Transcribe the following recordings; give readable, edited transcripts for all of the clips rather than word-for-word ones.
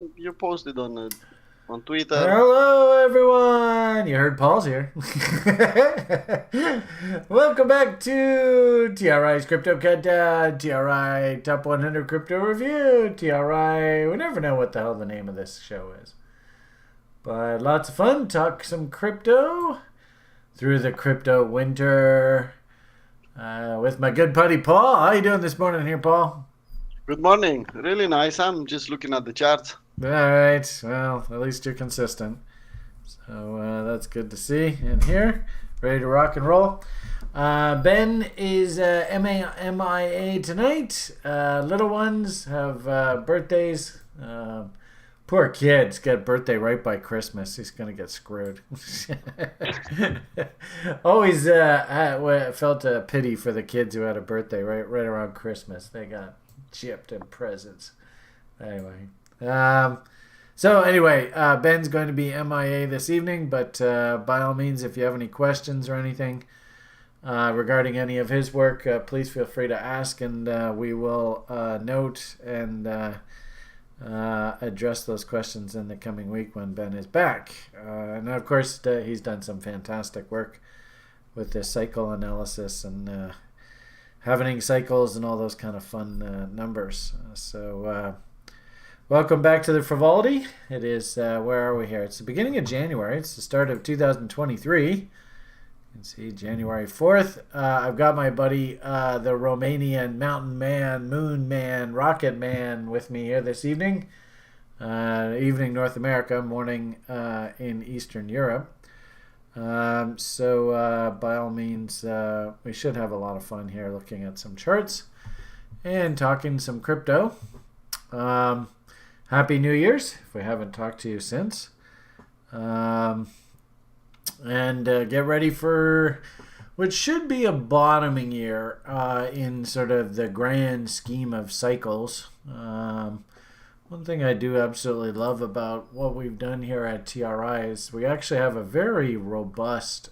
You posted on Twitter. Hello, everyone. You heard Paul's here. Welcome back to TRI's Crypto Countdown, TRI Top 100 Crypto Review, TRI. We never know what the hell the name of this show is. But lots of fun. Talk some crypto through the crypto winter with my good buddy Paul. How you doing this morning here, Paul? Good morning. Really nice. I'm just looking at the chart. All right. Well, at least you're consistent. So that's good to see. And here, ready to rock and roll. Ben is MIA tonight. Little ones have birthdays. Poor kid's got a birthday right by Christmas. He's gonna get screwed. Always felt a pity for the kids who had a birthday right around Christmas. They got chipped in presents. Anyway, Ben's going to be MIA this evening, but by all means, if you have any questions or anything regarding any of his work, please feel free to ask, and we will note and address those questions in the coming week when Ben is back. And of course, he's done some fantastic work with this cycle analysis and happening cycles and all those kind of fun numbers. Welcome back to the Frivolity. It is, where are we here? It's the beginning of January. It's the start of 2023. You can see January 4th. I've got my buddy, the Romanian mountain man, moon man, rocket man with me here this evening. Evening North America, morning in Eastern Europe. By all means, we should have a lot of fun here looking at some charts and talking some crypto. Happy New Year's, if we haven't talked to you since. And get ready for what should be a bottoming year in sort of the grand scheme of cycles. One thing I do absolutely love about what we've done here at TRI is we actually have a very robust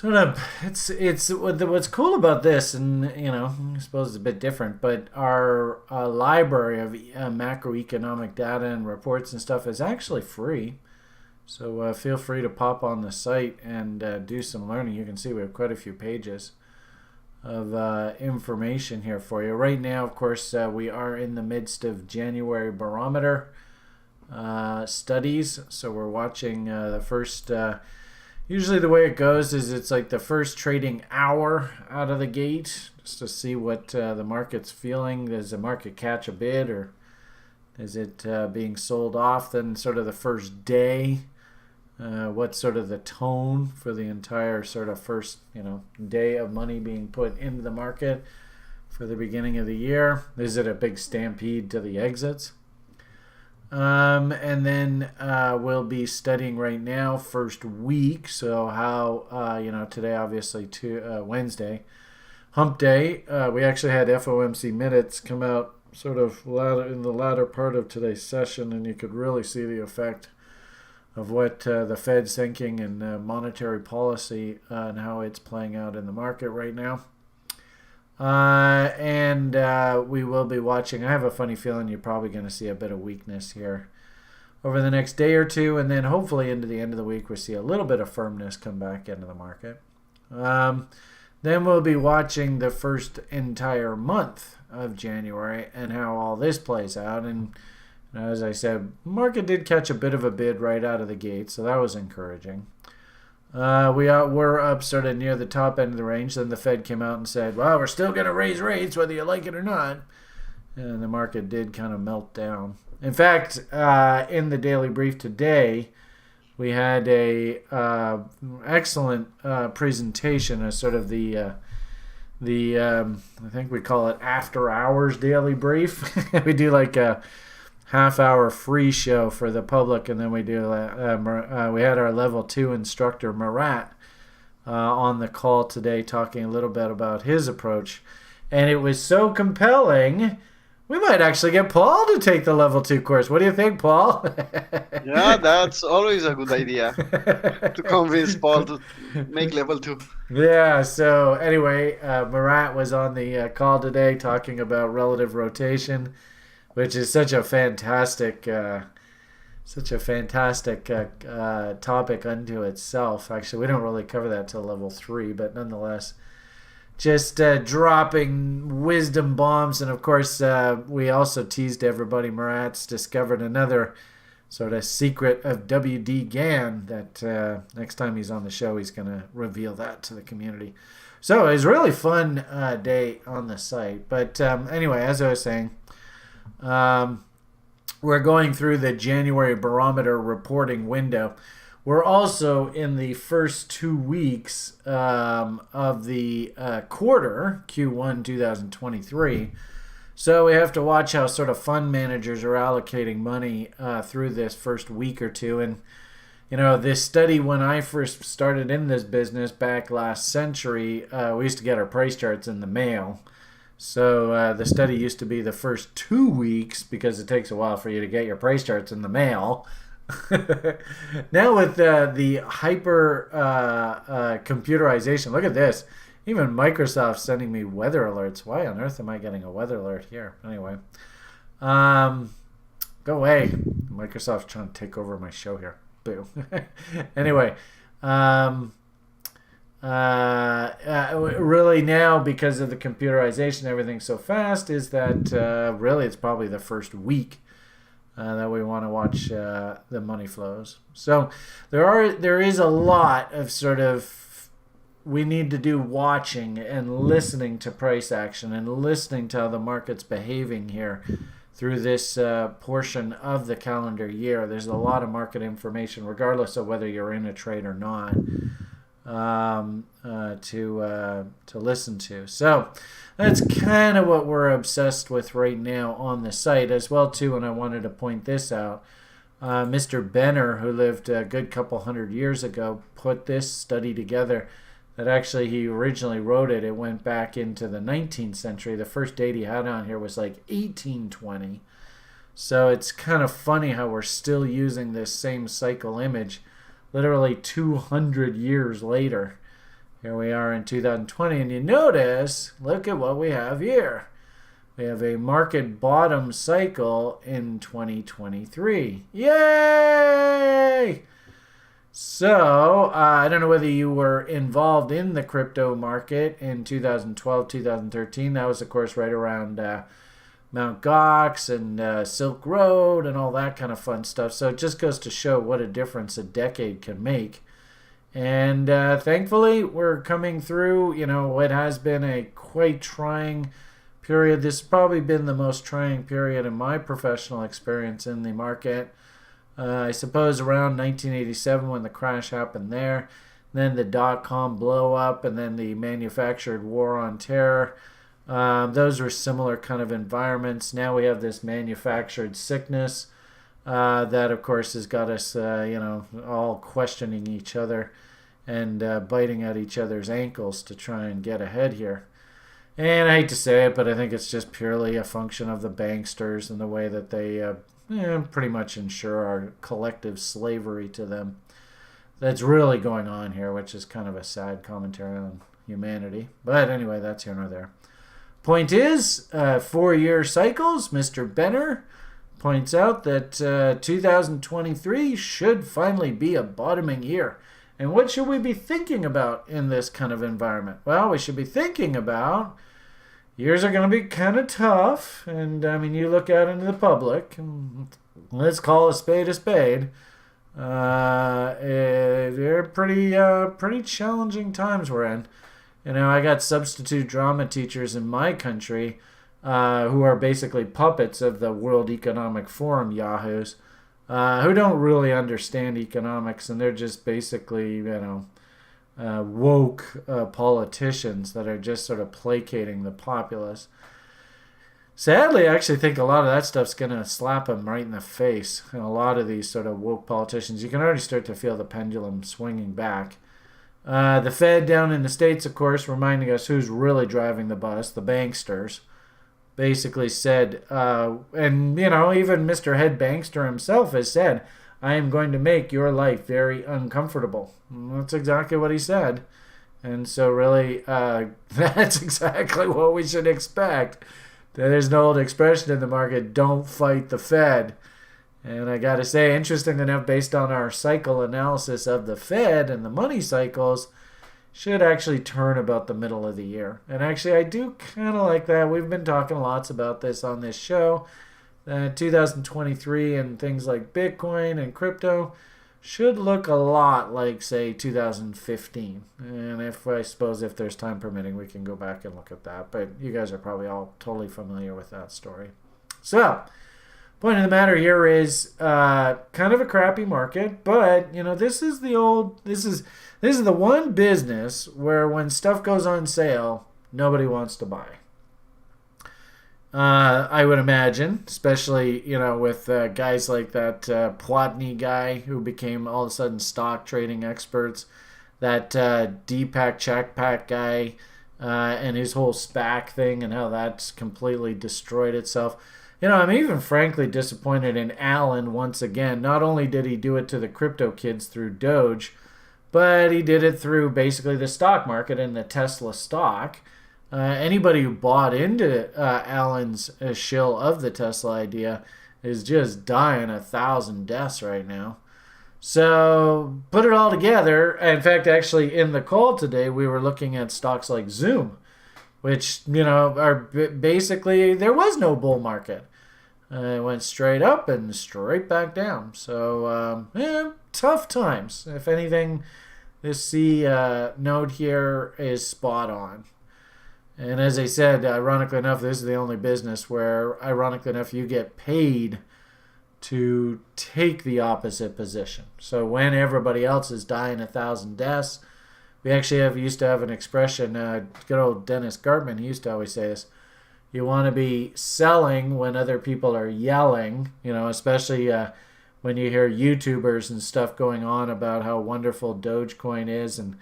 what's cool about this, and I suppose it's a bit different, but our library of macroeconomic data and reports and stuff is actually free. So feel free to pop on the site and do some learning. You can see we have quite a few pages of information here for you. Right now, of course, we are in the midst of January barometer studies. So we're watching the first. Usually the way it goes is it's like the first trading hour out of the gate, just to see what the market's feeling. Does the market catch a bid, or is it being sold off? Then sort of the first day, what's sort of the tone for the entire sort of first day of money being put into the market for the beginning of the year? Is it a big stampede to the exits? And then we'll be studying right now first week. So how today obviously Wednesday, hump day. We actually had FOMC minutes come out sort of in the latter part of today's session, and you could really see the effect of what the Fed's thinking and monetary policy and how it's playing out in the market right now. We will be watching. I have a funny feeling you're probably going to see a bit of weakness here over the next day or two, and then hopefully into the end of the week we see a little bit of firmness come back into the market. Then we'll be watching the first entire month of January and how all this plays out. And as I said, market did catch a bit of a bid right out of the gate, so that was encouraging. We're up sort of near the top end of the range. Then the Fed came out and said, well, we're still going to raise rates whether you like it or not. And the market did kind of melt down. In fact, in the daily brief today, we had a excellent presentation as sort of the I think we call it after hours daily brief. We do like a half-hour free show for the public, and then we do. We had our level 2 instructor Marat on the call today, talking a little bit about his approach, and it was so compelling. We might actually get Paul to take the level 2 course. What do you think, Paul? Yeah, that's always a good idea to convince Paul to make level 2. Yeah, so anyway, Marat was on the call today talking about relative rotation. which is such a fantastic topic unto itself. Actually, we don't really cover that till level 3, but nonetheless, just dropping wisdom bombs. And of course, we also teased everybody. Murat's discovered another sort of secret of W.D. Gann that next time he's on the show, he's going to reveal that to the community. So it was a really fun day on the site. But anyway, as I was saying, we're going through the January barometer reporting window. We're also in the first 2 weeks of the quarter, Q1 2023. So we have to watch how sort of fund managers are allocating money through this first week or two. And, you know, this study, when I first started in this business back last century, we used to get our price charts in the mail. So the study used to be the first 2 weeks because it takes a while for you to get your price charts in the mail. Now with the hyper computerization, look at this. Even Microsoft sending me weather alerts. Why on earth am I getting a weather alert here? Anyway, go away. Microsoft's trying to take over my show here. Boo. Anyway, really now, because of the computerization, everything so fast, is that really it's probably the first week that we want to watch the money flows. So there is a lot of sort of we need to do watching and listening to price action and listening to how the market's behaving here through this portion of the calendar year. There's a lot of market information, regardless of whether you're in a trade or not, to listen to. So that's kind of what we're obsessed with right now on the site as well too. And I wanted to point this out. Mr. Benner, who lived a good couple hundred years ago, put this study together. That actually he originally wrote it. It went back into the 19th century. The first date he had on here was like 1820. So it's kind of funny how we're still using this same cycle image literally 200 years later. Here we are in 2020, and you notice, look at what we have here. We have a market bottom cycle in 2023. Yay! So, I don't know whether you were involved in the crypto market in 2012, 2013. That was, of course, right around Mt. Gox and Silk Road and all that kind of fun stuff. So it just goes to show what a difference a decade can make. And thankfully, we're coming through, you know, what has been a quite trying period. This has probably been the most trying period in my professional experience in the market. I suppose around 1987 when the crash happened there, then the dot-com blow up, and then the manufactured war on terror. Those were similar kind of environments. Now we have this manufactured sickness that, of course, has got us, all questioning each other and biting at each other's ankles to try and get ahead here. And I hate to say it, but I think it's just purely a function of the banksters and the way that they pretty much ensure our collective slavery to them. That's really going on here, which is kind of a sad commentary on humanity. But anyway, that's here nor there. Point is, 4-year cycles. Mr. Benner points out that 2023 should finally be a bottoming year. And what should we be thinking about in this kind of environment? Well, we should be thinking about years are going to be kind of tough. And, I mean, you look out into the public, and let's call a spade a spade. They're pretty challenging times we're in. You know, I got substitute drama teachers in my country who are basically puppets of the World Economic Forum yahoos who don't really understand economics, and they're just basically, woke politicians that are just sort of placating the populace. Sadly, I actually think a lot of that stuff's going to slap them right in the face. And a lot of these sort of woke politicians, you can already start to feel the pendulum swinging back. The Fed down in the States, of course, reminding us who's really driving the bus, the banksters, basically said, and, even Mr. Head Bankster himself has said, I am going to make your life very uncomfortable. And that's exactly what he said. And so really, that's exactly what we should expect. there's an old expression in the market, don't fight the Fed. And I got to say, interesting enough, based on our cycle analysis of the Fed and the money cycles, should actually turn about the middle of the year. And actually, I do kind of like that. We've been talking lots about this on this show. 2023 and things like Bitcoin and crypto should look a lot like, say, 2015. And I suppose if there's time permitting, we can go back and look at that. But you guys are probably all totally familiar with that story. So, point of the matter here is kind of a crappy market, but this is the one business where when stuff goes on sale, nobody wants to buy. I would imagine, especially with guys like that Plotny guy who became all of a sudden stock trading experts, that Deepak Chakpak guy, and his whole SPAC thing and how that's completely destroyed itself. I'm even frankly disappointed in Alan once again. Not only did he do it to the crypto kids through Doge, but he did it through basically the stock market and the Tesla stock. Anybody who bought into Alan's shill of the Tesla idea is just dying 1,000 deaths right now. So put it all together. In fact, actually in the call today, we were looking at stocks like Zoom, which, are basically, there was no bull market. It went straight up and straight back down. So, tough times. If anything, this C node here is spot on. And as I said, ironically enough, this is the only business where, ironically enough, you get paid to take the opposite position. So when everybody else is dying 1,000 deaths, we actually used to have an expression, good old Dennis Gartman, he used to always say this, you want to be selling when other people are yelling, especially when you hear YouTubers and stuff going on about how wonderful Dogecoin is, and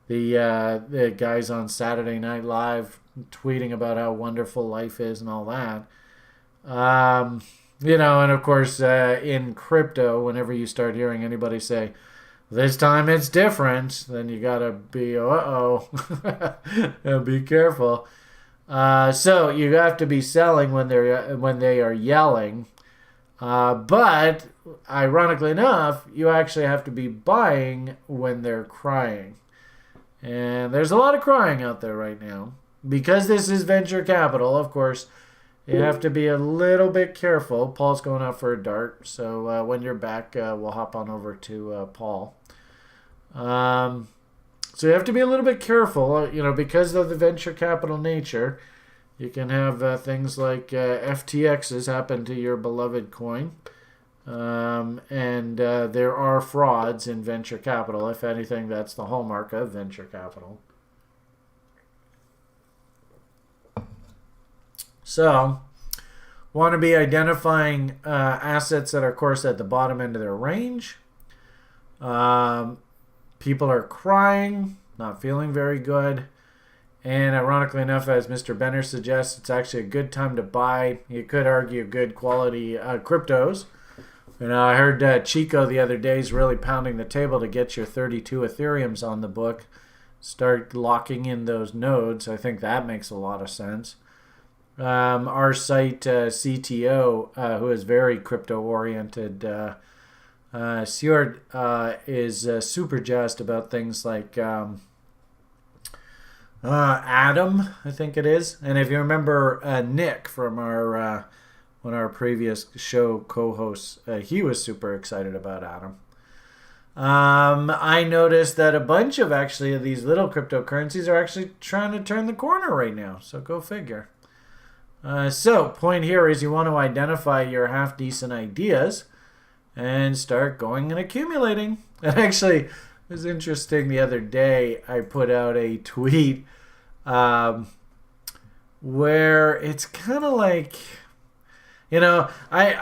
the guys on Saturday Night Live tweeting about how wonderful life is and all that. And of course, in crypto, whenever you start hearing anybody say, this time it's different, then you gotta be, be careful. So you have to be selling when they are yelling. But ironically enough, you actually have to be buying when they're crying. And there's a lot of crying out there right now. Because this is venture capital, of course, you have to be a little bit careful. Paul's going out for a dart, so when you're back, we'll hop on over to Paul. So you have to be a little bit careful, because of the venture capital nature. You can have things like FTXs happen to your beloved coin. And there are frauds in venture capital. If anything, that's the hallmark of venture capital. So, want to be identifying assets that are, of course, at the bottom end of their range. People are crying, not feeling very good. And ironically enough, as Mr. Benner suggests, it's actually a good time to buy, you could argue, good quality cryptos. I heard Chico the other day is really pounding the table to get your 32 Ethereums on the book. Start locking in those nodes. I think that makes a lot of sense. Our site CTO, who is very crypto-oriented, Stuart, is super jazzed about things like Atom, I think it is. And if you remember Nick from our one of our previous show co-hosts, he was super excited about Atom. I noticed that a bunch of these little cryptocurrencies are actually trying to turn the corner right now. So go figure. So point here is you want to identify your half-decent ideas and start going and accumulating. And actually, it was interesting the other day, I put out a tweet where it's kind of like, I'm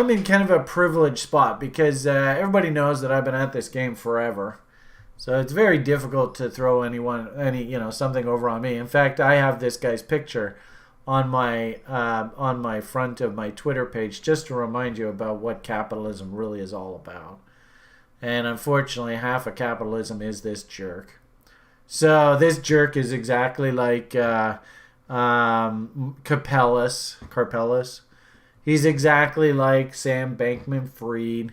in kind of a privileged spot because everybody knows that I've been at this game forever. So it's very difficult to throw something over on me. In fact, I have this guy's picture on my front of my Twitter page just to remind you about what capitalism really is all about. And unfortunately, half of capitalism is this jerk. So this jerk is exactly like Carpellis. He's exactly like Sam Bankman-Fried.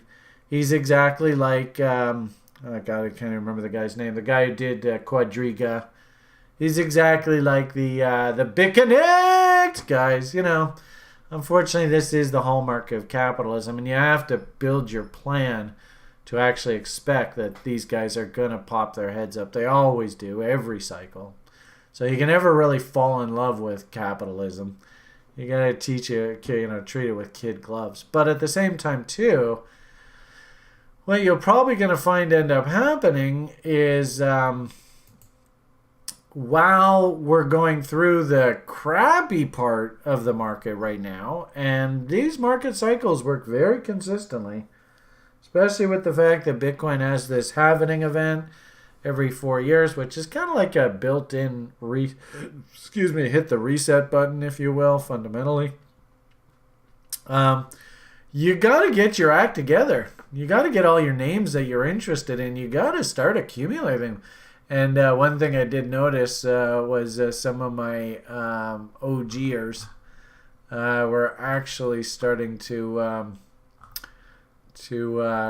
He's exactly like oh God, I can't even remember the guy's name. The guy who did Quadriga. He's exactly like the BitConnect guys. Unfortunately, this is the hallmark of capitalism, and you have to build your plan to actually expect that these guys are gonna pop their heads up. They always do, every cycle. So you can never really fall in love with capitalism. You gotta treat it with kid gloves. But at the same time, too, what you're probably gonna find end up happening is while we're going through the crappy part of the market right now, and these market cycles work very consistently, especially with the fact that Bitcoin has this halving event every 4 years, which is kind of like a built-in hit the reset button, if you will, fundamentally. You got to get your act together. You got to get all your names that you're interested in. You got to start accumulating. And one thing I did notice was some of my OGers were actually starting to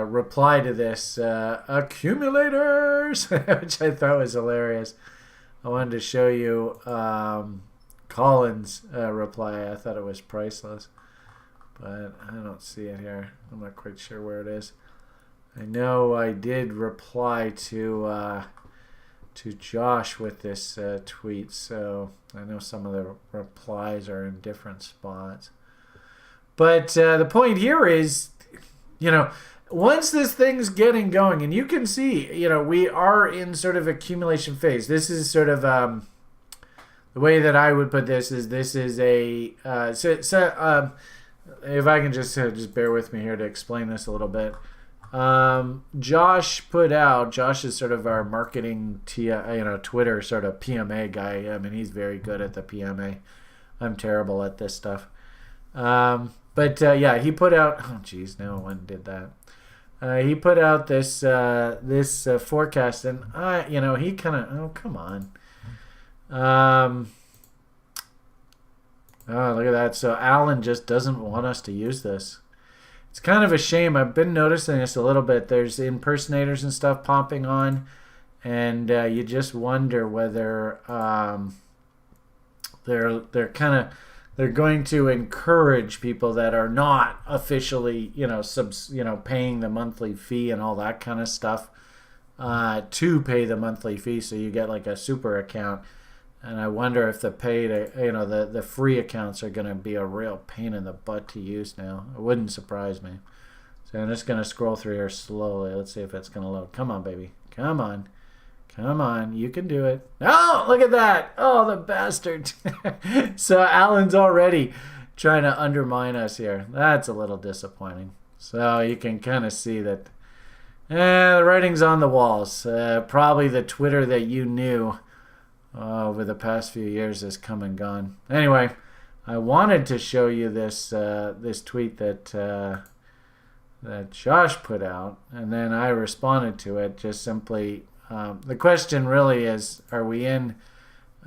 reply to this accumulators, which I thought was hilarious. I wanted to show you Colin's reply. I thought it was priceless, but I don't see it here. I'm not quite sure where it is. I know I did reply to Josh with this tweet, so I know some of the replies are in different spots. But the point here is, once this thing's getting going, and you can see, we are in sort of accumulation phase. This is sort of the way that I would put this is a if I can just bear with me here to explain this a little bit. Josh is sort of our marketing Twitter sort of PMA guy. I mean, he's very good at the PMA. I'm terrible at this stuff. But he put out. Oh, geez, no one did that. He put out this forecast, and he kind of. Oh, come on. Oh, look at that. So Alan just doesn't want us to use this. It's kind of a shame. I've been noticing this a little bit. There's impersonators and stuff popping on, and you just wonder whether they're going to encourage people that are not officially, paying the monthly fee and all that kind of stuff to pay the monthly fee, so you get like a super account. And I wonder if the the free accounts are going to be a real pain in the butt to use now. It wouldn't surprise me. So I'm just going to scroll through here slowly. Let's see if it's going to load. Come on, baby. Come on. Come on. You can do it. Oh, look at that. Oh, the bastard. So Alan's already trying to undermine us here. That's a little disappointing. So you can kind of see that the writing's on the walls. Probably the Twitter that you knew over the past few years has come and gone. Anyway, I wanted to show you this tweet that Josh put out, and then I responded to it just simply. The question really is, are we in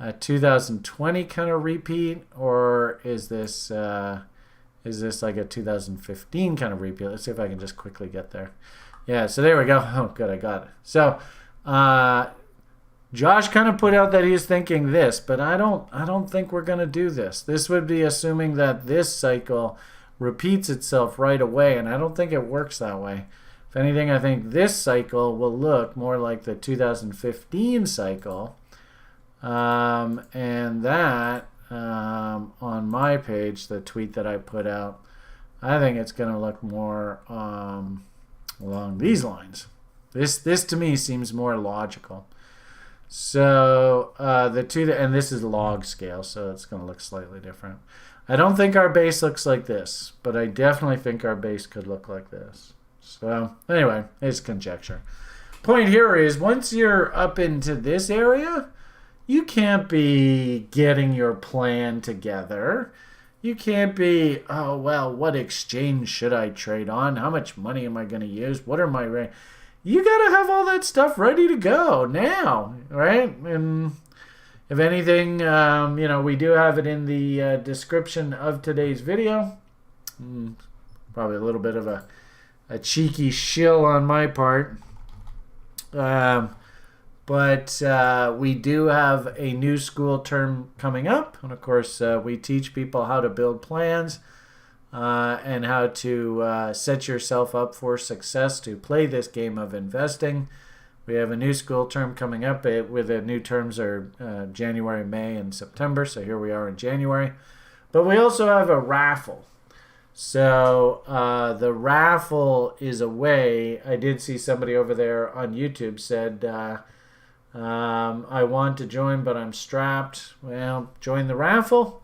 a 2020 kind of repeat, or is this like a 2015 kind of repeat? Let's see if I can just quickly get there. Yeah, so there we go. Oh, good, I got it. So Josh kind of put out that he's thinking this, but I don't think we're going to do this. This would be assuming that this cycle repeats itself right away, and I don't think it works that way. If anything, I think this cycle will look more like the 2015 cycle, and that on my page, the tweet that I put out, I think it's going to look more along these lines. This to me seems more logical. So and this is log scale, so it's going to look slightly different. I don't think our base looks like this, but I definitely think our base could look like this. So anyway, it's conjecture. Point here is, once you're up into this area, you can't be getting your plan together. You can't be, oh, well, what exchange should I trade on? How much money am I going to use? What are my... You got to have all that stuff ready to go now, right? And, If anything, we do have it in the description of today's video. Probably a little bit of a cheeky shill on my part. But we do have a new school term coming up. And of course, we teach people how to build plans and how to set yourself up for success to play this game of investing. We have a new school term coming up with the new terms are January, May, and September. So here we are in January. But we also have a raffle. So the raffle is a way. I did see somebody over there on YouTube said, I want to join, but I'm strapped. Well, join the raffle,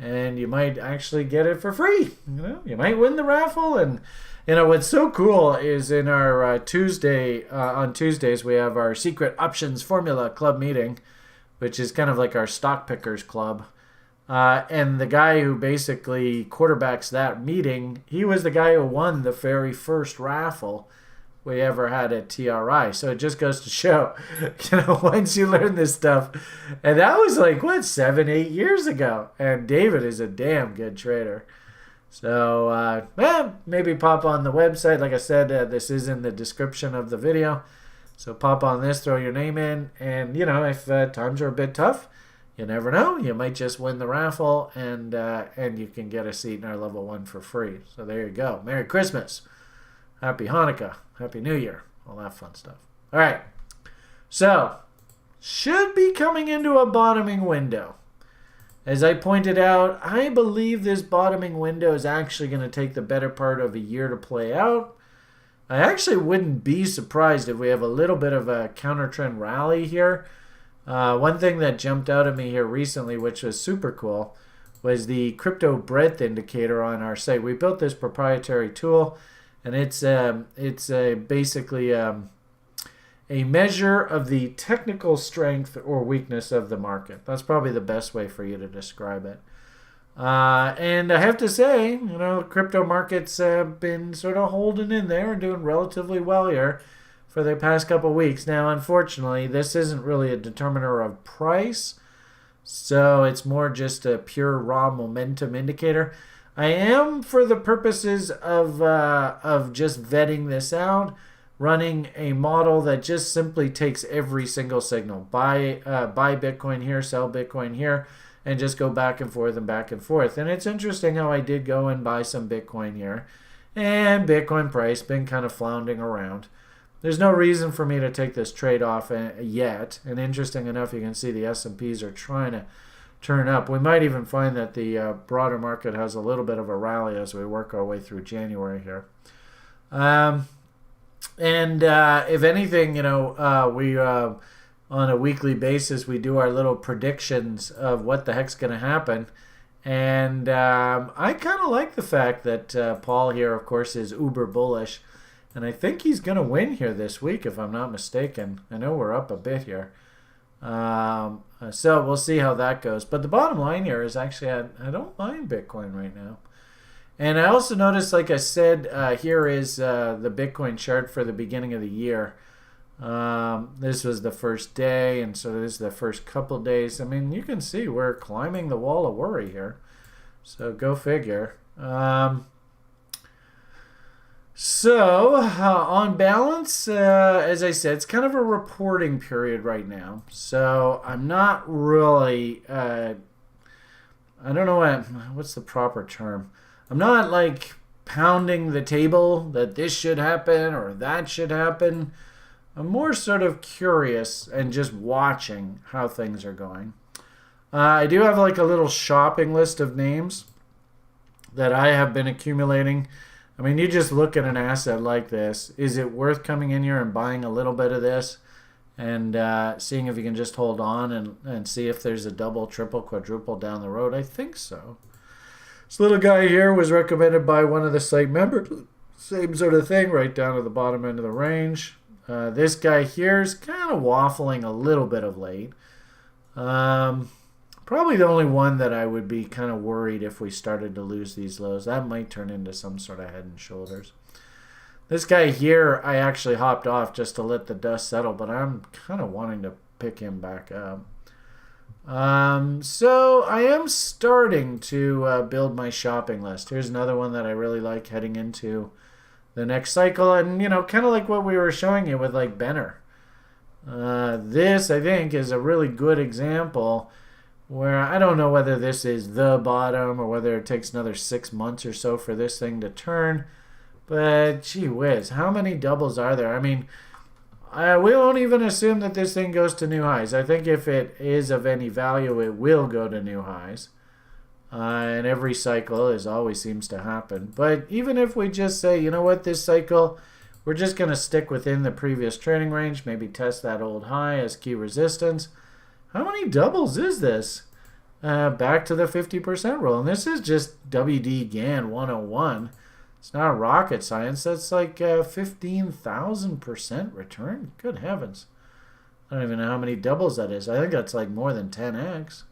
and you might actually get it for free. You might win the raffle. And what's so cool is in our on Tuesdays we have our Secret Options Formula Club meeting, which is kind of like our stock pickers club. And the guy who basically quarterbacks that meeting, he was the guy who won the very first raffle we ever had at TRI. So it just goes to show, once you learn this stuff, and that was 7-8 years ago. And David is a damn good trader. So maybe pop on the website. Like I said, this is in the description of the video. So pop on this, throw your name in, and if times are a bit tough, you never know. You might just win the raffle, and you can get a seat in our level 1 for free. So there you go. Merry Christmas. Happy Hanukkah. Happy New Year. All that fun stuff. All right. So, should be coming into a bottoming window. As I pointed out, I believe this bottoming window is actually going to take the better part of a year to play out. I actually wouldn't be surprised if we have a little bit of a counter-trend rally here. One thing that jumped out at me here recently, which was super cool, was the crypto breadth indicator on our site. We built this proprietary tool, and it's basically a measure of the technical strength or weakness of the market. That's probably the best way for you to describe it. And I have to say, crypto markets have been sort of holding in there and doing relatively well here for the past couple of weeks. Now, unfortunately, this isn't really a determiner of price, so it's more just a pure raw momentum indicator. I am, for the purposes of just vetting this out, running a model that just simply takes every single signal. Buy Bitcoin here, sell Bitcoin here, and just go back and forth and back and forth. And it's interesting how I did go and buy some Bitcoin here, and Bitcoin price been kind of floundering around. There's no reason for me to take this trade off yet. And interesting enough, you can see the S&Ps are trying to turn up. We might even find that the broader market has a little bit of a rally as we work our way through January here. And if anything, we on a weekly basis, we do our little predictions of what the heck's going to happen. And I kind of like the fact that Paul here, of course, is uber bullish. And I think he's going to win here this week, if I'm not mistaken. I know we're up a bit here. So we'll see how that goes. But the bottom line here is actually I don't mind Bitcoin right now. And I also noticed, like I said, here is the Bitcoin chart for the beginning of the year. This was the first day, and so this is the first couple days. I mean, you can see we're climbing the wall of worry here. So go figure. So, on balance, as I said, it's kind of a reporting period right now. So, I'm not really, I don't know what's the proper term. I'm not pounding the table that this should happen or that should happen. I'm more sort of curious and just watching how things are going. I do have a little shopping list of names that I have been accumulating. I mean, you just look at an asset like this. Is it worth coming in here and buying a little bit of this and seeing if you can just hold on and see if there's a double, triple, quadruple down the road? I think so. This little guy here was recommended by one of the site members. Same sort of thing, right down to the bottom end of the range. This guy here is kind of waffling a little bit of late. Probably the only one that I would be kind of worried if we started to lose these lows. That might turn into some sort of head and shoulders. This guy here, I actually hopped off just to let the dust settle, but I'm kind of wanting to pick him back up. So I am starting to build my shopping list. Here's another one that I really like heading into the next cycle. And, kind of like what we were showing you with like Benner. This, I think, is a really good example where I don't know whether this is the bottom or whether it takes another 6 months or so for this thing to turn. But, gee whiz, how many doubles are there? I mean, we won't even assume that this thing goes to new highs. I think if it is of any value, it will go to new highs. And every cycle, as always seems to happen. But even if we just say, you know what, this cycle, we're just going to stick within the previous trading range, maybe test that old high as key resistance. How many doubles is this? Back to the 50% rule. And this is just WD GAN 101. It's not rocket science. That's like 15,000% return. Good heavens. I don't even know how many doubles that is. I think that's like more than 10x.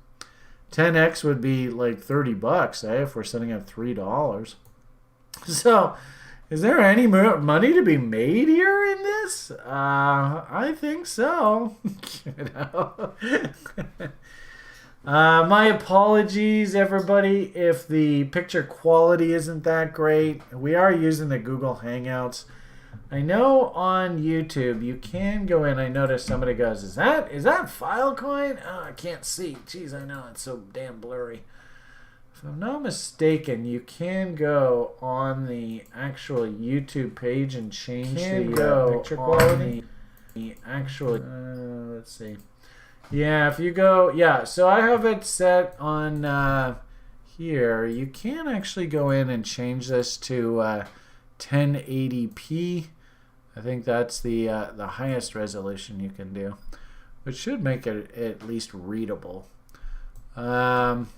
10x would be like $30, if we're sitting at $3. So, is there any money to be made here in this? I think so. My apologies, everybody, if the picture quality isn't that great. We are using the Google Hangouts. I know on YouTube you can go in. I noticed somebody goes, is that Filecoin? Oh, I can't see. Jeez, I know, it's so damn blurry. If I'm not mistaken, you can go on the actual YouTube page and change the picture quality. Let's see. Yeah, if you go, so I have it set on here. You can actually go in and change this to 1080p. I think that's the highest resolution you can do, which should make it at least readable. But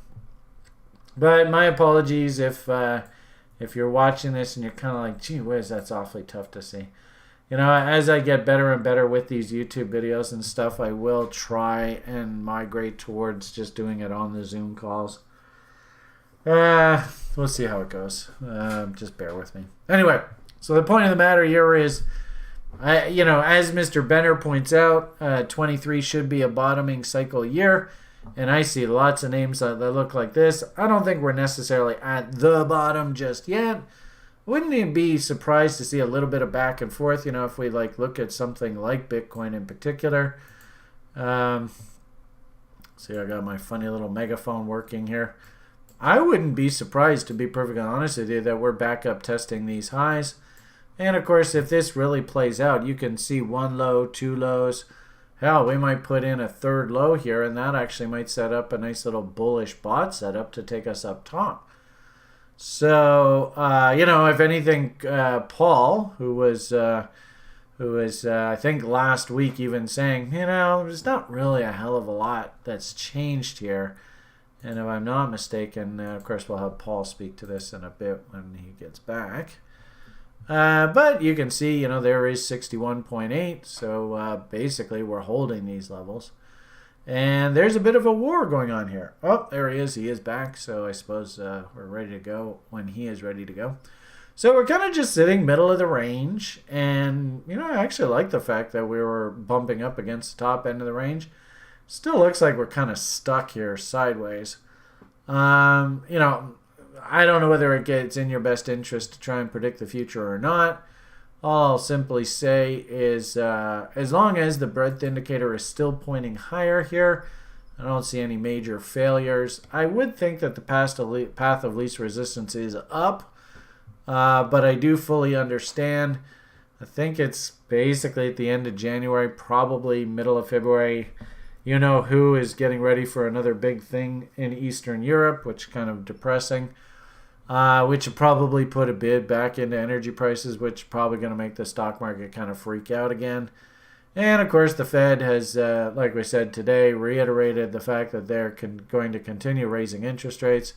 my apologies if you're watching this and you're kind of like, gee whiz, that's awfully tough to see. As I get better and better with these YouTube videos and stuff, I will try and migrate towards just doing it on the Zoom calls. We'll see how it goes. Just bear with me. Anyway, so the point of the matter here is, as Mr. Benner points out, 23 should be a bottoming cycle year. And I see lots of names that look like this. I don't think we're necessarily at the bottom just yet. Wouldn't you be surprised to see a little bit of back and forth, if we look at something like Bitcoin in particular. See, I got my funny little megaphone working here. I wouldn't be surprised, to be perfectly honest with you, that we're back up testing these highs. And of course, if this really plays out, you can see one low, two lows. Hell, we might put in a third low here, and that actually might set up a nice little bullish bot setup to take us up top. So, if anything, Paul, who was I think last week even saying, there's not really a hell of a lot that's changed here. And if I'm not mistaken, of course, we'll have Paul speak to this in a bit when he gets back. But you can see, there is 61.8. So basically, we're holding these levels. And there's a bit of a war going on here. Oh, there he is. He is back. So I suppose we're ready to go when he is ready to go. So we're kind of just sitting middle of the range. And, I actually like the fact that we were bumping up against the top end of the range. Still looks like we're kind of stuck here sideways. I don't know whether it's in your best interest to try and predict the future or not. All I'll simply say is as long as the breadth indicator is still pointing higher here, I don't see any major failures. I would think that the path of least resistance is up, but I do fully understand. I think it's basically at the end of January, probably middle of February. Who is getting ready for another big thing in Eastern Europe, which is kind of depressing. Which will probably put a bid back into energy prices, which is probably going to make the stock market kind of freak out again. And, of course, the Fed has, like we said today, reiterated the fact that they're going to continue raising interest rates.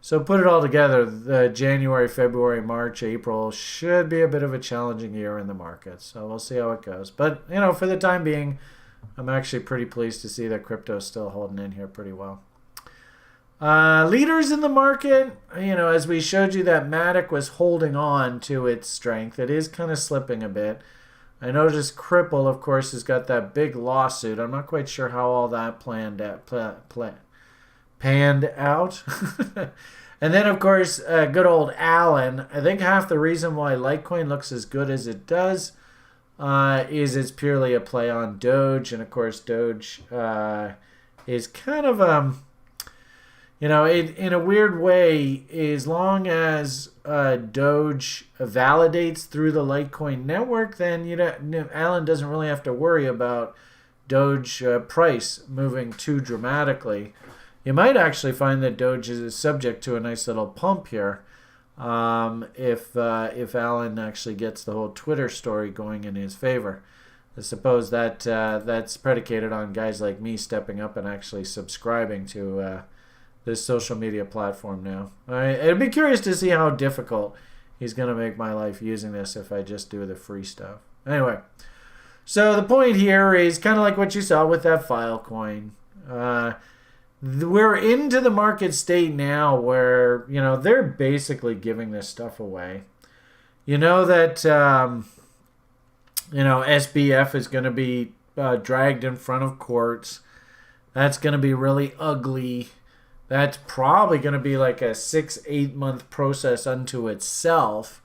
So put it all together, the January, February, March, April should be a bit of a challenging year in the market. So we'll see how it goes. But, for the time being, I'm actually pretty pleased to see that crypto is still holding in here pretty well. Leaders in the market, as we showed you that Matic was holding on to its strength. It is kind of slipping a bit. I noticed Cripple, of course, has got that big lawsuit. I'm not quite sure how all that panned out. And then, of course, good old Alan. I think half the reason why Litecoin looks as good as it does is it's purely a play on Doge. And, of course, Doge is kind of, in a weird way, as long as Doge validates through the Litecoin network, then Alan doesn't really have to worry about Doge price moving too dramatically. You might actually find that Doge is subject to a nice little pump here if Alan actually gets the whole Twitter story going in his favor. I suppose that that's predicated on guys like me stepping up and actually subscribing to this social media platform now. I'd be curious to see how difficult he's going to make my life using this if I just do the free stuff. Anyway, so the point here is kind of like what you saw with that Filecoin. We're into the market state now where, they're basically giving this stuff away. You know that, SBF is going to be dragged in front of courts. That's going to be really ugly. That's probably going to be like a 6-8 month process unto itself.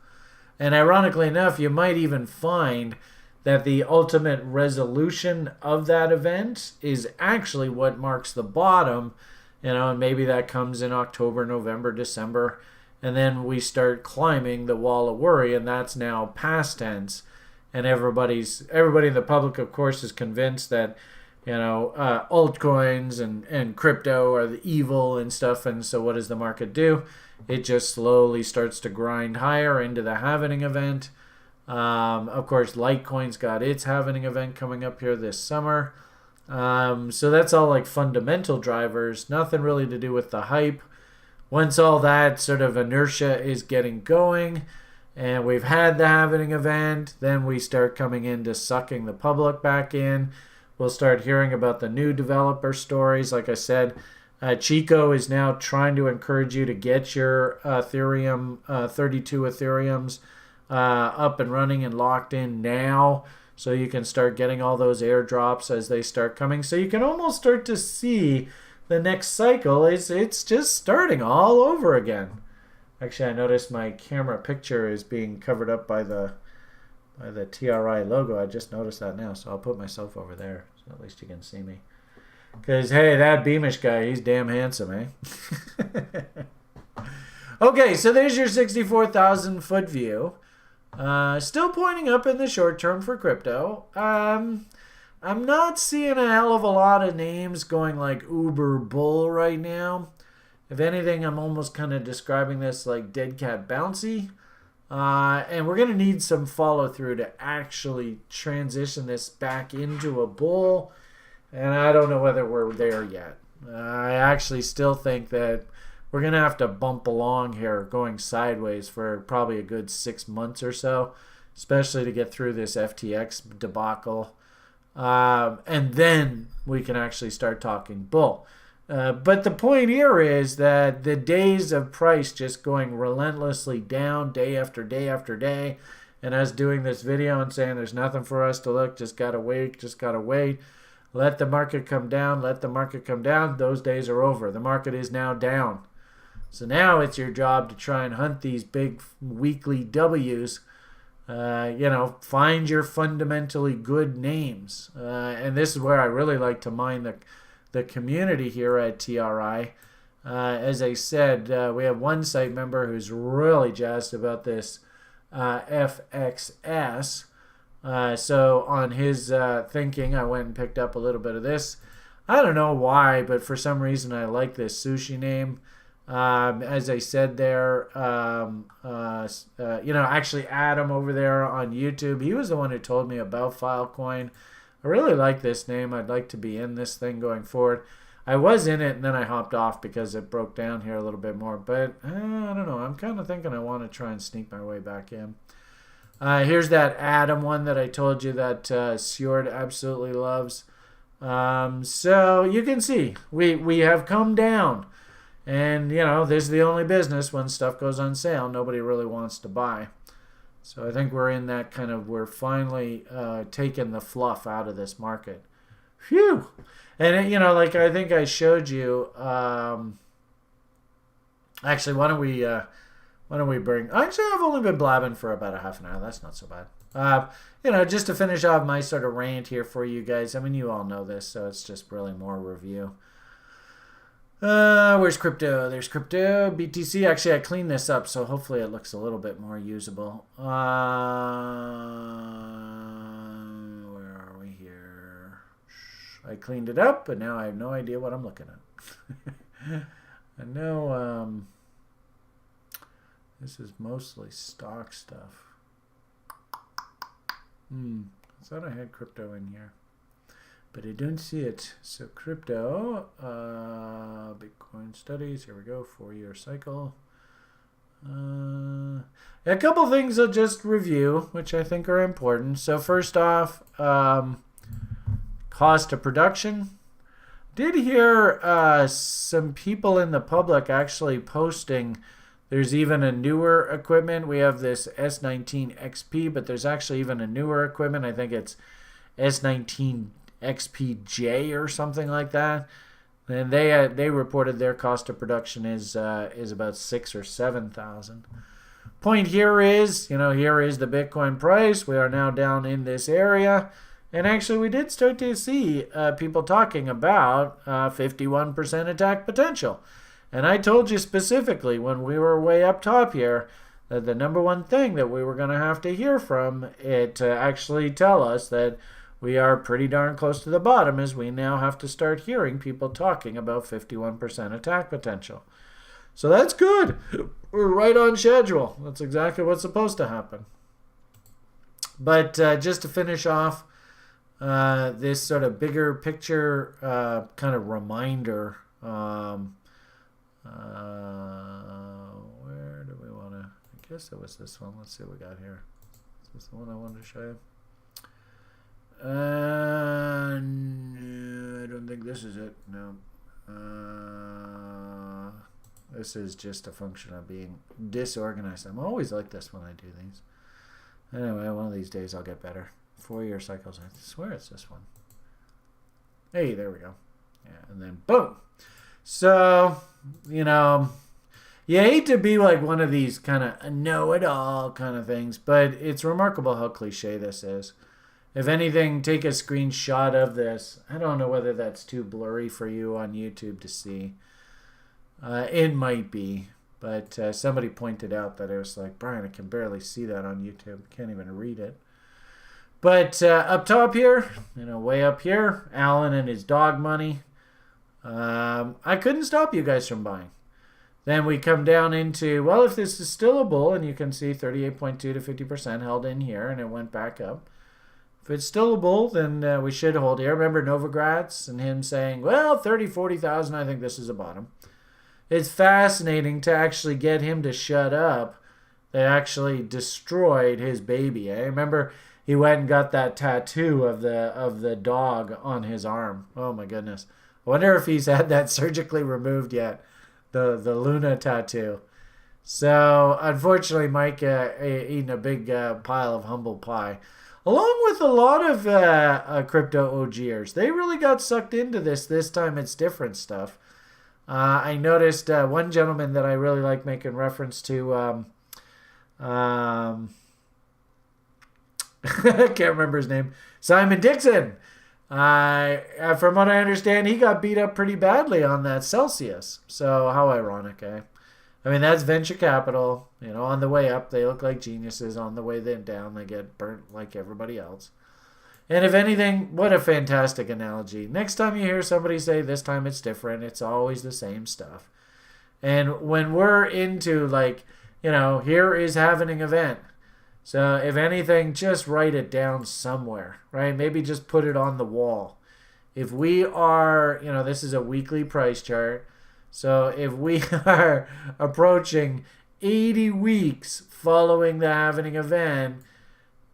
And ironically enough, you might even find that the ultimate resolution of that event is actually what marks the bottom, and maybe that comes in October, November, December, and then we start climbing the wall of worry, and that's now past tense, and everybody in the public, of course, is convinced that altcoins and crypto are the evil and stuff, and so what does the market do? It just slowly starts to grind higher into the halvening event. Of course, Litecoin's got its halvening event coming up here this summer. So that's all like fundamental drivers, nothing really to do with the hype. Once all that sort of inertia is getting going and we've had the halvening event, then we start coming into sucking the public back in. We'll start hearing about the new developer stories. Like I said, Chico is now trying to encourage you to get your Ethereum, 32 Ethereums up and running and locked in now, so you can start getting all those airdrops as they start coming. So you can almost start to see the next cycle. It's just starting all over again. Actually, I noticed my camera picture is being covered up by the TRI logo. I just noticed that now, so I'll put myself over there so at least you can see me. Because, hey, that Beamish guy, he's damn handsome, eh? Okay, so there's your 64,000 foot view. Still pointing up in the short term for crypto. I'm not seeing a hell of a lot of names going like uber bull right now. If anything, I'm almost kind of describing this like dead cat bouncy. And we're going to need some follow through to actually transition this back into a bull. And I don't know whether we're there yet. I actually still think that we're going to have to bump along here going sideways for probably a good 6 months or so, especially to get through this FTX debacle. And then we can actually start talking bull. But the point here is that the days of price just going relentlessly down day after day after day, and us doing this video and saying there's nothing for us to look, just gotta wait, let the market come down, those days are over. The market is now down. So now it's your job to try and hunt these big weekly W's. Find your fundamentally good names. And this is where I really like to mine the community here at TRI. As I said, we have one site member who's really jazzed about this FXS. So on his thinking, I went and picked up a little bit of this. I don't know why, but for some reason I like this sushi name. As I said there, actually Adam over there on YouTube, he was the one who told me about Filecoin. I really like this name. I'd like to be in this thing going forward. I was in it and then I hopped off because it broke down here a little bit more. But I don't know. I'm kind of thinking I want to try and sneak my way back in. Here's that Adam one that I told you that Sjord absolutely loves. So you can see we have come down. And, this is the only business when stuff goes on sale. Nobody really wants to buy. So I think we're in that kind of, we're finally taking the fluff out of this market. Phew. And, you know, like I think I showed you, actually, why don't we bring, actually, I've only been blabbing for about a half an hour. That's not so bad. You know, just to finish off my sort of rant here for you guys. I mean, you all know this, so it's just really more review. Where's crypto? There's crypto. BTC. Actually, I cleaned this up, so hopefully it looks a little bit more usable. Where are we here? I cleaned it up, but now I have no idea what I'm looking at. I know this is mostly stock stuff. I thought I had crypto in here, but I don't see it. So crypto, Bitcoin studies, here we go, 4-year cycle. A couple things I'll just review, which I think are important. So first off, cost of production. Did hear some people in the public actually posting there's even a newer equipment. We have this S19 XP, but there's actually even a newer equipment. I think it's S19 XPJ or something like that. And they reported their cost of production is about 6,000 or 7,000. Point here is, you know, here is the Bitcoin price. We are now down in this area. And actually, we did start to see people talking about 51% attack potential. And I told you specifically when we were way up top here that the number one thing that we were going to have to hear from it to actually tell us that we are pretty darn close to the bottom is we now have to start hearing people talking about 51% attack potential. So that's good. We're right on schedule. That's exactly what's supposed to happen. But just to finish off this sort of bigger picture kind of reminder, where do we want to, I guess it was this one. Let's see what we got here. Is this the one I wanted to show you? No, I don't think this is it. No. This is just a function of being disorganized. I'm always like this when I do these. Anyway, one of these days I'll get better. 4-year cycles. I swear it's this one. Hey, there we go. Yeah, and then boom. So, you know, you hate to be like one of these kind of know-it-all kind of things, but it's remarkable how cliche this is. If anything, take a screenshot of this. I don't know whether that's too blurry for you on YouTube to see. It might be, but somebody pointed out that it was like, Brian, I can barely see that on YouTube. Can't even read it. But up top here, you know, way up here, Alan and his dog money. I couldn't stop you guys from buying. Then we come down into, well, if this is still a bull, and you can see 38.2 to 50% held in here, and it went back up. If it's still a bull, then we should hold here. Remember Novogratz and him saying, well, 30, 40,000, I think this is a bottom. It's fascinating to actually get him to shut up. They actually destroyed his baby. I remember he went and got that tattoo of the dog on his arm. Oh, my goodness. I wonder if he's had that surgically removed yet, the Luna tattoo. So, unfortunately, Mike eating a big pile of humble pie. Along with a lot of crypto OGers. They really got sucked into this time. It's different stuff. I noticed one gentleman that I really like making reference to. I can't remember his name. Simon Dixon. From what I understand, he got beat up pretty badly on that Celsius. So how ironic, eh? I mean, that's venture capital. You know, on the way up, they look like geniuses. On the way then down, they get burnt like everybody else. And if anything, what a fantastic analogy. Next time you hear somebody say, this time it's different, it's always the same stuff. And when we're into, like, you know, here is having an event. So if anything, just write it down somewhere, right? Maybe just put it on the wall. If we are, you know, this is a weekly price chart. So if we are approaching 80 weeks following the halving event,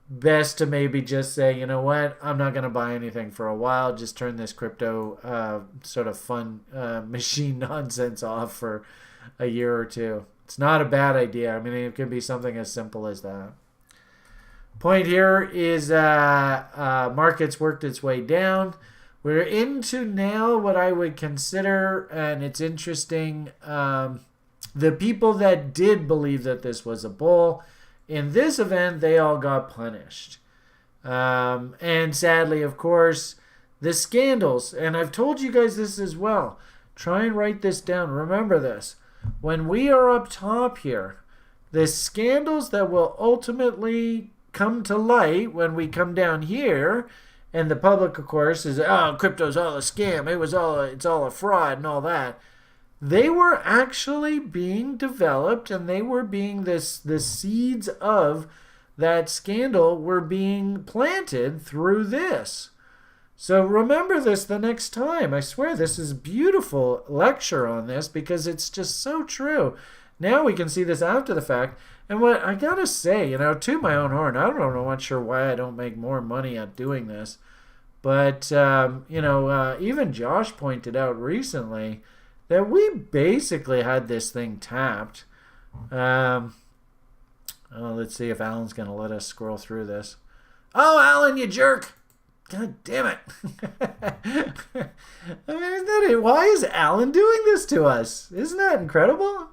best to maybe just say, you know what, I'm not going to buy anything for a while. Just turn this crypto sort of fun machine nonsense off for a year or two. It's not a bad idea. I mean, it could be something as simple as that. Point here is markets worked its way down. We're into now what I would consider, and it's interesting, the people that did believe that this was a bull, in this event, they all got punished. And sadly, of course, the scandals, and I've told you guys this as well. Try and write this down. Remember this. When we are up top here, the scandals that will ultimately come to light when we come down here, and the public, of course, is, oh, crypto's all a scam. It's all a fraud and all that. They were actually being developed, and they were being the seeds of that scandal were being planted through this. So remember this the next time. I swear this is a beautiful lecture on this because it's just so true. Now we can see this after the fact. And what I gotta say, to my own horn, I don't know, I'm not sure why I don't make more money at doing this. But, even Josh pointed out recently that we basically had this thing tapped. Let's see if Alan's going to let us scroll through this. Oh, Alan, you jerk! God damn it. I mean, isn't that it? Why is Alan doing this to us? Isn't that incredible?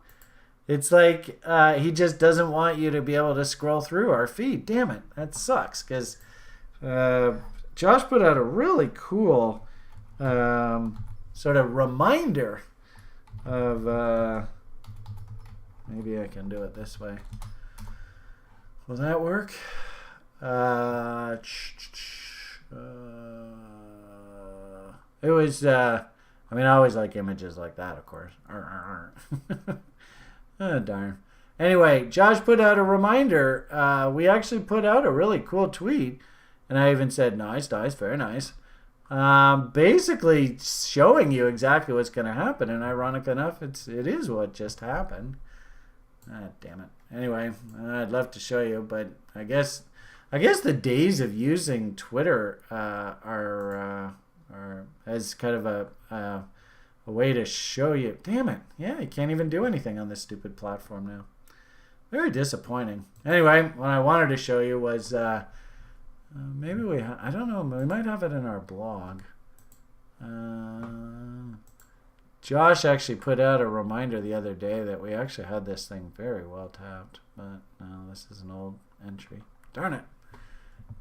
It's like he just doesn't want you to be able to scroll through our feed. Damn it. That sucks because Josh put out a really cool sort of reminder of... maybe I can do it this way. Will that work? It was, I always like images like that, of course. Oh, darn. Anyway, Josh put out a reminder. We actually put out a really cool tweet, and I even said, nice, very nice. Basically showing you exactly what's going to happen, and ironic enough, it is what just happened. Ah, damn it. Anyway, I'd love to show you, but I guess the days of using Twitter are as kind of a way to show you. Damn it! Yeah, you can't even do anything on this stupid platform now. Very disappointing. Anyway, what I wanted to show you was maybe I don't know. We might have it in our blog. Josh actually put out a reminder the other day that we actually had this thing very well tapped, but no, this is an old entry. Darn it.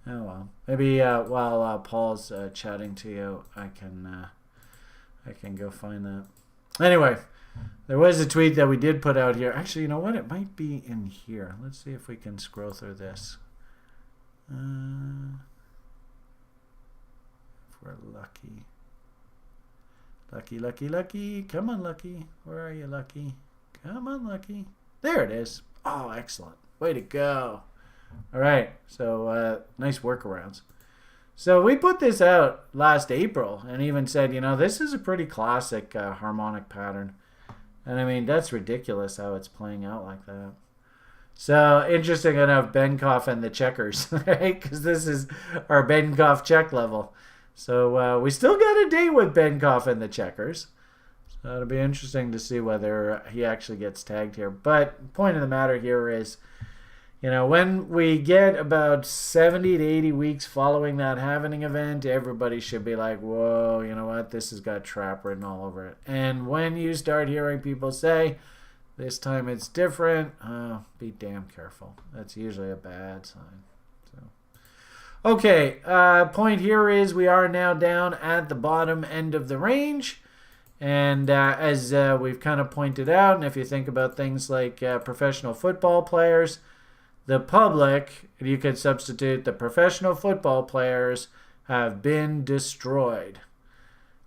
Oh well. Maybe while Paul's chatting to you, I can go find that. Anyway, there was a tweet that we did put out here. Actually, you know what? It might be in here. Let's see if we can scroll through this. If we're lucky. Lucky. Come on, Lucky. Where are you, Lucky? Come on, Lucky. There it is. Oh, excellent. Way to go. All right. So, nice workarounds. So, we put this out last April and even said, this is a pretty classic harmonic pattern. And, I mean, that's ridiculous how it's playing out like that. So, interesting enough, Benkoff and the checkers, right? Because this is our Benkoff check level. So we still got a date with Benkoff and the checkers. So it'll be interesting to see whether he actually gets tagged here. But point of the matter here is, when we get about 70 to 80 weeks following that halving event, everybody should be like, whoa, you know what? This has got trap written all over it. And when you start hearing people say, this time it's different, be damn careful. That's usually a bad sign. Okay, point here is we are now down at the bottom end of the range. And as we've kind of pointed out, and if you think about things like professional football players, the public, you could substitute the professional football players have been destroyed.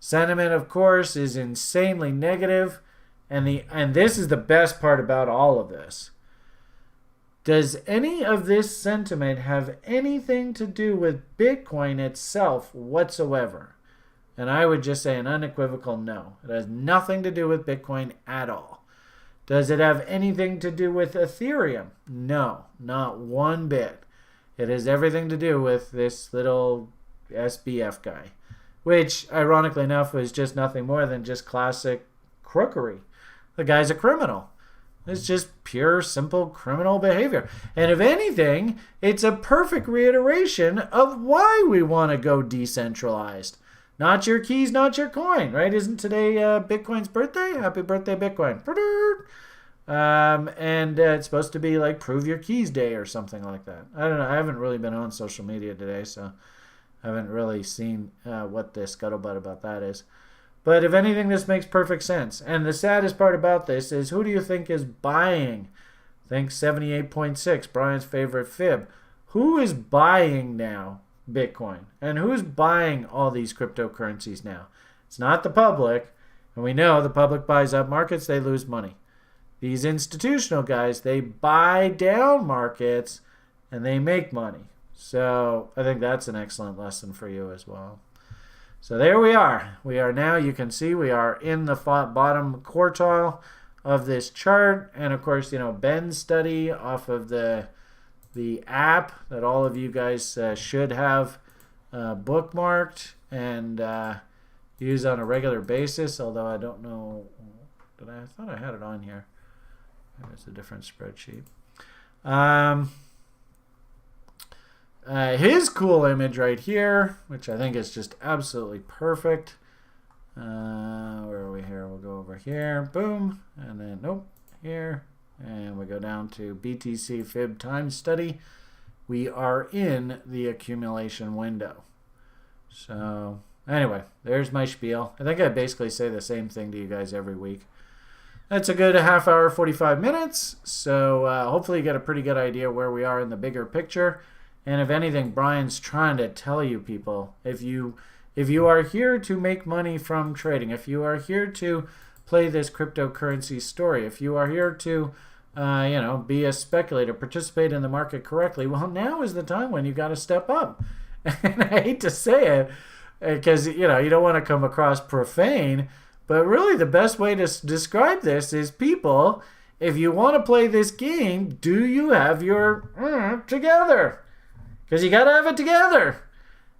Sentiment, of course, is insanely negative. And this is the best part about all of this. Does any of this sentiment have anything to do with Bitcoin itself whatsoever? And I would just say an unequivocal no. It has nothing to do with Bitcoin at all. Does it have anything to do with Ethereum? No, not one bit. It has everything to do with this little SBF guy, which, ironically enough, was just nothing more than just classic crookery. The guy's a criminal. It's just pure, simple criminal behavior. And if anything, it's a perfect reiteration of why we want to go decentralized. Not your keys, not your coin, right? Isn't today Bitcoin's birthday? Happy birthday, Bitcoin. And it's supposed to be like prove your keys day or something like that. I don't know. I haven't really been on social media today, so I haven't really seen what the scuttlebutt about that is. But if anything, this makes perfect sense. And the saddest part about this is, who do you think is buying? Think 78.6, Brian's favorite fib. Who is buying now Bitcoin? And who's buying all these cryptocurrencies now? It's not the public. And we know the public buys up markets, they lose money. These institutional guys, they buy down markets and they make money. So I think that's an excellent lesson for you as well. So there we are. We are now, you can see, we are in the bottom quartile of this chart. And of course, Ben's study off of the app that all of you guys should have bookmarked and use on a regular basis. Although I don't know, I thought I had it on here. It's a different spreadsheet. His cool image right here, which I think is just absolutely perfect. Where are we here? We'll go over here. Boom. And then, nope, here. And we go down to BTC Fib time study. We are in the accumulation window. So, anyway, there's my spiel. I think I basically say the same thing to you guys every week. That's a good half hour, 45 minutes. So, hopefully you get a pretty good idea where we are in the bigger picture. And if anything, Brian's trying to tell you people, if you are here to make money from trading, if you are here to play this cryptocurrency story, if you are here to, be a speculator, participate in the market correctly, well, now is the time when you got to step up. And I hate to say it, because, you don't want to come across profane, but really the best way to describe this is, people, if you want to play this game, do you have your together? Because you got to have it together.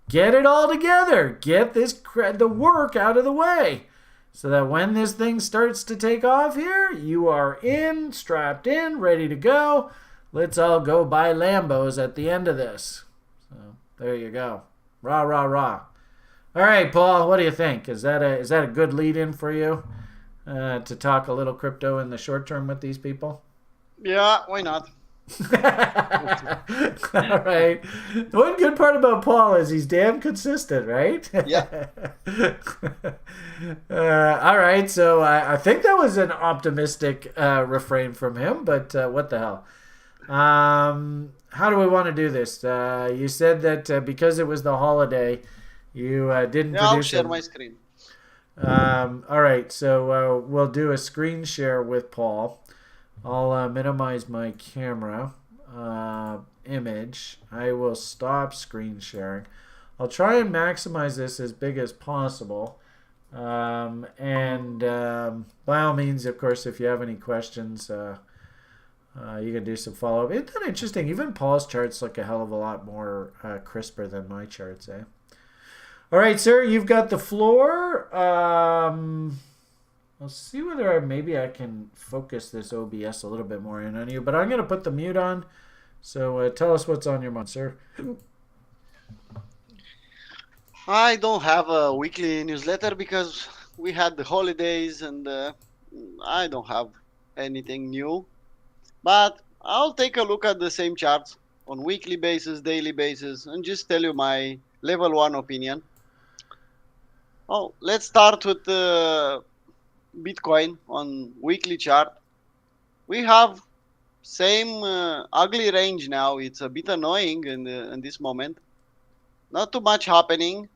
Get it all together. Get the work out of the way. So that when this thing starts to take off here, you are in, strapped in, ready to go. Let's all go buy Lambos at the end of this. So there you go. Rah, rah, rah. All right, Paul, what do you think? Is that a good lead-in for you to talk a little crypto in the short term with these people? Yeah, why not? All right. One good part about Paul is he's damn consistent, right? Yeah. All right. So I think that was an optimistic refrain from him, but what the hell? How do we want to do this? You said that because it was the holiday, you didn't produce. I'll share my screen. All right. So we'll do a screen share with Paul. I'll minimize my camera image. I will stop screen sharing. I'll try and maximize this as big as possible. And by all means, of course, if you have any questions, you can do some follow-up. Isn't that interesting? Even Paul's charts look a hell of a lot more crisper than my charts, eh? All right, sir, you've got the floor. I'll see whether maybe I can focus this OBS a little bit more in on you, but I'm going to put the mute on. So tell us what's on your mind, sir. I don't have a weekly newsletter because we had the holidays and I don't have anything new. But I'll take a look at the same charts on weekly basis, daily basis, and just tell you my level 1 opinion. Oh, let's start with Bitcoin on weekly chart. We have same ugly range now. It's a bit annoying in this moment. Not too much happening.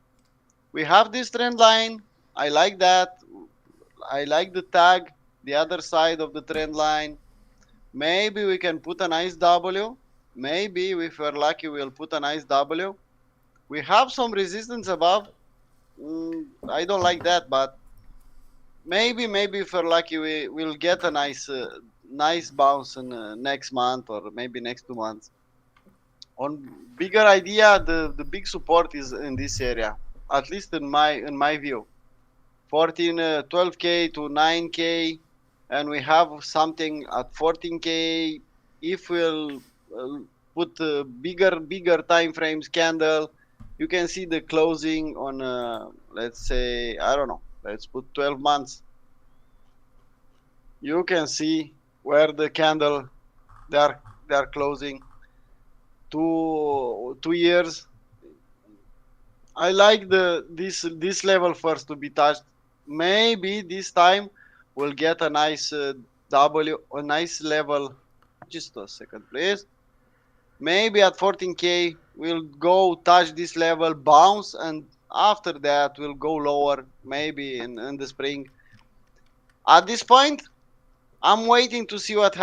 We have this trend line. I like that. I like the tag, the other side of the trend line. Maybe we can put a nice W. Maybe if we're lucky, we'll put a nice W. We have some resistance above. I don't like that, but maybe if we're lucky, we'll get a nice bounce in next month or maybe next 2 months. On bigger idea, the big support is in this area, at least in my view. 12K to 9K. and we have something at 14K. If we'll put bigger time frames candle, you can see the closing on let's say, I don't know, let's put 12 months. You can see where the candle they are closing 2 years. I like this level first to be touched. Maybe this time we'll get a nice a nice level. Just a second, please. Maybe at 14K we'll go touch this level, bounce, and after that we'll go lower. Maybe in the spring. At this point, I'm waiting to see what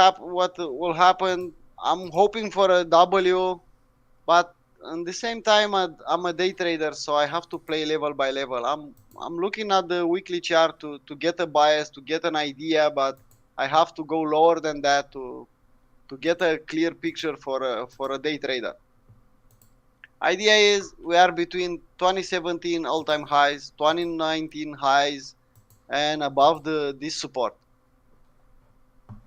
will happen. I'm hoping for a W, but at the same time, I'm a day trader, so I have to play level by level. I'm looking at the weekly chart to get a bias, to get an idea, but I have to go lower than that to get a clear picture for a day trader. Idea is we are between 2017 all-time highs, 2019 highs, and above this support.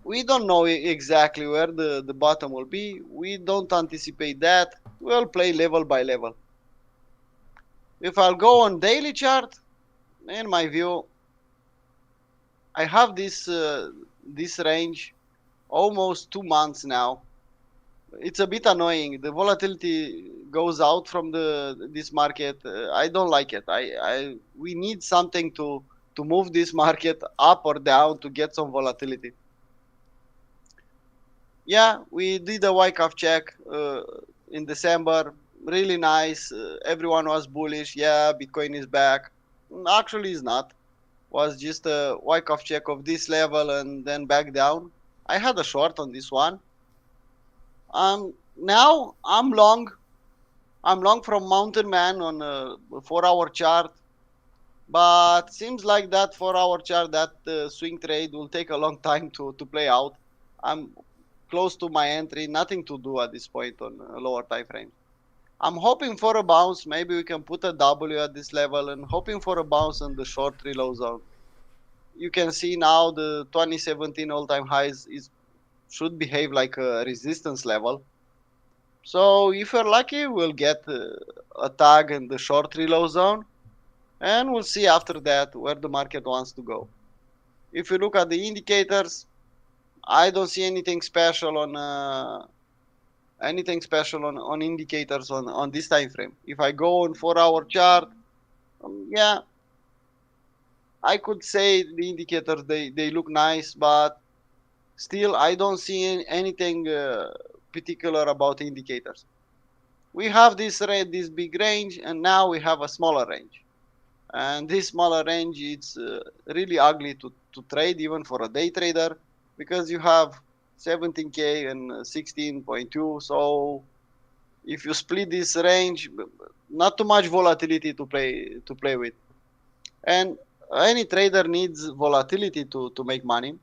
We don't know exactly where the bottom will be. We don't anticipate that. We'll play level by level. If I'll go on daily chart, in my view, I have this range almost 2 months now. It's a bit annoying. The volatility goes out from this market. I don't like it. We need something to move this market up or down to get some volatility. Yeah, we did a Wyckoff check in December. Really nice. Everyone was bullish. Yeah, Bitcoin is back. Actually, it's not. Was just a Wyckoff check of this level and then back down. I had a short on this one. Now I'm long. I'm long from Mountain Man on a 4-hour chart. But seems like that 4-hour chart, that swing trade will take a long time to play out. I'm close to my entry, nothing to do at this point on lower time frame. I'm hoping for a bounce. Maybe we can put a W at this level and hoping for a bounce on the short reload zone. You can see now the 2017 all-time highs should behave like a resistance level. So if we're lucky, we'll get a tag in the short reload zone, and we'll see after that where the market wants to go. If you look at the indicators, I don't see anything special on indicators on this time frame. If I go on 4-hour chart, yeah, I could say the indicators they look nice, but still I don't see anything particular about indicators. We have this big range, and now we have a smaller range, and this smaller range it's really ugly to trade even for a day trader, because you have 17K and 16.2. So if you split this range, not too much volatility to play with. And any trader needs volatility to make money.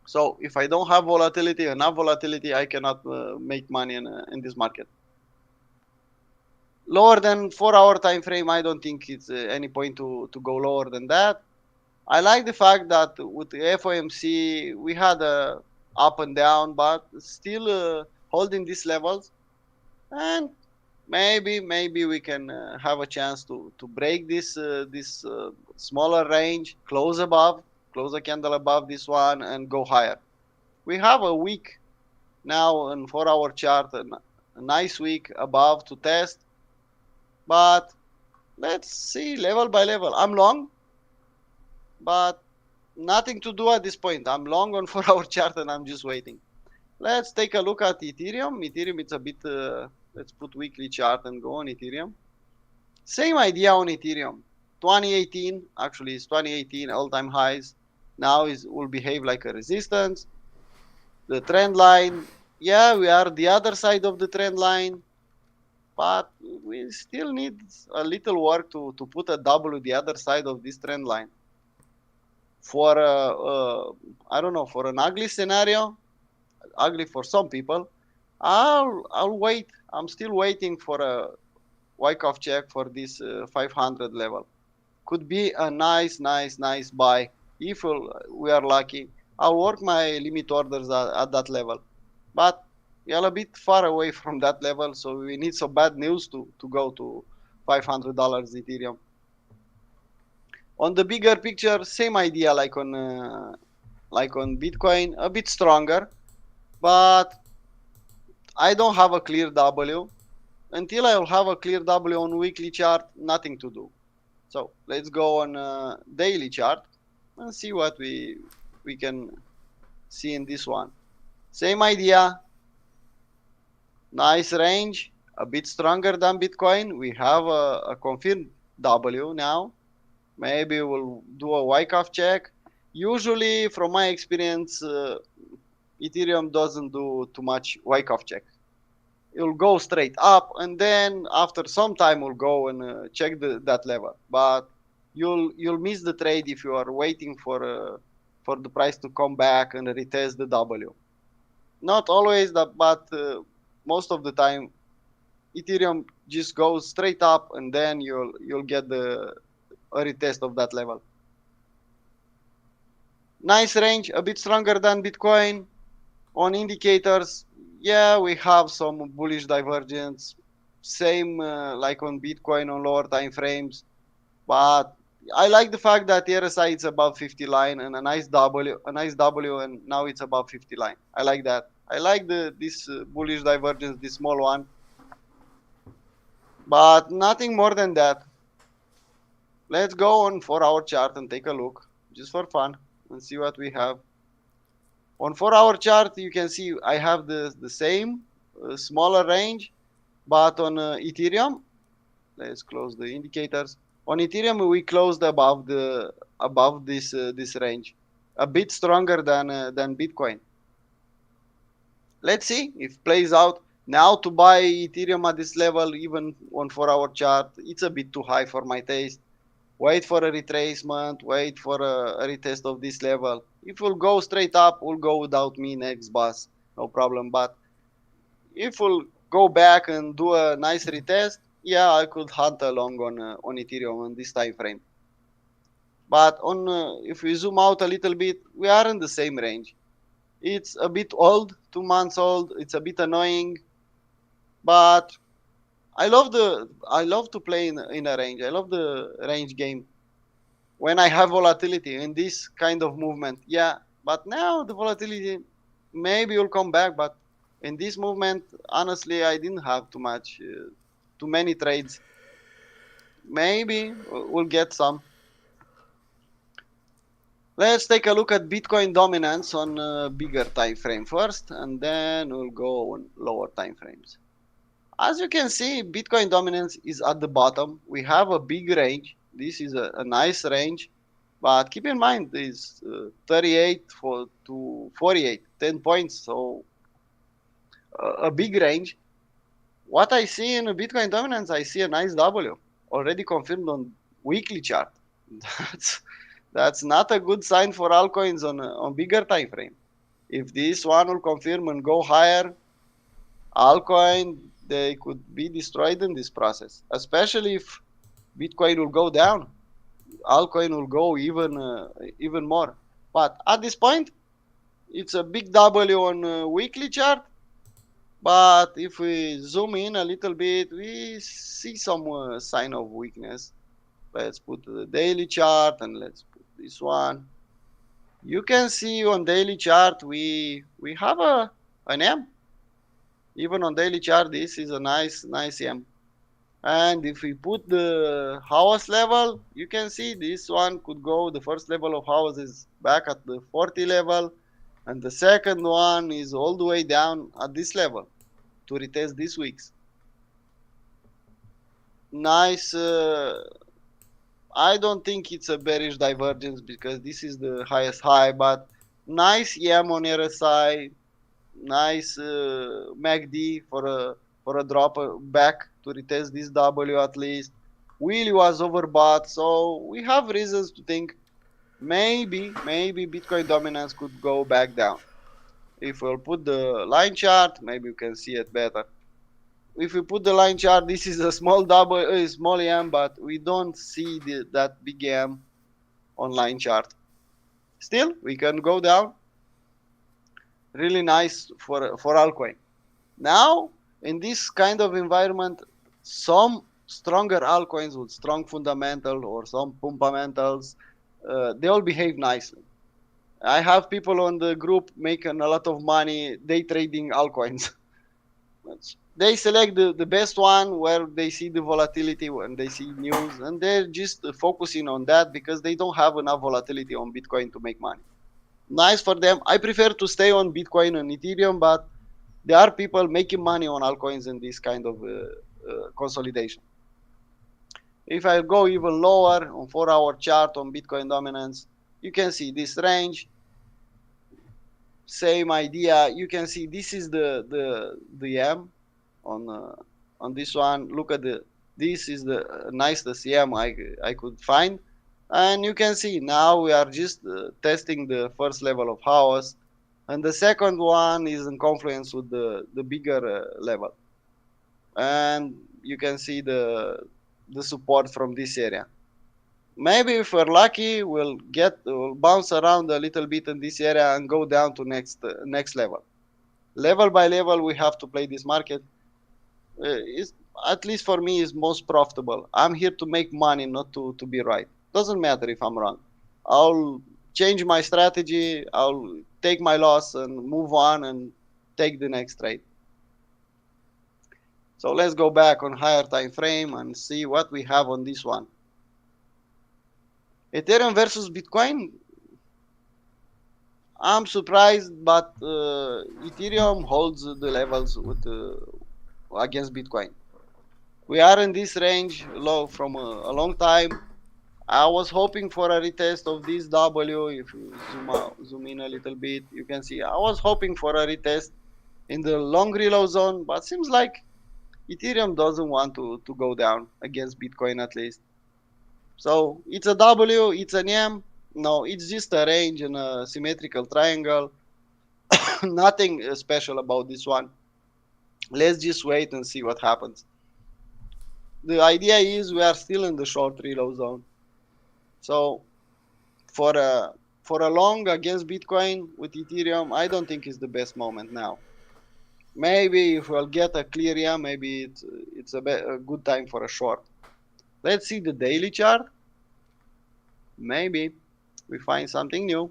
So if I don't have enough volatility, I cannot make money in this market. Lower than 4-hour time frame, I don't think it's any point to go lower than that. I like the fact that with the FOMC we had a up and down, but still holding these levels, and maybe we can have a chance to break this smaller range, close a candle above this one, and go higher. We have a week now on 4-hour chart, a nice week above to test, but let's see level by level. I'm long, but nothing to do at this point. I'm long on 4-hour chart and I'm just waiting. Let's take a look at Ethereum. Ethereum, it's a bit, let's put weekly chart and go on Ethereum. Same idea on Ethereum. 2018, actually it's 2018 all-time highs. Now will behave like a resistance. The trend line, yeah, we are the other side of the trend line, but we still need a little work to put a W the other side of this trend line. For I don't know, for an ugly scenario, ugly for some people, I'll wait. I'm still waiting for a Wyckoff check for this 500 level. Could be a nice buy if we are lucky. I'll work my limit orders at that level. But we are a bit far away from that level, so we need some bad news to go to $500 Ethereum. On the bigger picture, same idea like on Bitcoin, a bit stronger, but I don't have a clear W. Until I'll have a clear W on weekly chart, nothing to do. So let's go on daily chart and see what we can see in this one. Same idea, nice range, a bit stronger than Bitcoin. We have a confirmed W now. Maybe we'll do a Wyckoff check. Usually, from my experience, Ethereum doesn't do too much Wyckoff check. It'll go straight up, and then after some time, we'll go and check that level. But you'll miss the trade if you are waiting for the price to come back and retest the W. Not always, but most of the time, Ethereum just goes straight up, and then you'll get a retest of that level. Nice range, a bit stronger than Bitcoin. On indicators, yeah, we have some bullish divergence. Same like on Bitcoin on lower time frames. But I like the fact that the RSI is above 50 line and a nice W, and now it's above 50 line. I like that. I like this bullish divergence, this small one. But nothing more than that. Let's go on 4-hour chart and take a look, just for fun, and see what we have. On 4-hour chart, you can see I have the same smaller range, but on Ethereum, let's close the indicators. On Ethereum, we closed above this range, a bit stronger than Bitcoin. Let's see if it plays out. Now to buy Ethereum at this level, even on 4-hour chart, it's a bit too high for my taste. Wait for a retracement, wait for a retest of this level. If we'll go straight up, we'll go without me next boss, no problem. But if we'll go back and do a nice retest, yeah, I could hunt along on Ethereum on this time frame. But on if we zoom out a little bit, we are in the same range. It's a bit old, 2 months old. It's a bit annoying, but I love to play in a range. I love the range game when I have volatility in this kind of movement. Yeah, but now the volatility maybe will come back. But in this movement, honestly, I didn't have too many trades. Maybe we'll get some. Let's take a look at Bitcoin dominance on a bigger time frame first, and then we'll go on lower time frames. As you can see, Bitcoin dominance is at the bottom. We have a big range. This is a nice range, but keep in mind this 38 to 48, 10 points, so a big range. What I see in Bitcoin dominance, I see a nice W already confirmed on weekly chart. That's not a good sign for altcoins on bigger time frame. If this one will confirm and go higher, altcoin, they could be destroyed in this process, especially if Bitcoin will go down. Altcoin will go even more. But at this point, it's a big W on weekly chart. But if we zoom in a little bit, we see some sign of weakness. Let's put the daily chart and let's put this one. You can see on daily chart we have an M. Even on daily chart, this is a nice M. And if we put the house level, you can see this one could go. The first level of house is back at the 40 level, and the second one is all the way down at this level to retest this week's. Nice. I don't think it's a bearish divergence because this is the highest high, but nice EM on RSI, nice MACD for a drop back to retest this W at least. Wheelie was overbought, so we have reasons to think maybe Bitcoin dominance could go back down. If we'll put the line chart, maybe you can see it better. If we put the line chart, this is a small small EM, but we don't see that big EM on line chart. Still, we can go down. really nice for altcoin. Now, in this kind of environment, some stronger altcoins with strong fundamental or some fundamentals, they all behave nicely. I have people on the group making a lot of money day trading altcoins. They select the best one where they see the volatility when they see news, and they're just focusing on that because they don't have enough volatility on Bitcoin to make money. Nice for them. I prefer to stay on Bitcoin and Ethereum, but there are people making money on altcoins in this kind of consolidation. If I go even lower on 4-hour chart on Bitcoin dominance, you can see this range. Same idea. You can see this is the M on this one. Look at this is the nicest M I could find, and you can see now we are just testing the first level of house, and the second one is in confluence with the bigger level, and you can see the support from this area. Maybe if we're lucky, we'll bounce around a little bit in this area and go down to next level. Level by level, we have to play this market. Is at least for me is most profitable. I'm here to make money, not to be right. Doesn't matter if I'm wrong. I'll change my strategy. I'll take my loss and move on and take the next trade. So let's go back on higher time frame and see what we have on this one. Ethereum versus Bitcoin. I'm surprised, but Ethereum holds the levels with against Bitcoin. We are in this range low from a long time. I was hoping for a retest of this W. If you zoom in a little bit, you can see I was hoping for a retest in the long reload zone, but seems like Ethereum doesn't want to go down against Bitcoin at least. So it's a W, it's an M. No, it's just a range and a symmetrical triangle. Nothing special about this one. Let's just wait and see what happens. The idea is we are still in the short reload zone. So for a long against Bitcoin with Ethereum, I don't think it's the best moment now. Maybe if we'll get a clear M, maybe it's a good time for a short. Let's see the daily chart. Maybe we find something new.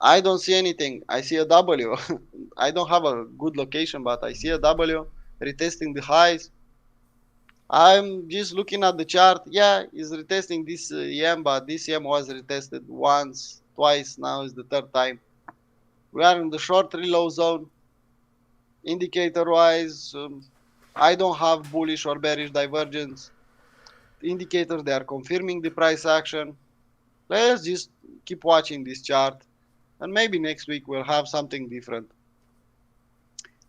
I don't see anything. I see a W. I don't have a good location, but I see a W retesting the highs. I'm just looking at the chart. Yeah, it's retesting this EM, but this EM was retested once, twice. Now is the third time. We are in the short reload zone. Indicator wise, I don't have bullish or bearish divergence. Indicators, they are confirming the price action. Let's just keep watching this chart, and maybe next week we'll have something different.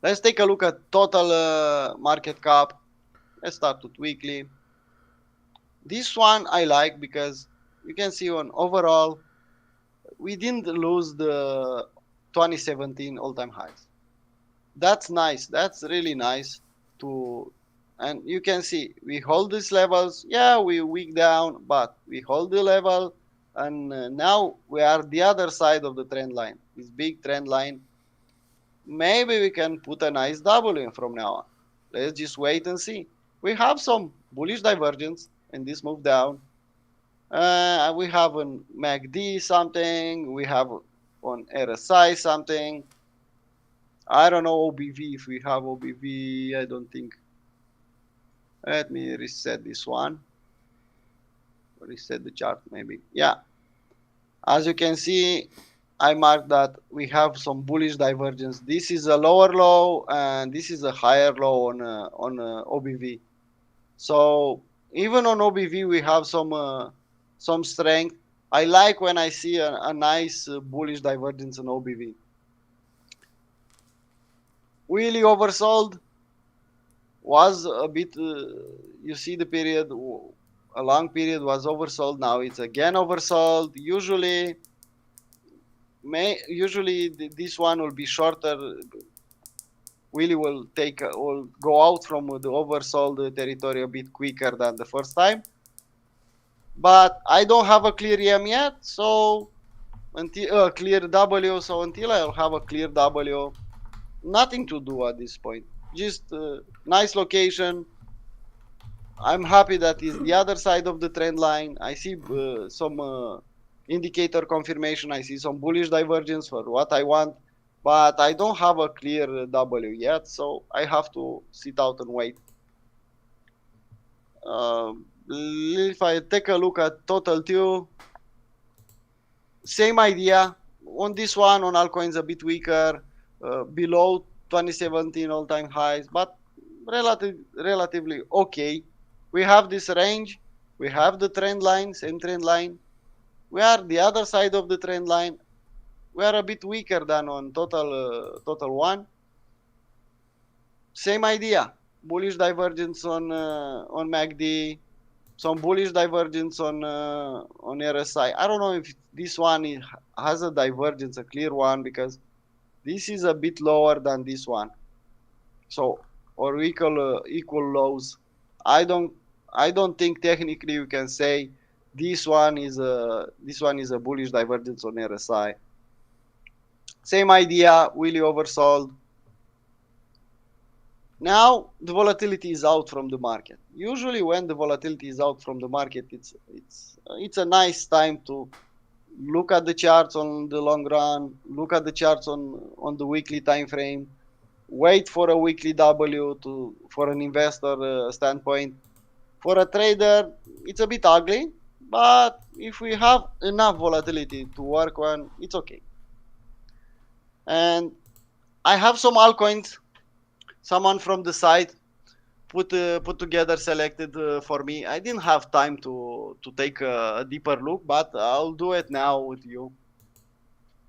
Let's take a look at total market cap. Let's start with weekly. This one I like because you can see on overall we didn't lose the 2017 all-time highs. That's nice. That's really nice to, and you can see we hold these levels. Yeah, we weak down, but we hold the level, and now we are the other side of the trend line. This big trend line. Maybe we can put a nice W in from now on. Let's just wait and see. We have some bullish divergence in this move down. We have on MACD something. We have on RSI something. I don't know OBV. If we have OBV, I don't think. Let me reset this one. Reset the chart maybe. Yeah. As you can see, I marked that we have some bullish divergence. This is a lower low and this is a higher low on OBV. So even on OBV we have some strength. I like when I see a nice bullish divergence on OBV. Really oversold was a bit. You see the period, a long period was oversold. Now it's again oversold. Usually this one will be shorter. Really will go out from the oversold territory a bit quicker than the first time. But I don't have a clear EM yet, so until clear W. So until I'll have a clear W, nothing to do at this point. Just nice location. I'm happy that is the other side of the trend line. I see some indicator confirmation. I see some bullish divergence for what I want, but I don't have a clear W yet, so I have to sit out and wait. If I take a look at total two, same idea. On this one, on altcoins a bit weaker, below 2017 all-time highs, but relatively okay. We have this range. We have the trend line, same trend line. We are the other side of the trend line. We are a bit weaker than on total one. Same idea. Bullish divergence on MACD, some bullish divergence on RSI. I don't know if this one has a divergence, a clear one, because this is a bit lower than this one. So, or equal lows. I don't think technically you can say this one is a bullish divergence on RSI. Same idea, really oversold. Now the volatility is out from the market. Usually when the volatility is out from the market, it's a nice time to look at the charts on the long run, look at the charts on the weekly time frame, wait for a weekly W for an investor standpoint. For a trader, it's a bit ugly, but if we have enough volatility to work on, it's okay. And I have some altcoins. Someone from the site put together, selected for me. I didn't have time to take a deeper look, but I'll do it now with you.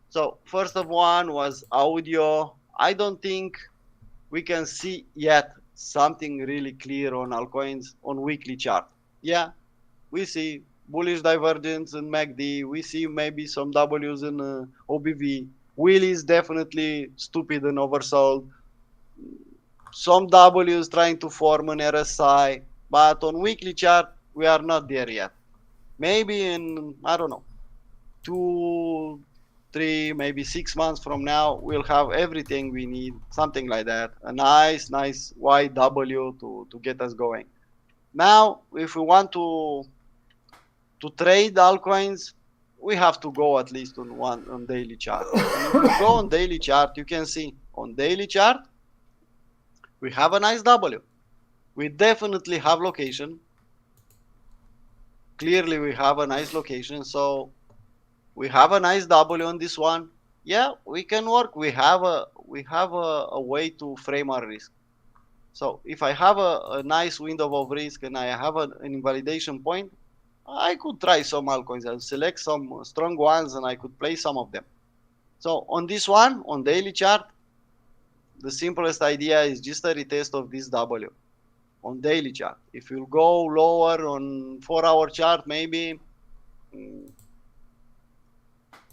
So first of one was audio. I don't think we can see yet something really clear on altcoins on weekly chart. Yeah, we see bullish divergence in MACD. We see maybe some W's in OBV. Wheel is definitely stupid and oversold. Some W's trying to form an RSI, but on weekly chart we are not there yet. Maybe in, I don't know, 2, 3, maybe 6 months from now we'll have everything we need, something like that. A nice wide W to get us going. Now if we want to trade altcoins, we have to go at least on daily chart. And if you go on daily chart, you can see on daily chart we have a nice W. We definitely have location. Clearly we have a nice location, so we have a nice W on this one. Yeah, we can work. We have a way to frame our risk. So if I have a nice window of risk and I have an invalidation point, I could try some altcoins. I'll select some strong ones and I could play some of them. So on this one, on daily chart, the simplest idea is just a retest of this W on daily chart. If you go lower on 4-hour chart, maybe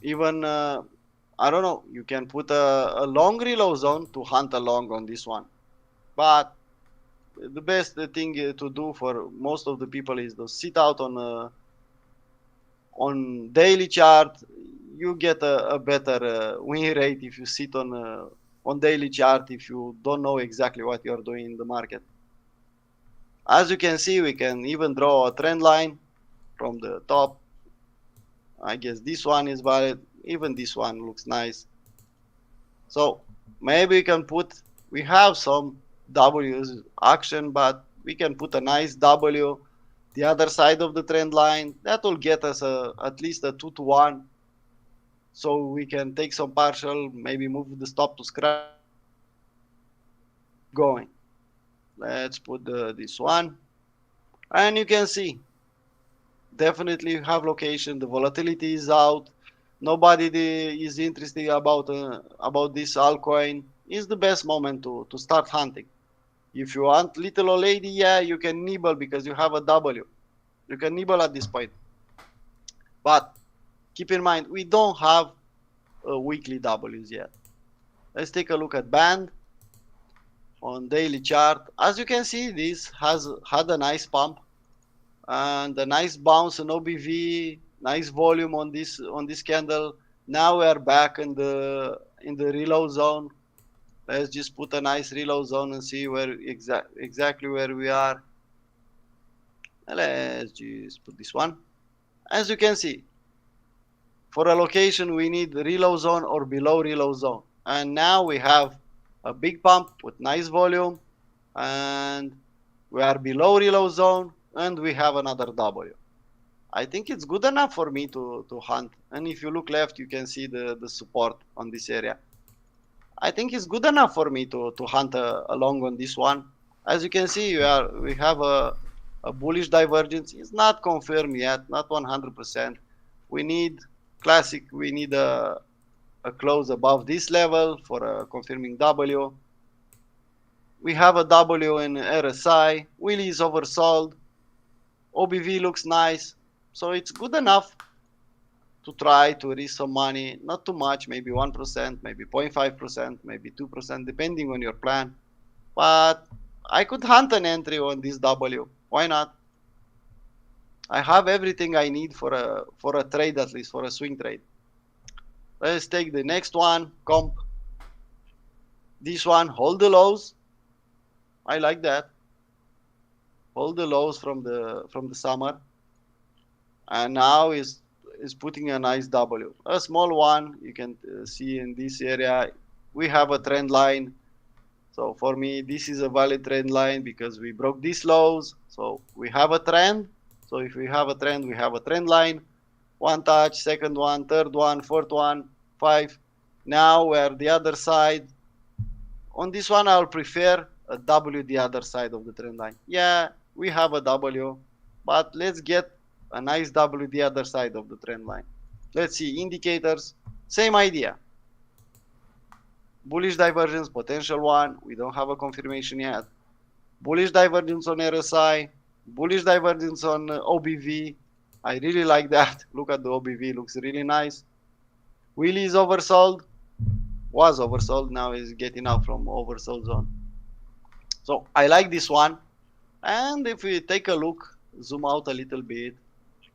even I don't know, you can put a long reload zone to hunt along on this one. But the best thing to do for most of the people is to sit out on daily chart. You get a better win rate if you sit on daily chart, if you don't know exactly what you're doing in the market. As you can see, we can even draw a trend line from the top. I guess this one is valid. Even this one looks nice. So maybe we have some W's action, but we can put a nice W the other side of the trend line. That will get us at least a 2-to-1. So we can take some partial, maybe move the stop to scratch. Going. Let's put this one. And you can see, definitely have location. The volatility is out. Nobody is interested about this altcoin. It's the best moment to start hunting. If you want little old lady, yeah, you can nibble because you have a W. You can nibble at this point. But keep in mind, we don't have weekly W's yet. Let's take a look at band on daily chart. As you can see, this has had a nice pump and a nice bounce in OBV, nice volume on this candle. Now we are back in the reload zone. Let's just put a nice reload zone and see where exactly where we are. Let's just put this one. As you can see, for a location we need reload zone or below reload zone. And now we have a big pump with nice volume, and we are below reload zone, and we have another W. I think it's good enough for me to hunt. And if you look left, you can see the support on this area. I think it's good enough for me to hunt along on this one. As you can see, we have a bullish divergence. It's not confirmed yet, not 100%. We need classic. We need a close above this level for a confirming W. We have a W in RSI. Willy is oversold. OBV looks nice. So it's good enough to try to risk some money. Not too much, maybe 1%, maybe 0.5%, maybe 2%, depending on your plan. But I could hunt an entry on this W. Why not? I have everything I need for a trade, at least for a swing trade. Let's take the next one, comp. This one, hold the lows. I like that. Hold the lows from the summer. And now is putting a nice W. A small one, you can see in this area. We have a trend line. So for me, this is a valid trend line because we broke these lows. So we have a trend. So if we have a trend, we have a trend line. One touch, second one, third one, fourth one, 5. Now we're the other side. On this one, I'll prefer a W the other side of the trend line. Yeah, we have a W, but let's get a nice W the other side of the trend line. Let's see, indicators, same idea. Bullish divergence, potential one. We don't have a confirmation yet. Bullish divergence on RSI. Bullish divergence on OBV. I really like that. Look at the OBV, looks really nice. Willy is oversold. Was oversold, now is getting out from oversold zone. So I like this one. And if we take a look, zoom out a little bit,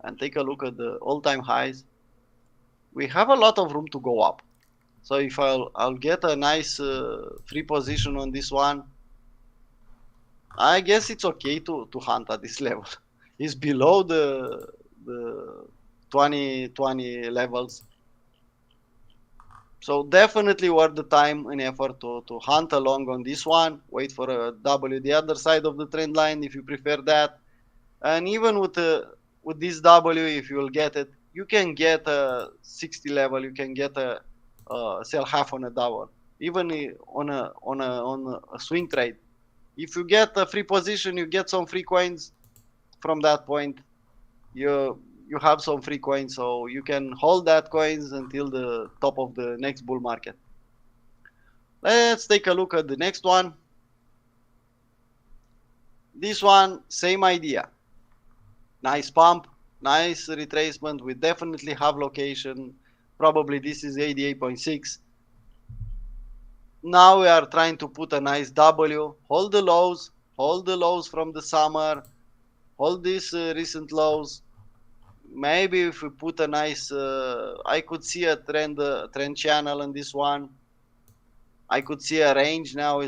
and take a look at the all-time highs, we have a lot of room to go up. So if I'll get a nice free position on this one, I guess it's okay to hunt at this level. It's below the 2020 levels. So definitely worth the time and effort to hunt along on this one. Wait for a W the other side of the trend line if you prefer that. And even with this W, if you will get it, you can get a 60 level. You can get a sell half on a double, even on a swing trade. If you get a free position, you get some free coins. From that point, you have some free coins, so you can hold that coins until the top of the next bull market. Let's take a look at the next one. This one, same idea. Nice pump, nice retracement. We definitely have location. Probably this is 88.6. Now we are trying to put a nice W. Hold the lows from the summer. Hold these recent lows. Maybe if we put a nice, I could see a trend channel on this one. I could see a range now.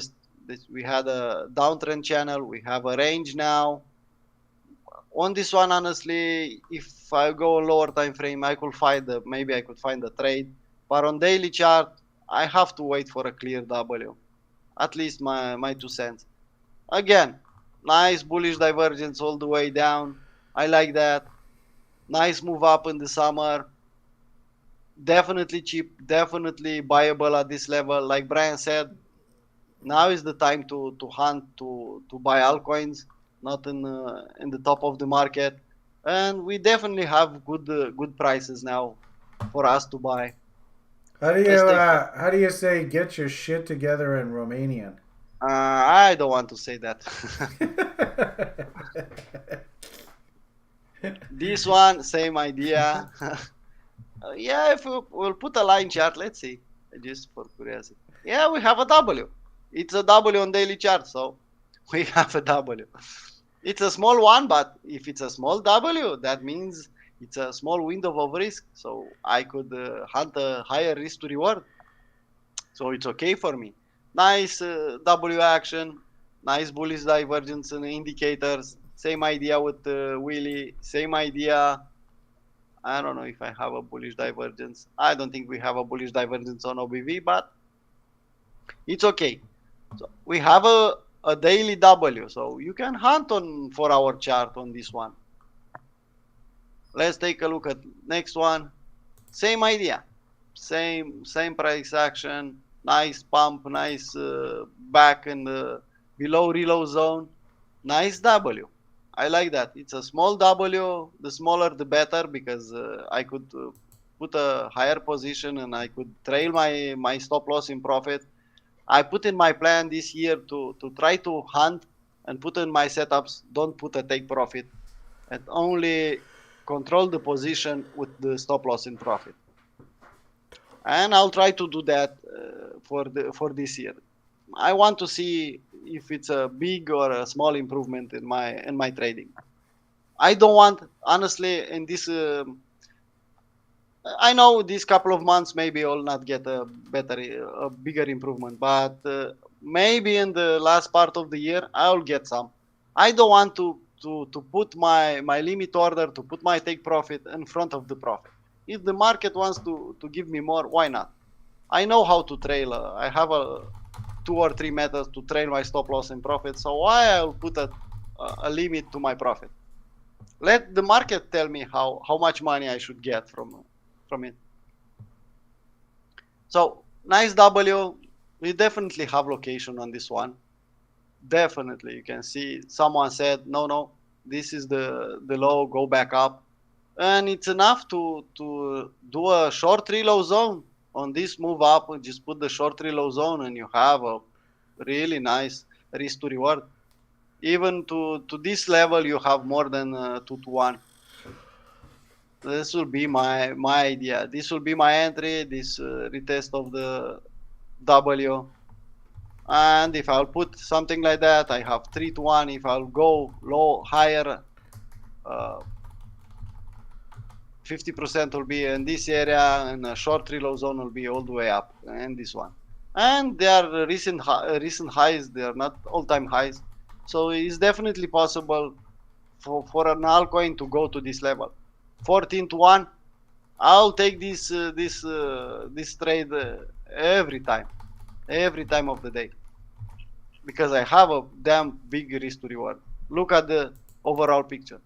We had a downtrend channel. We have a range now. On this one, honestly, if I go on lower time frame, I could maybe I could find a trade. But on daily chart, I have to wait for a clear W. At least my 2 cents. Again, nice bullish divergence all the way down. I like that. Nice move up in the summer. Definitely cheap, definitely buyable at this level. Like Brian said, now is the time to hunt, to buy altcoins, not in the top of the market. And we definitely have good prices now for us to buy. How do you say get your shit together in Romanian? I don't want to say that. This one, same idea. Yeah, if we'll put a line chart, let's see, just for curiosity. Yeah, we have a W. It's a W on daily chart, so we have a W. It's a small one, but if it's a small W, that means It's a small window of risk, so I could hunt a higher risk to reward. So it's okay for me. Nice W action, nice bullish divergence in indicators. Same idea with Willy, same idea. I don't know if I have a bullish divergence. I don't think we have a bullish divergence on OBV, but it's okay. So we have a daily W, so you can hunt on 4-hour chart on this one. Let's take a look at next one. Same idea, same price action, nice pump, nice back in the below reload zone, nice W. I like that. It's a small W. The smaller the better, because I could put a higher position and I could trail my stop loss in profit. I put in my plan this year to try to hunt and put in my setups. Don't put a take profit, and only control the position with the stop loss in profit. And I'll try to do that for this year. I want to see if it's a big or a small improvement in my trading. I don't want, honestly, in this. I know these couple of months maybe I'll not get a bigger improvement, but maybe in the last part of the year I'll get some. I don't want to put my limit order, to put my take profit in front of the profit. If the market wants to give me more, why not? I know how to trail. I have a 2 or 3 methods to trail my stop loss and profit. So why I'll put a limit to my profit? Let the market tell me how much money I should get from it. So nice W. We definitely have location on this one. Definitely, you can see someone said no, this is the low. Go back up, and it's enough to do a short reload zone on this move up. Just put the short reload zone, and you have a really nice risk to reward. Even to this level, you have more than 2 to 1. This will be my idea. This will be my entry. This retest of the W. And if I'll put something like that, I have 3 to 1. If I'll go low, higher, 50% will be in this area, and a short reload zone will be all the way up, and this one. And they are recent highs. They are not all-time highs. So it's definitely possible for an altcoin to go to this level. 14 to 1. I'll take this trade every time of the day, because I have a damn big risk to reward. Look at the overall picture.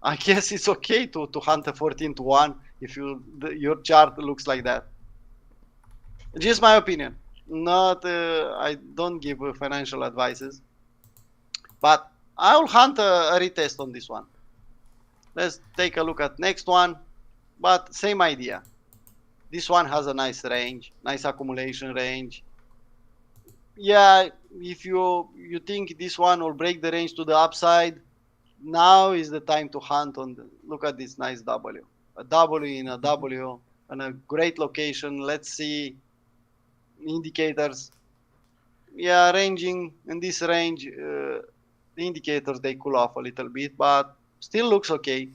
I guess it's okay to hunt a 14 to 1 if your chart looks like that. Just my opinion. Not I don't give financial advices, but I'll hunt a retest on this one. Let's take a look at next one, but same idea. This one has a nice range, nice accumulation range. Yeah, if you think this one will break the range to the upside, now is the time to hunt on look at this nice W. A W in a W and a great location. Let's see indicators. Yeah, ranging in this range, the indicators, they cool off a little bit, but still looks okay.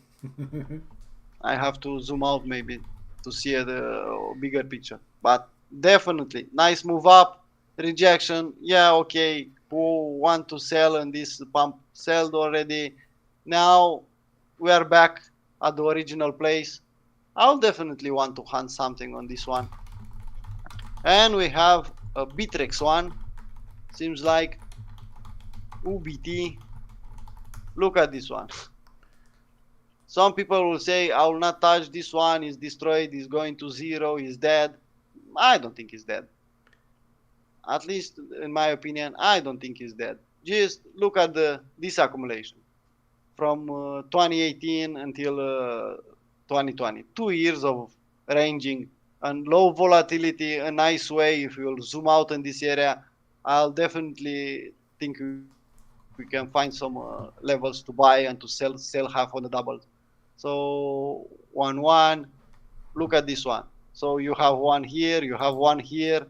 I have to zoom out maybe to see the bigger picture, but definitely nice move up. Rejection, yeah, okay. Who want to sell and this pump sold already? Now we are back at the original place. I'll definitely want to hunt something on this one. And we have a Bitrex one. Seems like UBT. Look at this one. Some people will say, I will not touch this one. He's destroyed. He's going to zero. He's dead. I don't think he's dead. At least in my opinion, I don't think he's dead. Just look at this accumulation from 2018 until 2020. 2 years of ranging and low volatility, a nice way. If you'll zoom out in this area, I'll definitely think we can find some levels to buy and to sell half on the doubles. So 1-1, look at this one. So you have one here, you have one here.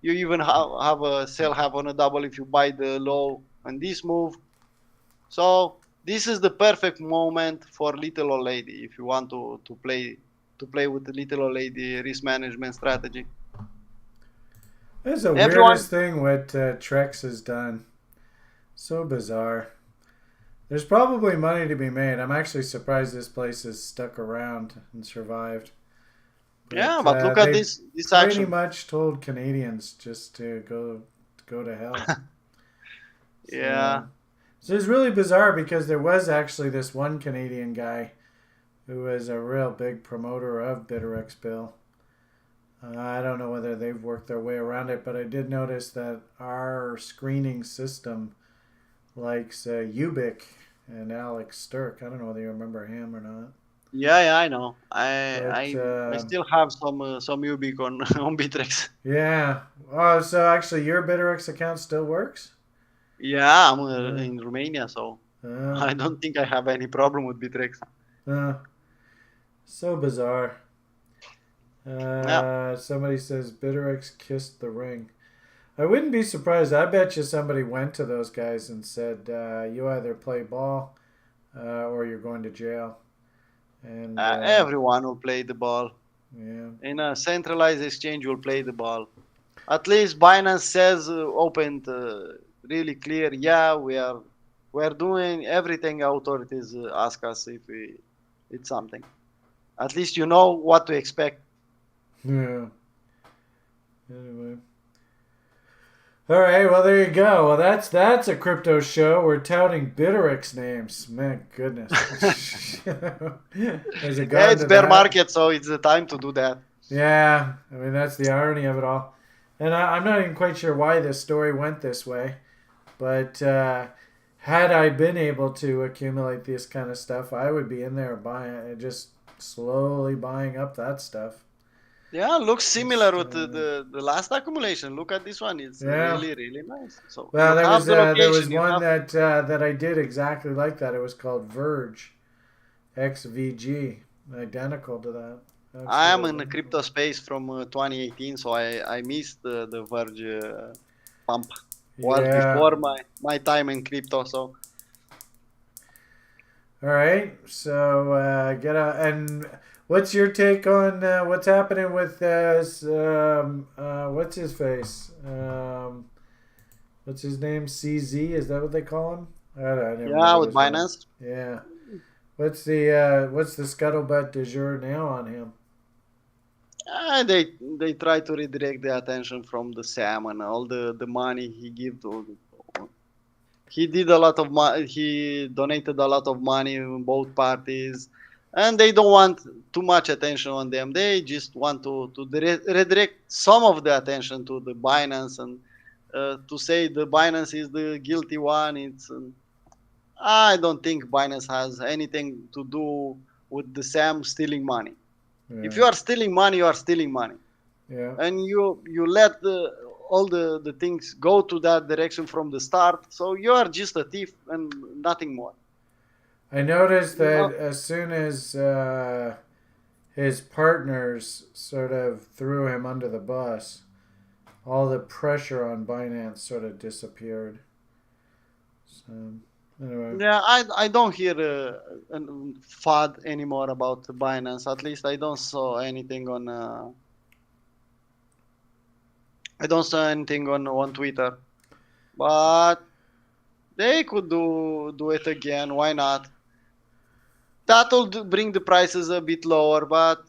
You even have a sell half on a double if you buy the low on this move. So this is the perfect moment for little old lady if you want to play with the little old lady risk management strategy. That's the Everyone, weirdest thing what Trex has done. So bizarre. There's probably money to be made. I'm actually surprised this place has stuck around and survived. yeah, But but look at they this pretty action. much told Canadians just to go to hell. Yeah, So it's really bizarre because there was actually this one Canadian guy who was a real big promoter of Bitterx Bill. I don't know whether they've worked their way around it, but I did notice that our screening system likes Ubik and Alex Sturck. I don't know whether you remember him or not. yeah, I know. But I still have some Ubic on on Bittrex. yeah. Oh, so actually your Bitterx account still works? Yeah, I'm Uh, in Romania, so uh, I don't think I have any problem with Bittrex. uh, so bizarre. Yeah, Somebody says Bitterx kissed the ring. I wouldn't be surprised. I bet you somebody went to those guys and said, "You either play ball or you're going to jail." And everyone will play the ball. yeah, In a centralized exchange, will play the ball. At least Binance says opened really clear. Yeah, we are doing everything authorities ask us if we it's something. At least you know what to expect. yeah. Anyway, all right. Well, there you go. Well, that's a crypto show. We're touting Bitterx names. Man, goodness. Has it Yeah, gotten it's to bear that? market, so it's the time to do that. Yeah. I mean, that's the irony of it all. And I'm not even quite sure why this story went this way. But had I been able to accumulate this kind of stuff, I would be in there buying, just slowly buying up that stuff. Yeah, looks similar Just, with the last accumulation. Look at this one; it's yeah. really nice. So Well, you there have was the location. You one have. that I did exactly like that. It was called Verge XVG, identical to that. I am Absolutely in the identical. crypto space from 2018, so I missed the Verge pump. Was Yeah. before my time in crypto. So All right. So get out. And what's your take on what's happening with what's his face? What's his name? CZ? Is that what they call him? I never yeah, remember with his name. Binance. Yeah. What's the scuttlebutt du jour now on him? They try to redirect the attention from the Sam and all the money he give to. He did a lot of money. He donated a lot of money in both parties, and they don't want too much attention on them. They just want to redirect some of the attention to the Binance and to say the Binance is the guilty one. I don't think Binance has anything to do with the Sam stealing money. If Yeah. you are stealing money, you are stealing money, Yeah. and you let all the things go to that direction from the start. So you are just a thief and nothing more. I noticed You that know? as soon as his partners sort of threw him under the bus, all the pressure on Binance sort of disappeared. So, anyway. Yeah, I don't hear FUD anymore about Binance. At least I don't saw anything on I don't saw anything on Twitter. But they could do it again. Why not? That'll bring the prices a bit lower, but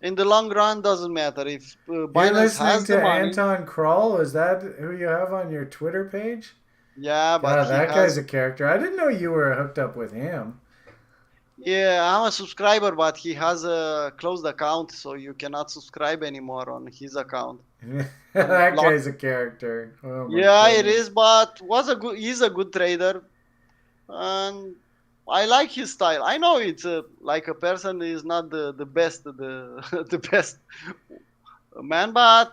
in the long run, doesn't matter if You're Binance listening has the to money. Anton Kroll? Is that who you have on your Twitter page? Yeah, but God, he that guy's has. a character. I didn't know you were hooked up with him. Yeah, I'm a subscriber, but he has a closed account, so you cannot subscribe anymore on his account. And That block. guy's a character. Oh my Yeah, it goodness. is, but was a good. He's a good trader, and I like his style. I know it's like a person is not the best the best man, but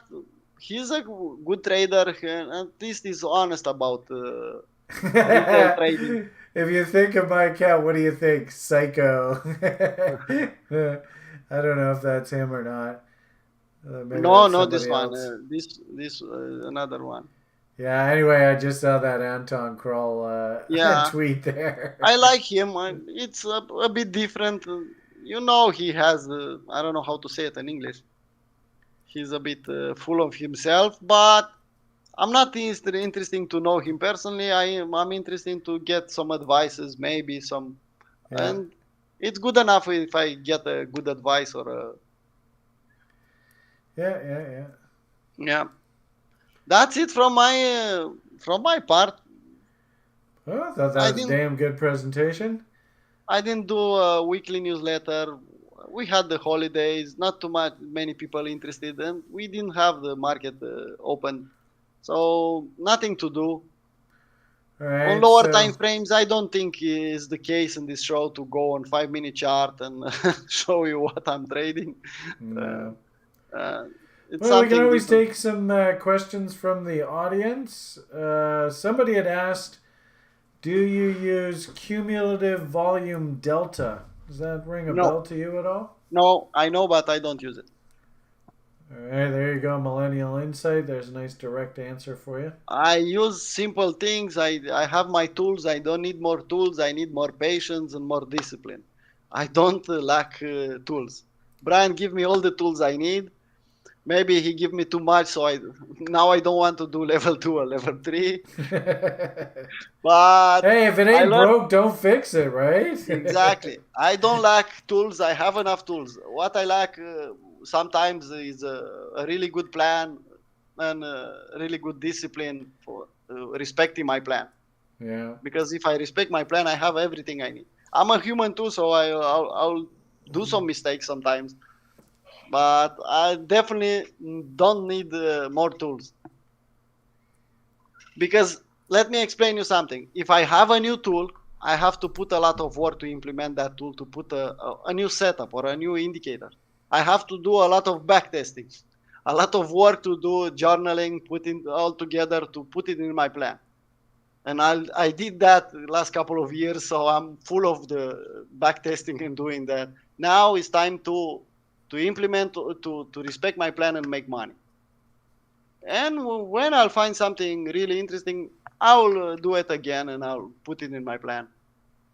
he's a good trader, and at least he's honest about retail trading. If you think of my cat, what do you think? Psycho. I don't know if that's him or not. Maybe No, that's no, this somebody one. else. This another one. Yeah. Anyway, I just saw that Anton Kroll Yeah, tweet there. I like him. It's a bit different. You know, he has, I don't know how to say it in English. He's a bit full of himself, but I'm not interesting to know him personally. I'm interested to get some advices, maybe some, Yeah. and it's good enough if I get a good advice or a, Yeah. Yeah. Yeah. yeah. That's it from my part. Well, I thought that I was a didn't damn good presentation. I didn't do a weekly newsletter. We had the holidays, not too much many people interested, and we didn't have the market open, so nothing to do. All On right. lower time So, frames, I don't think is the case in this show to go on 5 minute chart and show you what I'm trading. Uh, no. uh, it's Well, we can something always different. take some questions from the audience. Somebody had asked, "Do you use cumulative volume delta?" Does that ring a No, bell to you at all? no, I know, but I don't use it. All right, there you go, Millennial Insight. There's a nice direct answer for you. I use simple things. I have my tools. I don't need more tools. I need more patience and more discipline. I don't lack tools. Brian give me all the tools I need. Maybe he give me too much, so I now I don't want to do level 2 or level 3. Hey, But if it I ain't learned broke, don't fix it, right? exactly. I don't lack tools. I have enough tools. What I lack sometimes is a really good plan and really good discipline for respecting my plan. Yeah, Because if I respect my plan, I have everything I need. I'm a human too, so I'll do some mistakes sometimes. But I definitely don't need more tools. Because let me explain you something. If I have a new tool, I have to put a lot of work to implement that tool, to put a new setup or a new indicator. I have to do a lot of back testing, a lot of work to do journaling, put it all together to put it in my plan. And I did that the last couple of years, so I'm full of the back testing and doing that. Now it's time to implement, to respect my plan and make money. And when I'll find something really interesting, I'll do it again and I'll put it in my plan.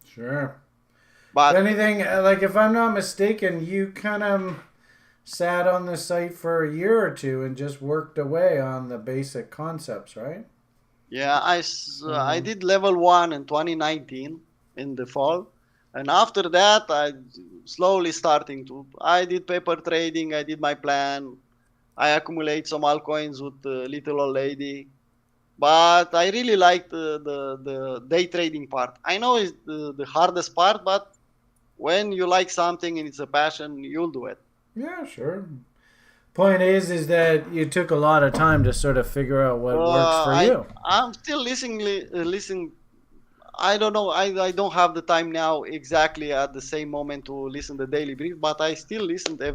sure. So But anything like, if I'm not mistaken, you kind of sat on the site for a year or two and just worked away on the basic concepts, right? yeah, I Um, did level 1 in 2019 in the fall. And after that, I slowly starting to. I did paper trading. I did my plan. I accumulate some altcoins with the little old lady. But I really like the day trading part. I know it's the hardest part, but when you like something and it's a passion, you'll do it. yeah, sure. Point is that you took a lot of time to sort of figure out what works for I you. I'm still listening. I don't know. I don't have the time now exactly at the same moment to listen the daily brief, but I still listen to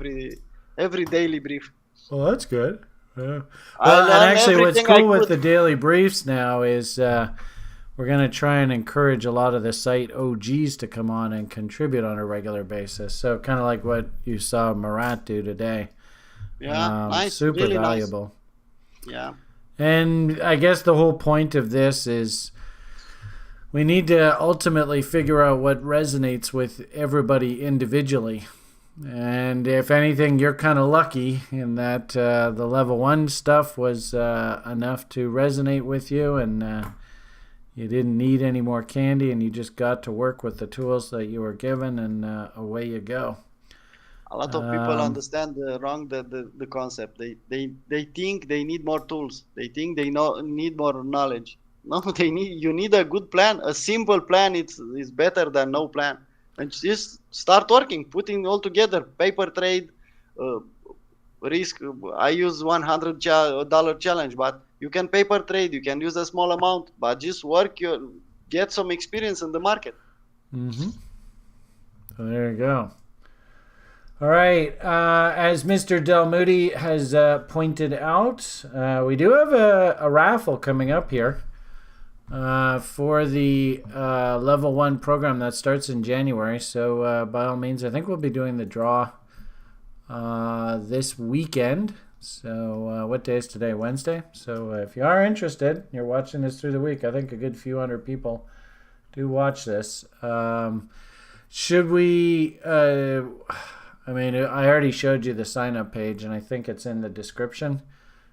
every daily brief. Well, that's good. Yeah. I Well, and learn actually, what's everything I cool with could. the daily briefs now is we're going to try and encourage a lot of the site OGs to come on and contribute on a regular basis. So, kind of like what you saw Marat do today. Yeah, nice, Super really nice. valuable. Yeah, And I guess the whole point of this is we need to ultimately figure out what resonates with everybody individually. And if anything, you're kind of lucky in that the level 1 stuff was enough to resonate with you, and you didn't need any more candy, and you just got to work with the tools that you were given, and away you go. a lot of people Um, understand wrong the concept. They think they need more tools. They think they know need more knowledge. No, they need you need a good plan. A simple plan is better than no plan. And just start working, putting all together. Paper trade, uh, risk. I use $100 challenge, but you can paper trade. You can use a small amount, but just work your get some experience in the market. mm-hmm. So there you go. All right. As Mr. Del Moody has pointed out, we do have a raffle coming up here for the level 1 program that starts in January. So, by all means, I think we'll be doing the draw this weekend. So what day is today? Wednesday. So if you are interested, you're watching this through the week. I think a good few hundred people do watch this. Should we? I mean, I already showed you the sign up page, and I think it's in the description.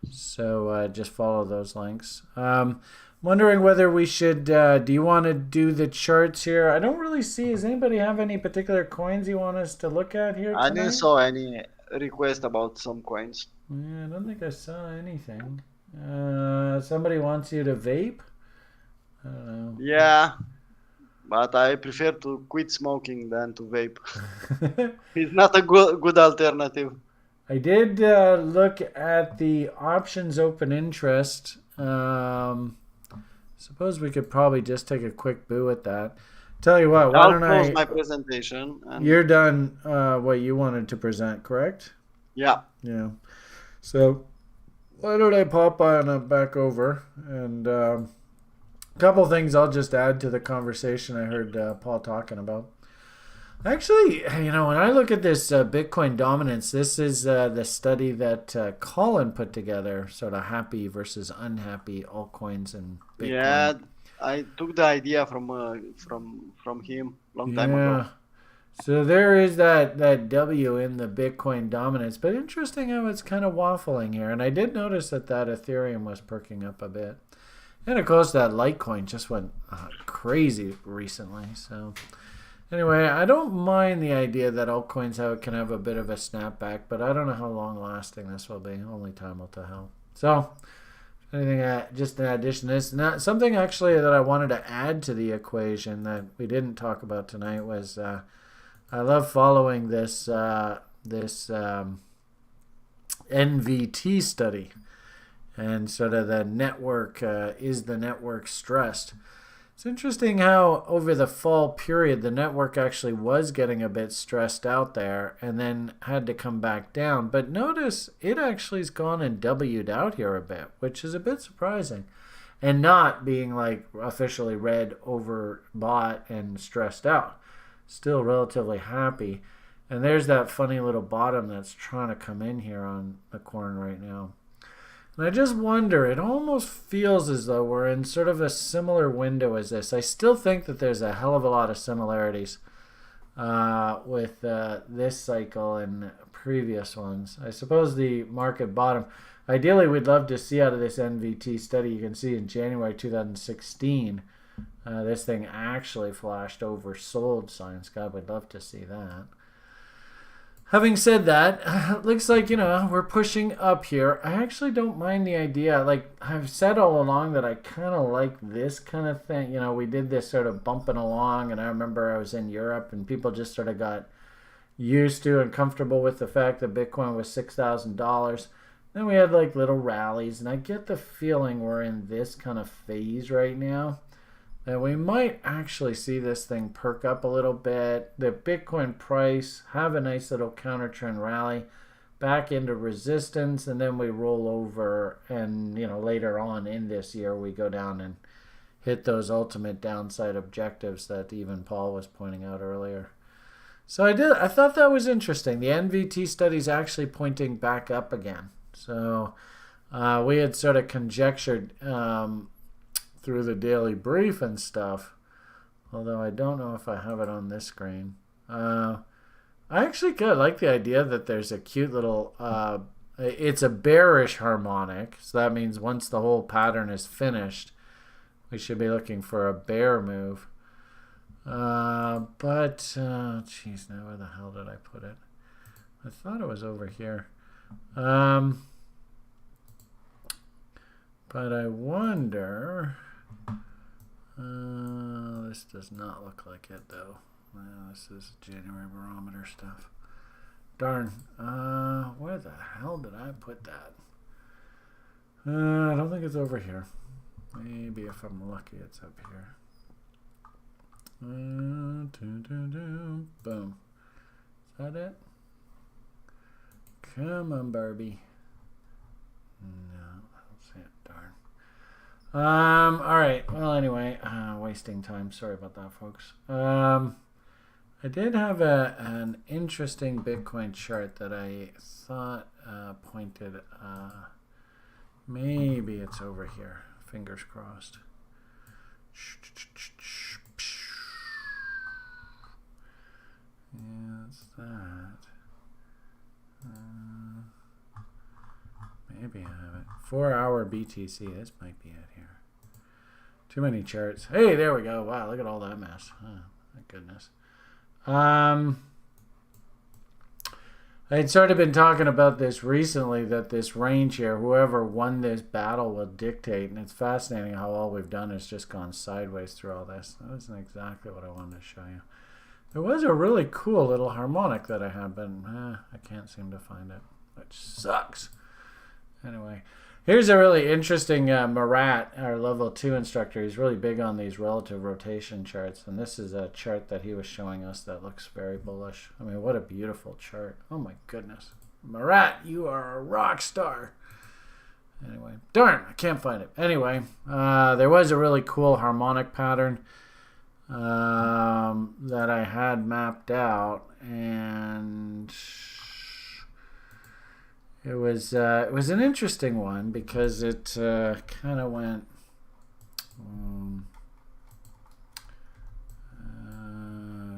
So just follow those links. Wondering whether we should. Do you want to do the charts here? I don't really see. Does anybody have any particular coins you want us to look at here I tonight? didn't saw any request about some coins. Yeah, I don't think I saw anything. Somebody wants you to vape? I don't know. Yeah, but I prefer to quit smoking than to vape. It's not a good alternative. I did look at the options open interest. Suppose we could probably just take a quick boo at that. Tell you what, why I'll don't close I... my presentation. And You're done what you wanted to present, correct? yeah, Yeah. So why don't I pop on back over and a couple things I'll just add to the conversation I heard Paul talking about. Actually, when I look at this Bitcoin dominance, this is the study that Colin put together, sort of happy versus unhappy altcoins and Bitcoin. yeah, I took the idea from him long time ago. So there is that W in the Bitcoin dominance, but interesting how it's kind of waffling here. And I did notice that Ethereum was perking up a bit. And of course that Litecoin just went crazy recently. So anyway, I don't mind the idea that altcoins can have a bit of a snapback, but I don't know how long lasting this will be. Only time will tell. So anything just in addition to this, something actually that I wanted to add to the equation that we didn't talk about tonight was I love following this NVT study and sort of the network. Is the network stressed? It's interesting how over the fall period the network actually was getting a bit stressed out there and then had to come back down. But notice it actually has gone and W'd out here a bit, which is a bit surprising. And not being like officially red, overbought, and stressed out. Still relatively happy. And there's that funny little bottom that's trying to come in here on the corn right now. And I just wonder, it almost feels as though we're in sort of a similar window as this. I still think that there's a hell of a lot of similarities with this cycle and previous ones. I suppose the market bottom, ideally we'd love to see out of this NVT study, you can see in January 2016, this thing actually flashed oversold signs. God, we'd love to see that. Having said that, it looks like, we're pushing up here. I actually don't mind the idea. Like I've said all along that I kind of like this kind of thing. We did this sort of bumping along, and I remember I was in Europe and people just sort of got used to and comfortable with the fact that Bitcoin was $6,000. Then we had like little rallies, and I get the feeling we're in this kind of phase right now. That we might actually see this thing perk up a little bit. The Bitcoin price have a nice little counter trend rally back into resistance, and then we roll over, and later on in this year we go down and hit those ultimate downside objectives that even Paul was pointing out earlier. So I thought that was interesting. The NVT study is actually pointing back up again. So we had sort of conjectured through the daily brief and stuff, although I don't know if I have it on this screen. I actually kind of like the idea that there's a cute little it's a bearish harmonic, so that means once the whole pattern is finished we should be looking for a bear move, but geez, now where the hell did I put it? I thought it was over here. But I wonder. This does not look like it though. This is January barometer stuff. Darn. Where the hell did I put that? I don't think it's over here. Maybe if I'm lucky it's up here. Boom. Is that it? Come on, Barbie. No, I don't see it. Darn. All right. Well, anyway, wasting time. Sorry about that, folks. I did have an interesting Bitcoin chart that I thought pointed. Maybe it's over here. Fingers crossed. Yeah, that's that. Maybe I have it. 4-hour BTC. This might be it here. Too many charts. Hey, there we go. Wow, look at all that mess. Oh, my goodness. I'd sort of been talking about this recently, that this range here, whoever won this battle will dictate, and it's fascinating how all we've done is just gone sideways through all this. That wasn't exactly what I wanted to show you. There was a really cool little harmonic that I had, but I can't seem to find it, which sucks. Anyway, here's a really interesting Marat, our level 2 instructor. He's really big on these relative rotation charts, and this is a chart that he was showing us that looks very bullish. I mean, what a beautiful chart. Oh my goodness. Marat, you are a rock star. Anyway, darn, I can't find it. Anyway, there was a really cool harmonic pattern that I had mapped out, and it was an interesting one because it kind of went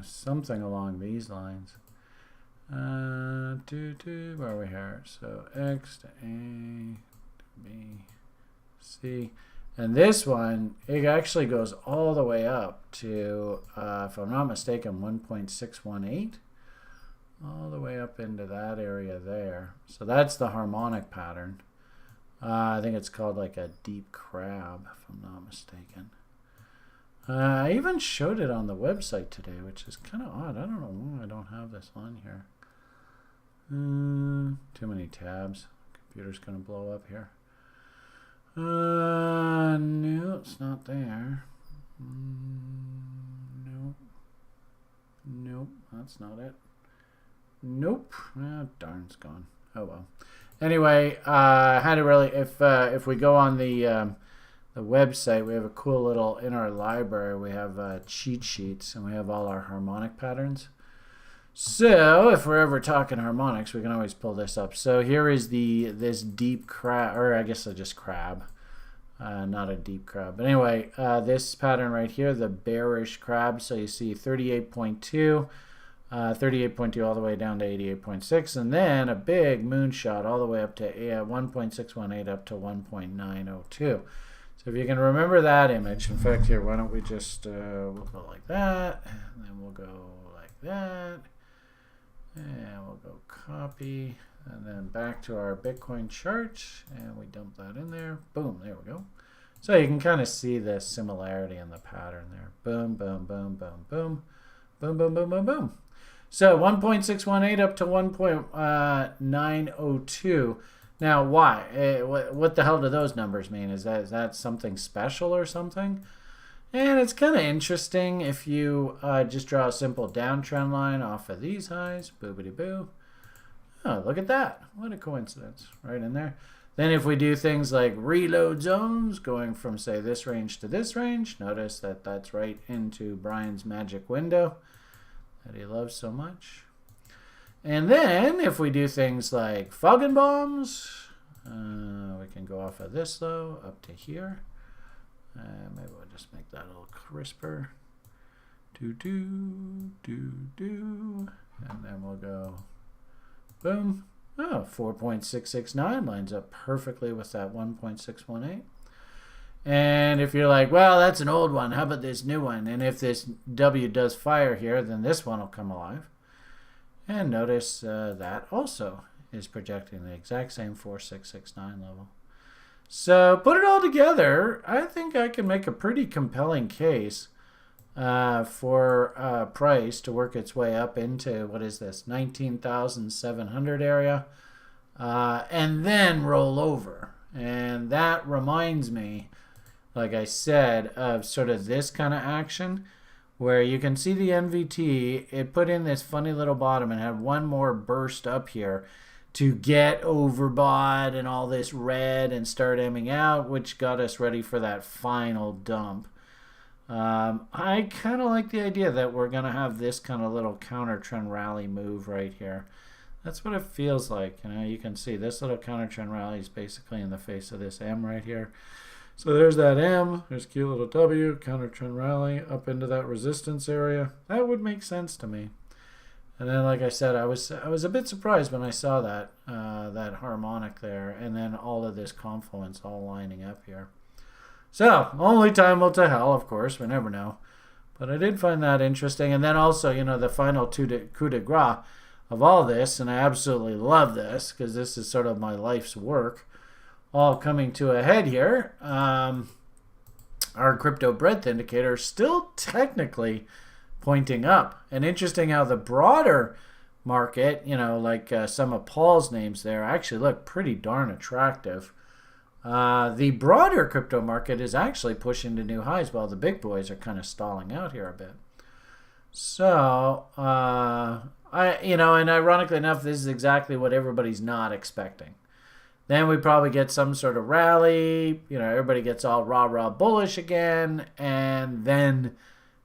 something along these lines. Where are we here? So X to A to B, C. And this one, it actually goes all the way up to, if I'm not mistaken, 1.618. All the way up into that area there. So that's the harmonic pattern. I think it's called like a deep crab, if I'm not mistaken. I even showed it on the website today, which is kind of odd. I don't know why I don't have this on here. Too many tabs. Computer's going to blow up here. No, it's not there. Nope, that's not it. Nope. Ah, darn, it's gone. Oh well. Anyway, had to really, if we go on the website, we have a cool little, in our library, we have cheat sheets, and we have all our harmonic patterns. So if we're ever talking harmonics, we can always pull this up. So here is this deep crab, or I guess just crab, not a deep crab. But anyway, this pattern right here, the bearish crab. So you see 38.2, 38.2 all the way down to 88.6, and then a big moonshot all the way up to 1.618 up to 1.902. So if you can remember that image, in fact, here, why don't we just we'll go like that, and then we'll go like that. And we'll go copy, and then back to our Bitcoin chart, and we dump that in there. Boom, there we go. So you can kind of see the similarity in the pattern there. Boom, boom, boom, boom, boom, boom, boom, boom, boom, boom. So 1.618 up to 1.902. Now, why? What the hell do those numbers mean? Is that something special or something? And it's kind of interesting if you just draw a simple downtrend line off of these highs. Boobity-boo. Oh, look at that. What a coincidence. Right in there. Then if we do things like reload zones, going from, say, this range to this range, notice that that's right into Brian's magic window that he loves so much. And then if we do things like fog and bombs, we can go off of this low up to here. Maybe we'll just make that a little crisper. And then we'll go boom. Oh, 4.669 lines up perfectly with that 1.618. And if you're like, well, that's an old one, how about this new one? And if this W does fire here, then this one will come alive. And notice that also is projecting the exact same 4669 level. So put it all together, I think I can make a pretty compelling case for price to work its way up into, what is this, 19,700 area, and then roll over. And that reminds me, like I said, of sort of this kind of action where you can see the NVT, it put in this funny little bottom and had one more burst up here to get overbought and all this red and start emming out, which got us ready for that final dump. I kind of like the idea that we're going to have this kind of little counter trend rally move right here. That's what it feels like. You can see this little counter trend rally is basically in the face of this M right here. So there's that M, there's Q little W, counter trend rally up into that resistance area. That would make sense to me. And then, like I said, I was a bit surprised when I saw that that harmonic there, and then all of this confluence all lining up here. So only time will tell, of course. We never know. But I did find that interesting. And then also, the final coup de grace of all this, and I absolutely love this because this is sort of my life's work, all coming to a head here. Our crypto breadth indicator is still technically pointing up. And interesting how the broader market, like some of Paul's names there, actually look pretty darn attractive. The broader crypto market is actually pushing to new highs while the big boys are kind of stalling out here a bit. So, and ironically enough, this is exactly what everybody's not expecting. Then we probably get some sort of rally, everybody gets all rah-rah bullish again, and then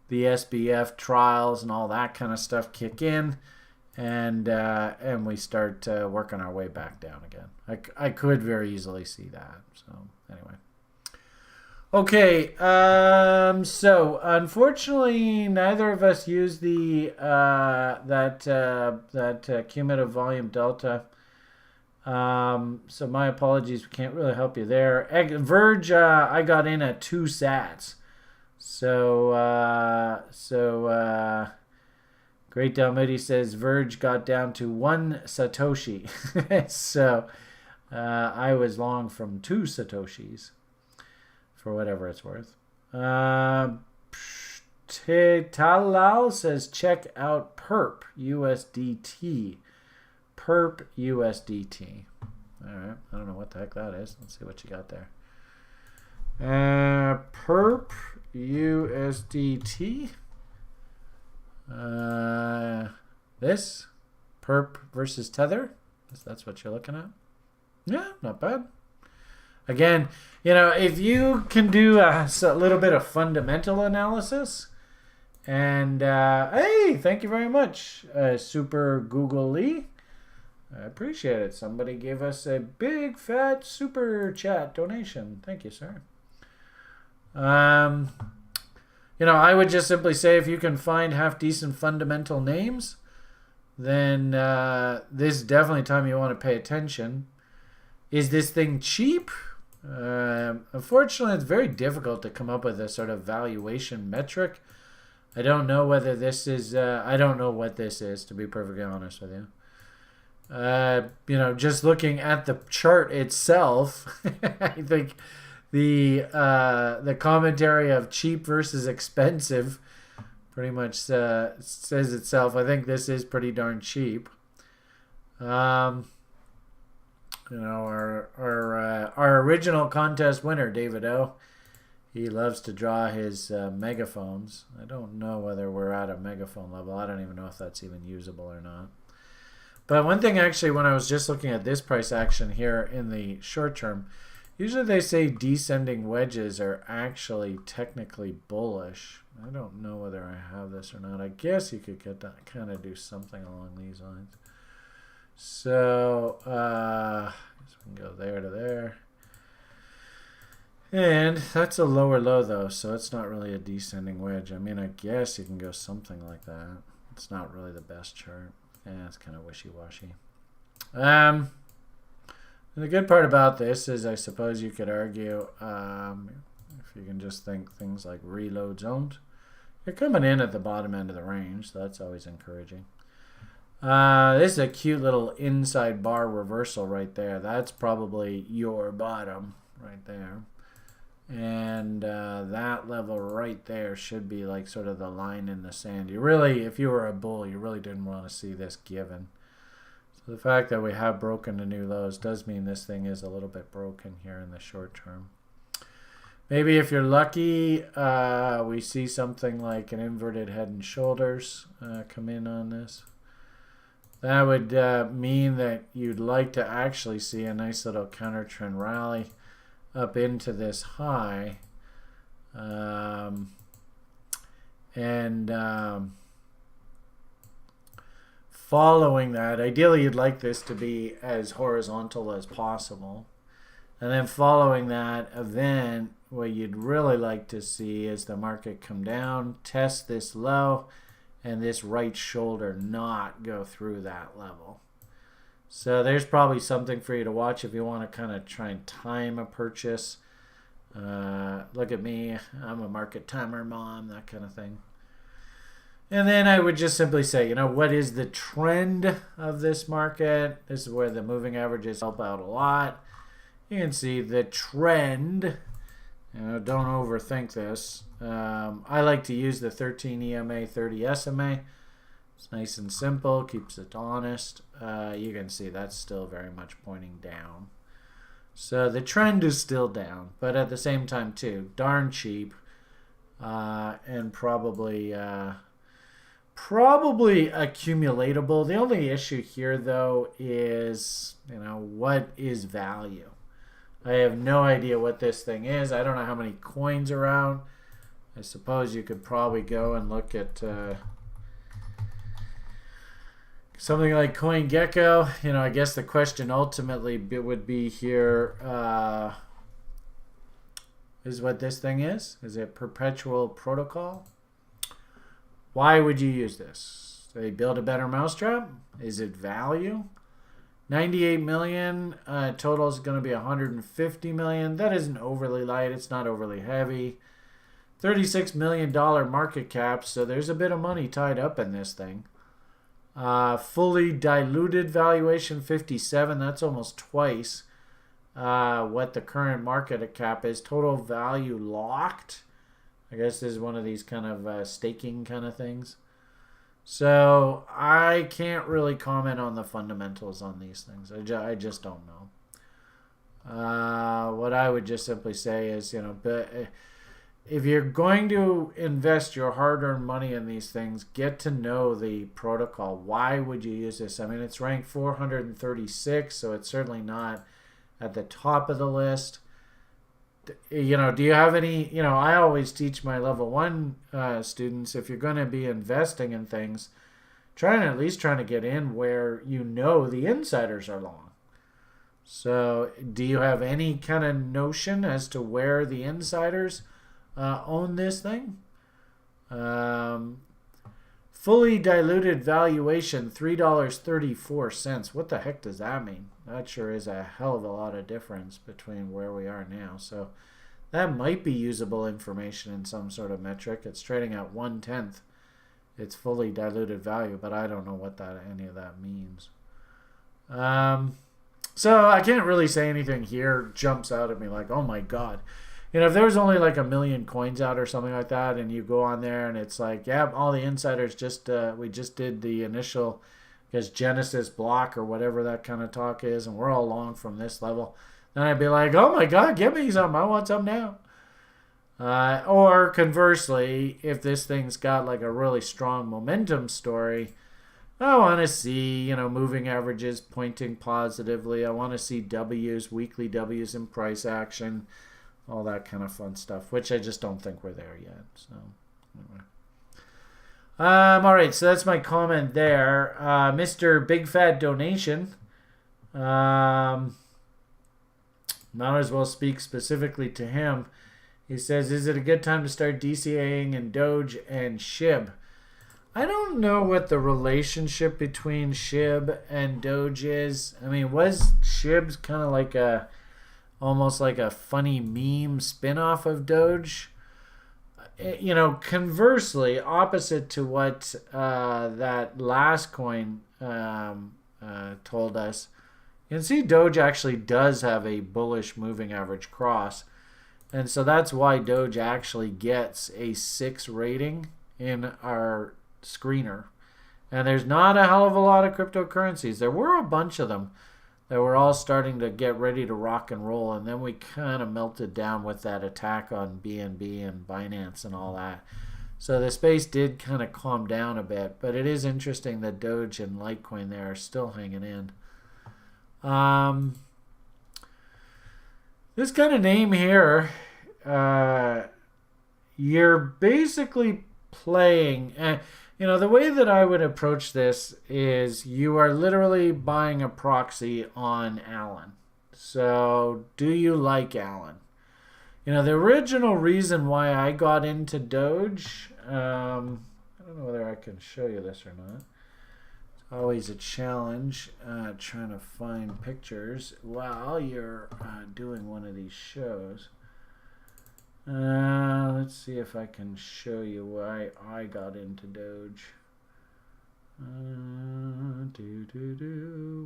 the SBF trials and all that kind of stuff kick in, and we start working our way back down again. I could very easily see that. So anyway, okay. So unfortunately, neither of us used the that cumulative volume delta. So my apologies. We can't really help you there. Verge, I got in at 2 sats. So Great Dalmudi says Verge got down to 1 Satoshi. So I was long from 2 Satoshis for whatever it's worth. Talal says check out Perp USDT. Perp USDT. All right. I don't know what the heck that is. Let's see what you got there. Perp USDT. This Perp versus Tether. That's what you're looking at. Yeah, not bad. Again, if you can do a little bit of fundamental analysis, and hey, thank you very much, Super Google Lee. I appreciate it. Somebody gave us a big fat super chat donation. Thank you, sir. I would just simply say if you can find half decent fundamental names, then this is definitely time you want to pay attention. Is this thing cheap? Unfortunately, it's very difficult to come up with a sort of valuation metric. I don't know whether this is, I don't know what this is, to be perfectly honest with you. Just looking at the chart itself, I think the commentary of cheap versus expensive pretty much says itself. I think this is pretty darn cheap. Our original contest winner, David O, he loves to draw his megaphones. I don't know whether we're at a megaphone level. I don't even know if that's even usable or not. But one thing actually, when I was just looking at this price action here in the short term, usually they say descending wedges are actually technically bullish. I don't know whether I have this or not. I guess you could get that, kind of do something along these lines. So, I guess we can go there to there. And that's a lower low though, so it's not really a descending wedge. I mean, I guess you can go something like that. It's not really the best chart. Yeah, it's kind of wishy-washy. The good part about this is I suppose you could argue, if you can just think things like reload zones, you're coming in at the bottom end of the range, so that's always encouraging. This is a cute little inside bar reversal right there. That's probably your bottom right there. And that level right there should be like sort of the line in the sand. You really, if you were a bull, you really didn't want to see this given. So the fact that we have broken the new lows does mean this thing is a little bit broken here in the short term. Maybe if you're lucky, we see something like an inverted head and shoulders come in on this. That would mean that you'd like to actually see a nice little counter trend rally up into this high. And following that, ideally you'd like this to be as horizontal as possible. And then following that event, what you'd really like to see is the market come down, test this low, and this right shoulder not go through that level. So there's probably something for you to watch if you want to kind of try and time a purchase. Look at me, I'm a market timer mom, that kind of thing. And then I would just simply say, what is the trend of this market? This is where the moving averages help out a lot. You can see the trend. Don't overthink this. I like to use the 13 EMA, 30 SMA. It's nice and simple, keeps it honest. You can see that's still very much pointing down. So the trend is still down, but at the same time too, darn cheap, and probably accumulatable. The only issue here though is, what is value? I have no idea what this thing is. I don't know how many coins are around. I suppose you could probably go and look at something like CoinGecko. I guess the question ultimately would be here, is what this thing is. Is it perpetual protocol? Why would you use this? Do they build a better mousetrap? Is it value? 98 million, total is going to be 150 million. That isn't overly light. It's not overly heavy. $36 million market cap, so there's a bit of money tied up in this thing. Fully diluted valuation, 57. That's almost twice what the current market cap is. Total value locked. I guess this is one of these kind of staking kind of things. So I can't really comment on the fundamentals on these things. I just don't know. What I would just simply say is, if you're going to invest your hard-earned money in these things, get to know the protocol. Why would you use this? I mean, it's ranked 436, so it's certainly not at the top of the list. Do you have any, I always teach my level 1 students, if you're going to be investing in things, at least trying to get in where the insiders are long. So do you have any kind of notion as to where the insiders own this thing? Fully diluted valuation, $3.34. What the heck does that mean? That sure is a hell of a lot of difference between where we are now. So that might be usable information in some sort of metric. It's trading at 1/10. It's fully diluted value, but I don't know what any of that means. So I can't really say anything here jumps out at me like, oh my god. If there was only like 1 million coins out or something like that, and you go on there and it's like, yeah, all the insiders we just did the initial, Genesis block or whatever that kind of talk is, and we're all long from this level, then I'd be like, oh my god, give me some, I want some now. Or conversely, if this thing's got like a really strong momentum story, I want to see, moving averages pointing positively. I want to see W's, weekly W's in price action. All that kind of fun stuff, which I just don't think we're there yet. So, anyway. All right, so that's my comment there. Mr. Big Fat Donation. Might as well speak specifically to him. He says, is it a good time to start DCAing in Doge and SHIB? I don't know what the relationship between SHIB and Doge is. I mean, was SHIB's kind of like almost like a funny meme spin-off of Doge? Conversely, opposite to what that last coin told us, you can see Doge actually does have a bullish moving average cross. And so that's why Doge actually gets a 6 rating in our screener. And there's not a hell of a lot of cryptocurrencies. There were a bunch of them that were all starting to get ready to rock and roll, and then we kind of melted down with that attack on BNB and Binance and all that. So the space did kind of calm down a bit, but it is interesting that Doge and Litecoin there are still hanging in. This kind of name here, you're basically playing. The way that I would approach this is you are literally buying a proxy on Alan. So, do you like Alan? The original reason why I got into Doge, I don't know whether I can show you this or not. It's always a challenge trying to find pictures while you're doing one of these shows. Let's see if I can show you why I got into Doge.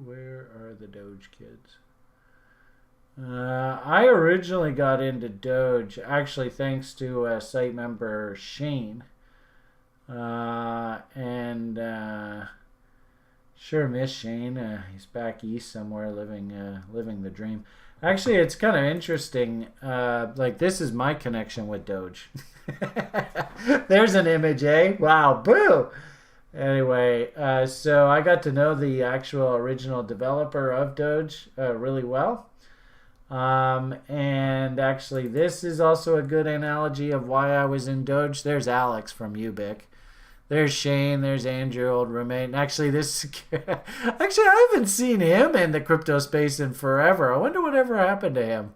Where are the Doge kids? I originally got into Doge actually thanks to a site member Shane, and sure miss Shane. He's back east somewhere living the dream. Actually, it's kind of interesting. This is my connection with Doge. There's an image, eh? Wow, boo! Anyway, so I got to know the actual original developer of Doge really well. And actually, this is also a good analogy of why I was in Doge. There's Alex from Ubic. There's Shane. There's Andrew, old roommate. And actually, I haven't seen him in the crypto space in forever. I wonder whatever happened to him.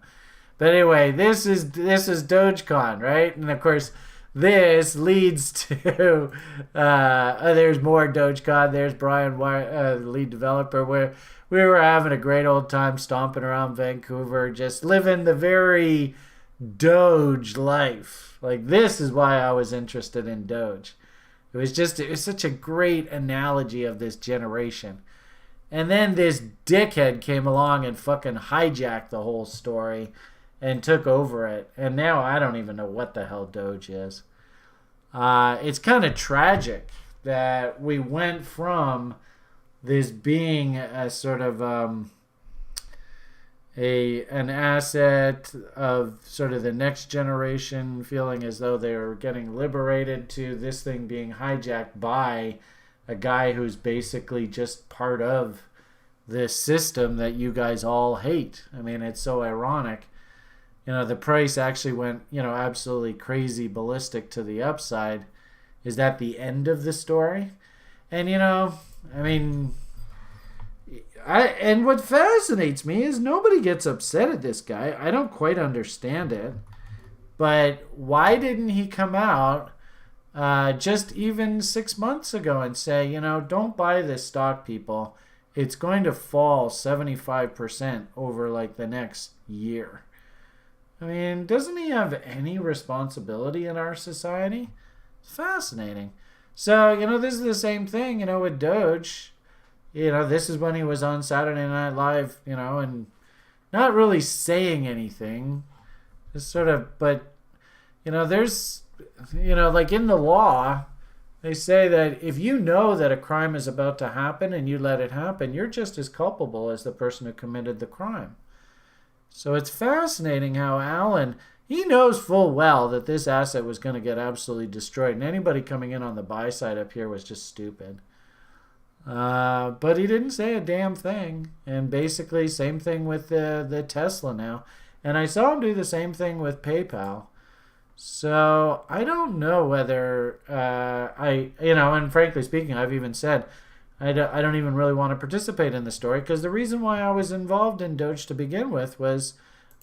But anyway, this is Dogecoin, right? And of course, this leads to there's more Dogecoin. There's Brian, the lead developer, where we were having a great old time stomping around Vancouver, just living the very Doge life. This is why I was interested in Doge. It was such a great analogy of this generation. And then this dickhead came along and fucking hijacked the whole story and took over it. And now I don't even know what the hell Doge is. It's kind of tragic that we went from this being a sort of an asset of sort of the next generation feeling as though they were getting liberated to this thing being hijacked by a guy who's basically just part of this system that you guys all hate. I mean, it's so ironic. The price actually went, absolutely crazy ballistic to the upside. Is that the end of the story? And, and what fascinates me is nobody gets upset at this guy. I don't quite understand it. But why didn't he come out just even 6 months ago and say, don't buy this stock, people. It's going to fall 75% over the next year. I mean, doesn't he have any responsibility in our society? It's fascinating. So, this is the same thing, with Doge. This is when he was on Saturday Night Live, and not really saying anything. Just sort of, but, there's, in the law, they say that if you know that a crime is about to happen and you let it happen, you're just as culpable as the person who committed the crime. So it's fascinating how Alan, he knows full well that this asset was going to get absolutely destroyed. And anybody coming in on the buy side up here was just stupid. But he didn't say a damn thing. And basically, same thing with the Tesla now. And I saw him do the same thing with PayPal. So I don't know whether and frankly speaking, I've even said, I don't even really want to participate in the story because the reason why I was involved in Doge to begin with was,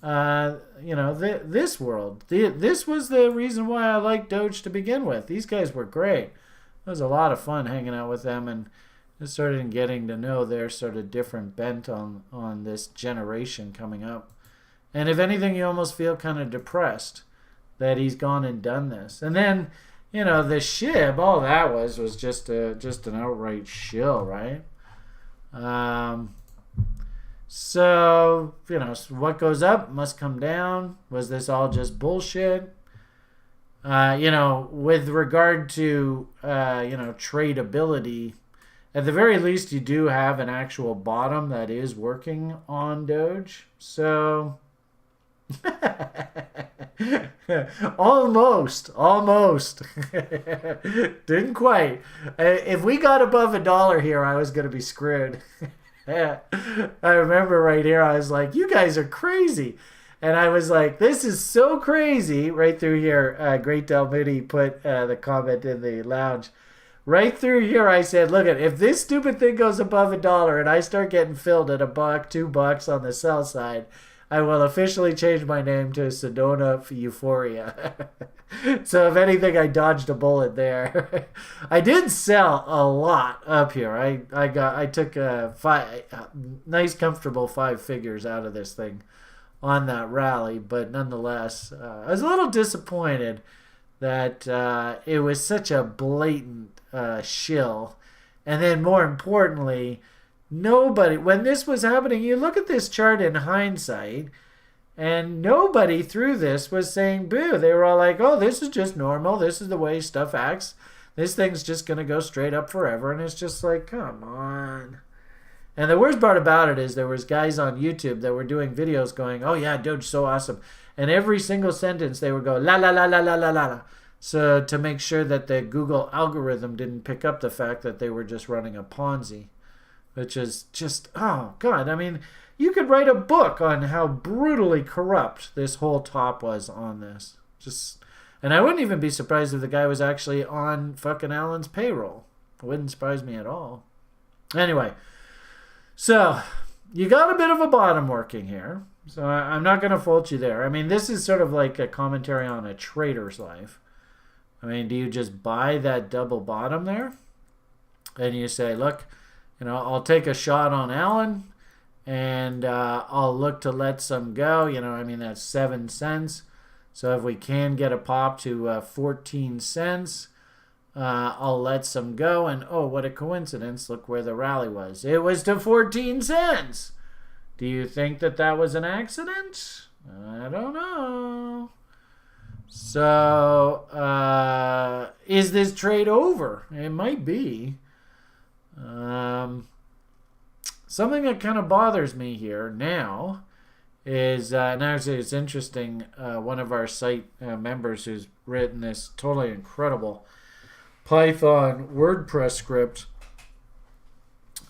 this world. This was the reason why I liked Doge to begin with. These guys were great. It was a lot of fun hanging out with them and just sort of getting to know their sort of different bent on this generation coming up. And if anything, you almost feel kind of depressed that he's gone and done this. And then, the SHIB, all that was just an outright shill, right? So, what goes up must come down. Was this all just bullshit? With regard to, tradability, at the very least, you do have an actual bottom that is working on Doge. So... almost didn't quite. If we got above $1 here, I was gonna be screwed. I remember right here I was like, you guys are crazy. And I was like, this is so crazy. Right through here, Great Dalmidi put the comment in the lounge. Right through here, I said, look, if this stupid thing goes above $1 and I start getting filled at $1, $2 on the sell side, I will officially change my name to Sedona Euphoria. So if anything, I dodged a bullet there. I did sell a lot up here. I took nice comfortable 5 figures out of this thing on that rally, but nonetheless, I was a little disappointed that it was such a blatant shill. And then more importantly, nobody, when this was happening, you look at this chart in hindsight, and nobody through this was saying boo. They were all like, oh, this is just normal. This is the way stuff acts. This thing's just going to go straight up forever. And it's just like, come on. And the worst part about it is there was guys on YouTube that were doing videos going, oh yeah, Doge's so awesome. And every single sentence they would go, la la la la la la la. So to make sure that the Google algorithm didn't pick up the fact that they were just running a Ponzi. Which is just, oh God, I mean, you could write a book on how brutally corrupt this whole top was on this. And I wouldn't even be surprised if the guy was actually on fucking Allen's payroll. It wouldn't surprise me at all. Anyway, so you got a bit of a bottom working here. So I'm not going to fault you there. I mean, this is sort of like a commentary on a trader's life. I mean, do you just buy that double bottom there? And you say, look, I'll take a shot on Allen, and I'll look to let some go. I mean, that's 7 cents. So if we can get a pop to 14 cents, I'll let some go. And oh, what a coincidence. Look where the rally was. It was to 14 cents. Do you think that was an accident? I don't know. So is this trade over? It might be. Something that kind of bothers me here now is, and actually it's interesting, one of our site members who's written this totally incredible Python WordPress script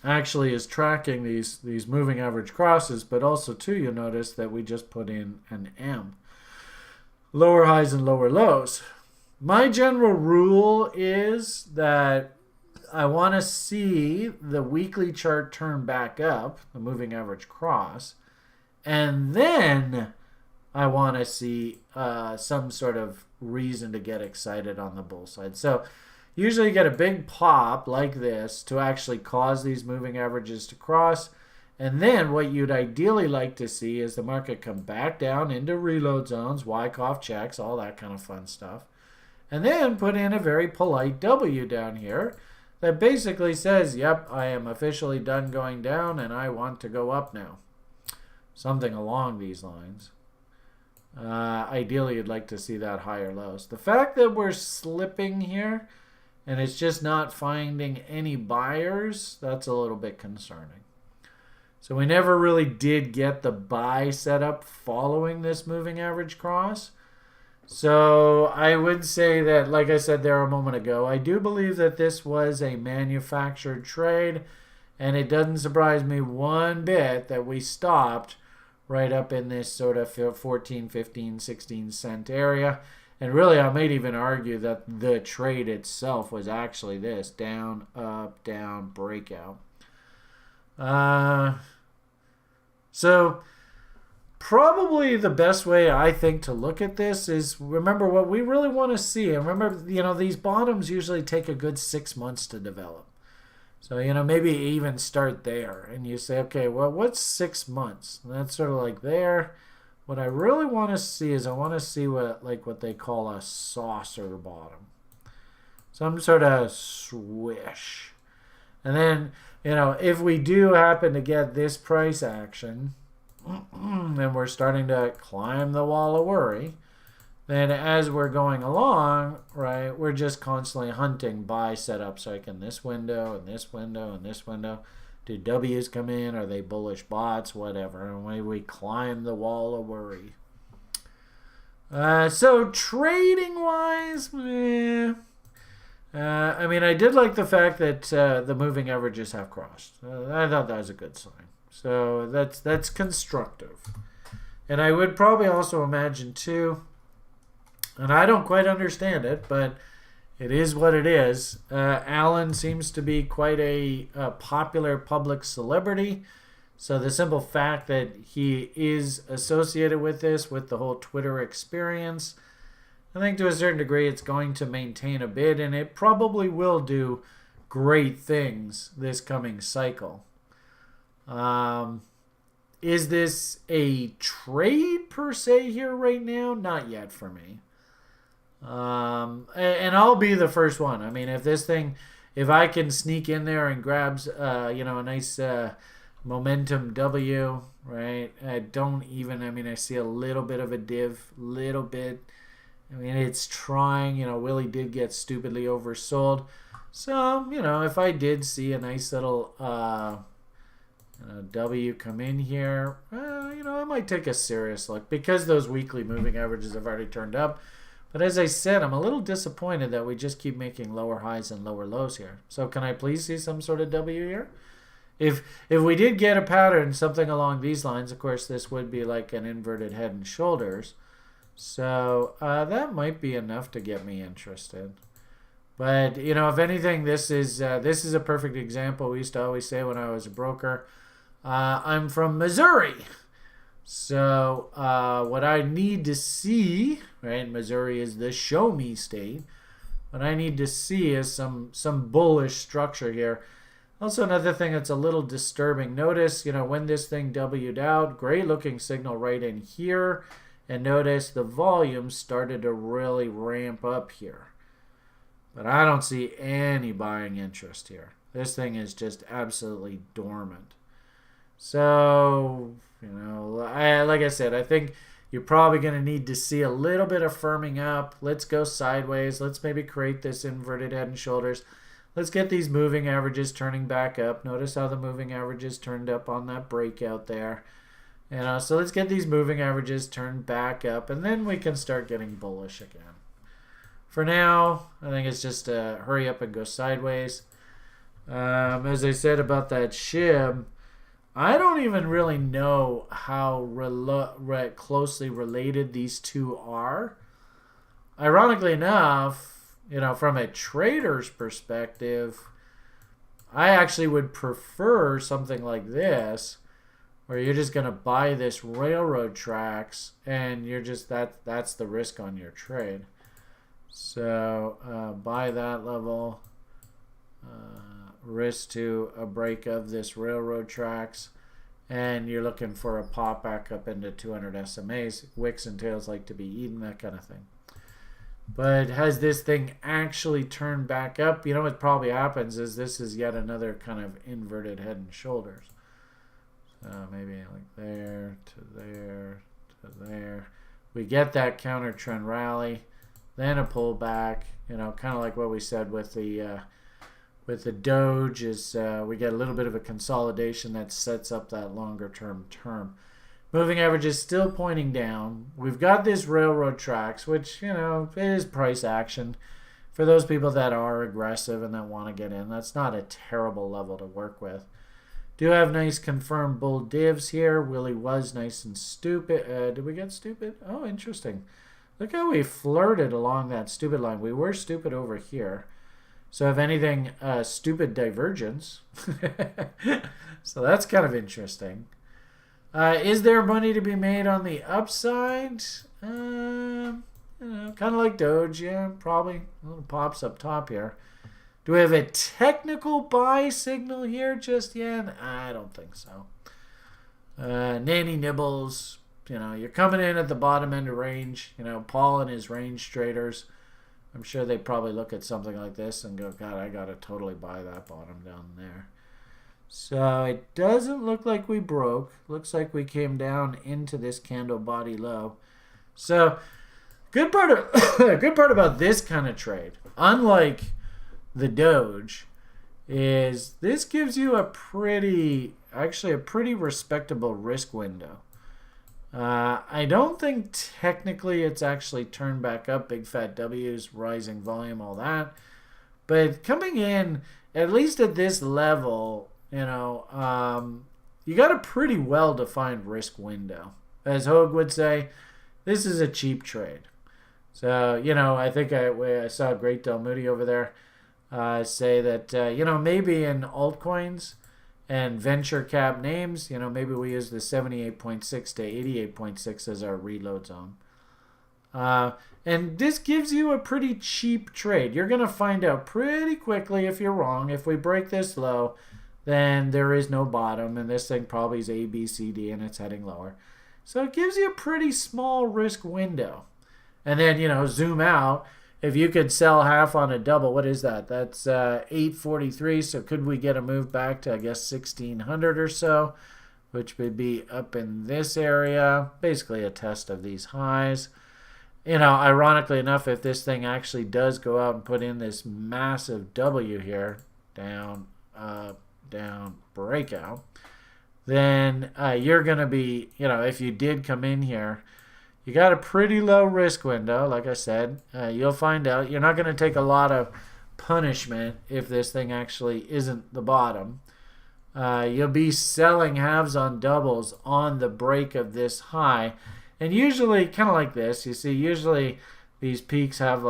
actually is tracking these moving average crosses, but also too, you'll notice that we just put in an M. Lower highs and lower lows. My general rule is that I want to see the weekly chart turn back up, the moving average cross, and then I want to see some sort of reason to get excited on the bull side. So usually you get a big pop like this to actually cause these moving averages to cross, and then what you'd ideally like to see is the market come back down into reload zones, Wyckoff checks, all that kind of fun stuff, and then put in a very polite W down here that basically says, yep, I am officially done going down and I want to go up now. Something along these lines. Ideally, you'd like to see that higher lows. The fact that we're slipping here and it's just not finding any buyers, that's a little bit concerning. So we never really did get the buy set up following this moving average cross. So I would say that, like I said there a moment ago, I do believe that this was a manufactured trade, and it doesn't surprise me one bit that we stopped right up in this sort of 14, 15, 16 cent area. And really, I might even argue that the trade itself was actually this, down, up, down, breakout. So probably the best way I think to look at this is remember what we really want to see. And remember, these bottoms usually take a good 6 months to develop. So, maybe even start there. And you say, okay, well, what's 6 months? And that's sort of like there. What I really want to see is I want to see what they call a saucer bottom. Some sort of swish. And then, if we do happen to get this price action, and we're starting to climb the wall of worry, then as we're going along, right, we're just constantly hunting buy setups like in this window, and this window, and this window. Do W's come in? Are they bullish bots? Whatever. And we climb the wall of worry. So trading-wise, I mean, I did like the fact that the moving averages have crossed. I thought that was a good sign. So that's constructive. And I would probably also imagine too, and I don't quite understand it, but it is what it is. Alan seems to be quite a popular public celebrity. So the simple fact that he is associated with this, with the whole Twitter experience, I think to a certain degree it's going to maintain a bid, and it probably will do great things this coming cycle. Is this a trade per se here right now? Not yet for me. And I'll be the first one. I mean, if I can sneak in there and grabs, a nice momentum W, right? I see a little bit of a div, little bit. I mean, it's trying, Willie did get stupidly oversold. So, if I did see a nice little W come in here, I might take a serious look because those weekly moving averages have already turned up. But as I said, I'm a little disappointed that we just keep making lower highs and lower lows here. So can I please see some sort of W here? If we did get a pattern, something along these lines, of course, this would be like an inverted head and shoulders. So that might be enough to get me interested. But, if anything, this is a perfect example. We used to always say when I was a broker, I'm from Missouri. So what I need to see, right, Missouri is the show me state. What I need to see is some bullish structure here. Also, another thing that's a little disturbing. Notice, when this thing W'd out, great looking signal right in here. And notice the volume started to really ramp up here. But I don't see any buying interest here. This thing is just absolutely dormant. So, like I said, I think you're probably going to need to see a little bit of firming up. Let's go sideways. Let's maybe create this inverted head and shoulders. Let's get these moving averages turning back up. Notice how the moving averages turned up on that breakout there. So let's get these moving averages turned back up, and then we can start getting bullish again. For now, I think it's just hurry up and go sideways. As I said about that SHIB, I don't even really know how closely related these two are. Ironically enough, from a trader's perspective, I actually would prefer something like this, where you're just going to buy this railroad tracks and you're just that's the risk on your trade. So buy that level, risk to a break of this railroad tracks, and you're looking for a pop back up into 200 SMAs. Wicks and tails like to be eaten, that kind of thing. But has this thing actually turned back up? What probably happens is this is yet another kind of inverted head and shoulders. Maybe like there to there to there. We get that counter trend rally, then a pullback. Kind of like what we said with the Doge is we get a little bit of a consolidation that sets up that longer term. Moving average is still pointing down. We've got this railroad tracks, which is price action for those people that are aggressive and that want to get in. That's not a terrible level to work with. Do have nice confirmed bull divs here. Willie was nice and stupid. Did we get stupid? Oh, interesting. Look how we flirted along that stupid line. We were stupid over here. So if anything, stupid divergence. So that's kind of interesting. Is there money to be made on the upside? Kind of like Doge, yeah, probably. A little pops up top here. Do we have a technical buy signal here just yet? I don't think so. Nanny nibbles. You're coming in at the bottom end of range. Paul and his range traders, I'm sure they probably look at something like this and go, God, I got to totally buy that bottom down there. So it doesn't look like we broke. Looks like we came down into this candle body low. So good part about this kind of trade, unlike the Doge, is this gives you a pretty respectable risk window. I don't think technically it's actually turned back up. Big fat W's, rising volume, all that. But coming in, at least at this level, you got a pretty well-defined risk window. as Hogue would say, this is a cheap trade. So, I think I saw Great Del Moody over there say that, maybe in altcoins and venture cap names, maybe we use the 78.6 to 88.6 as our reload zone. And this gives you a pretty cheap trade. You're going to find out pretty quickly if you're wrong. If we break this low, then there is no bottom, and this thing probably is A, B, C, D, and it's heading lower. So it gives you a pretty small risk window. And then, zoom out. If you could sell half on a double, what is that? That's 843. So could we get a move back to, I guess, 1600 or so, which would be up in this area. Basically a test of these highs. Ironically enough, if this thing actually does go out and put in this massive W here, down, up, down, breakout, then you're going to be, if you did come in here, you got a pretty low risk window. Like I said, you'll find out you're not going to take a lot of punishment if this thing actually isn't the bottom. You'll be selling halves on doubles on the break of this high. And usually, kind of like this, you see, usually these peaks have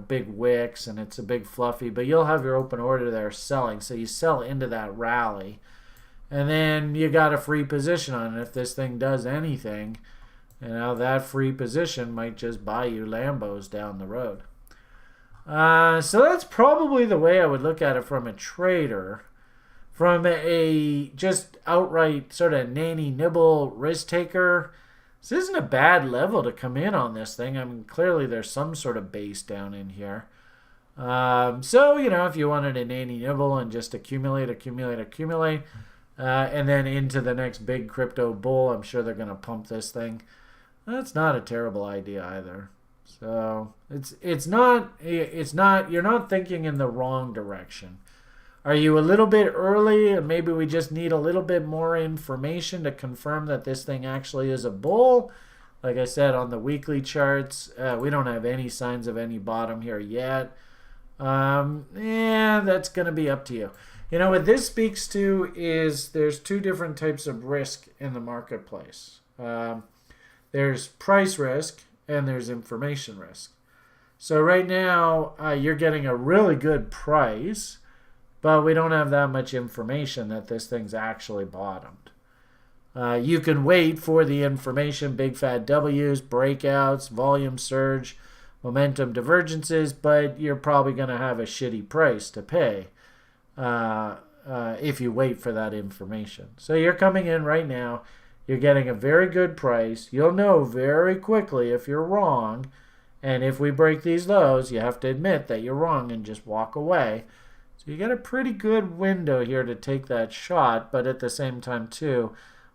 big wicks and it's a big fluffy, but you'll have your open order there selling. So you sell into that rally. And then you got a free position on it. If this thing does anything, that free position might just buy you Lambos down the road. So that's probably the way I would look at it from a trader. From a just outright sort of nanny nibble risk taker, this isn't a bad level to come in on this thing. I mean, clearly there's some sort of base down in here. So, if you wanted a nanny nibble and just accumulate, and then into the next big crypto bull, I'm sure they're going to pump this thing. That's not a terrible idea either. So it's not you're not thinking in the wrong direction. Are you a little bit early and maybe we just need a little bit more information to confirm that this thing actually is a bull? Like I said, on the weekly charts, we don't have any signs of any bottom here yet. That's going to be up to you. What this speaks to is there's two different types of risk in the marketplace. There's price risk and there's information risk. So right now, you're getting a really good price, but we don't have that much information that this thing's actually bottomed. You can wait for the information, big fat W's, breakouts, volume surge, momentum divergences, but you're probably going to have a shitty price to pay if you wait for that information. So you're coming in right now. You're getting a very good price. You'll know very quickly if you're wrong. And if we break these lows, you have to admit that you're wrong and just walk away. So you got a pretty good window here to take that shot. But at the same time, too,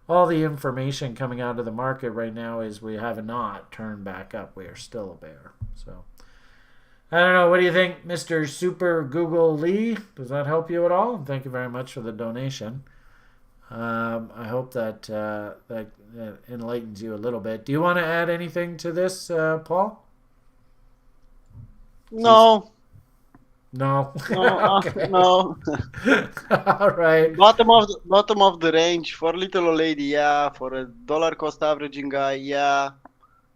all the information coming out of the market right now is we have not turned back up. We are still a bear. So I don't know. What do you think, Mr. Super Google Lee? Does that help you at all? Thank you very much for the donation. I hope that that enlightens you a little bit. Do you want to add anything to this, Paul? No. No. Okay. No. All right. Bottom of the range for little old lady, yeah. For a dollar cost averaging guy, yeah.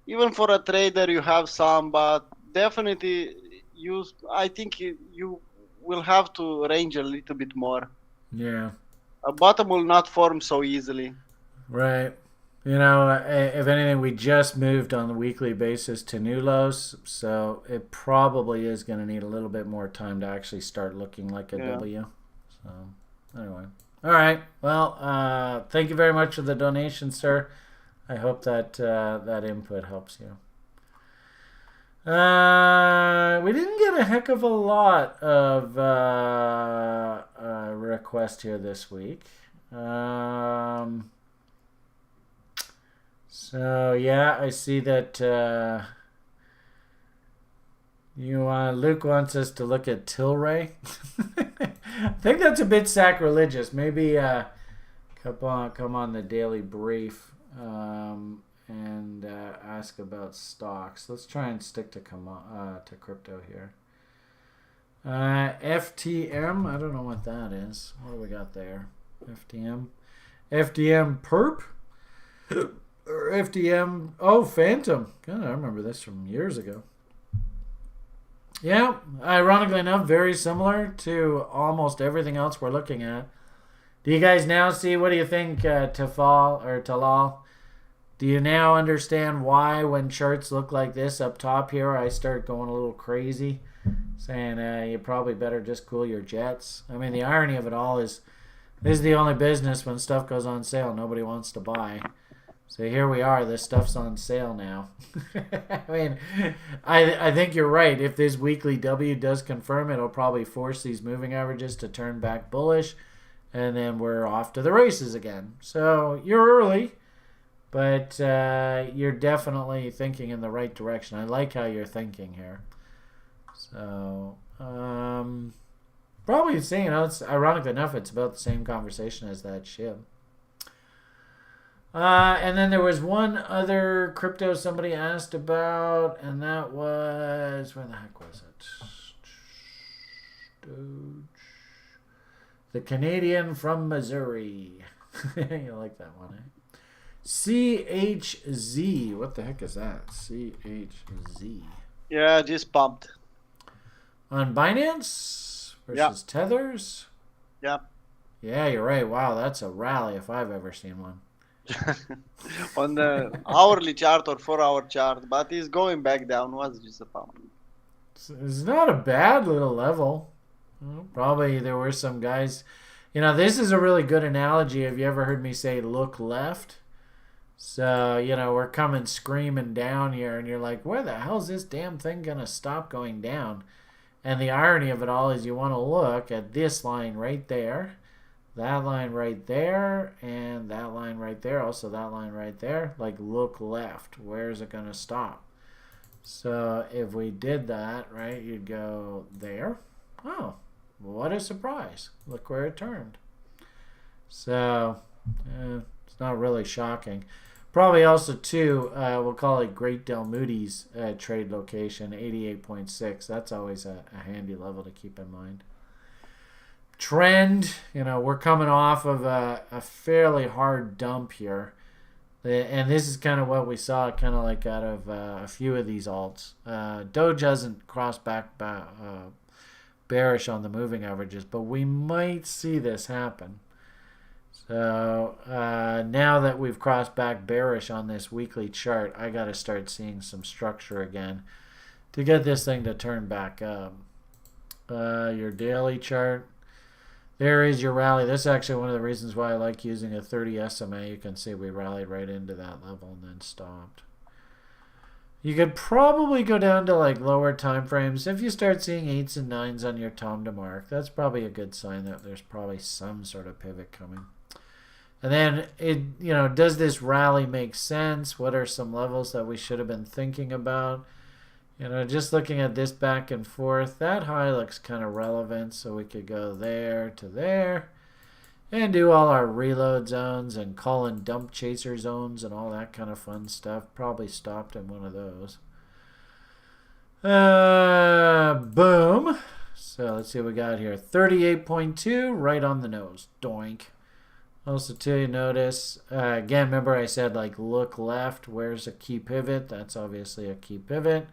Even for a trader, you have some, but definitely I think you will have to range a little bit more. Yeah. A bottom will not form so easily. Right. If anything, we just moved on the weekly basis to new lows, so it probably is going to need a little bit more time to actually start looking like a W. So, anyway. All right. Well, thank you very much for the donation, sir. I hope that that input helps you. We didn't get a heck of a lot of requests here this week. So yeah, I see that Luke wants us to look at Tilray. I think that's a bit sacrilegious. Maybe come on the daily brief and ask about stocks. Let's try and stick to crypto here. FTM, I don't know what that is. What do we got there? FTM perp. Or FDM. Oh, Phantom. God, I remember this from years ago. Yeah, ironically enough, very similar to almost everything else we're looking at. Do you guys now see, what do you think, Tafal or Talal? Do you now understand why when charts look like this up top here, I start going a little crazy, saying you probably better just cool your jets? I mean, the irony of it all is this is the only business when stuff goes on sale nobody wants to buy. So here we are. This stuff's on sale now. I mean, I think you're right. If this weekly W does confirm, it'll probably force these moving averages to turn back bullish, and then we're off to the races again. So you're early, but you're definitely thinking in the right direction. I like how you're thinking here. So probably saying, it's ironically enough, it's about the same conversation as that SHIB. And then there was one other crypto somebody asked about, and that was, where the heck was it? Doge. The Canadian from Missouri. You like that one, eh? CHZ. What the heck is that? CHZ. Yeah, just pumped. On Binance versus Tethers? Yeah. Yeah, you're right. Wow, that's a rally if I've ever seen one. On the hourly chart or 4-hour chart, but it's going back down. Was just a pump. It's not a bad little level. Well, probably there were some guys. This is a really good analogy. Have you ever heard me say look left? So, we're coming screaming down here, and you're like, where the hell is this damn thing going to stop going down? And the irony of it all is you want to look at this line right there, that line right there, and that line right there, also that line right there. Like, look left. Where is it going to stop? So if we did that, right, you'd go there. Oh, what a surprise. Look where it turned. So it's not really shocking. Probably also, too, we'll call it Great Del Moody's trade location, 88.6. That's always a handy level to keep in mind. Trend, we're coming off of a fairly hard dump here. And this is kind of what we saw kind of like out of a few of these alts. Doge hasn't crossed back bearish on the moving averages, but we might see this happen. So now that we've crossed back bearish on this weekly chart, I got to start seeing some structure again to get this thing to turn back up. Your daily chart. There is your rally. This is actually one of the reasons why I like using a 30 SMA. You can see we rallied right into that level and then stopped. You could probably go down to like lower time frames. If you start seeing 8s and 9s on your Tom to mark, that's probably a good sign that there's probably some sort of pivot coming. And then, does this rally make sense? What are some levels that we should have been thinking about? Just looking at this back and forth, that high looks kind of relevant, so we could go there to there and do all our reload zones and call in dump chaser zones and all that kind of fun stuff. Probably stopped in one of those. Boom. So let's see what we got here. 38.2, right on the nose. Doink. Also, too, you notice, again, remember I said, like, look left. Where's a key pivot? That's obviously a key pivot.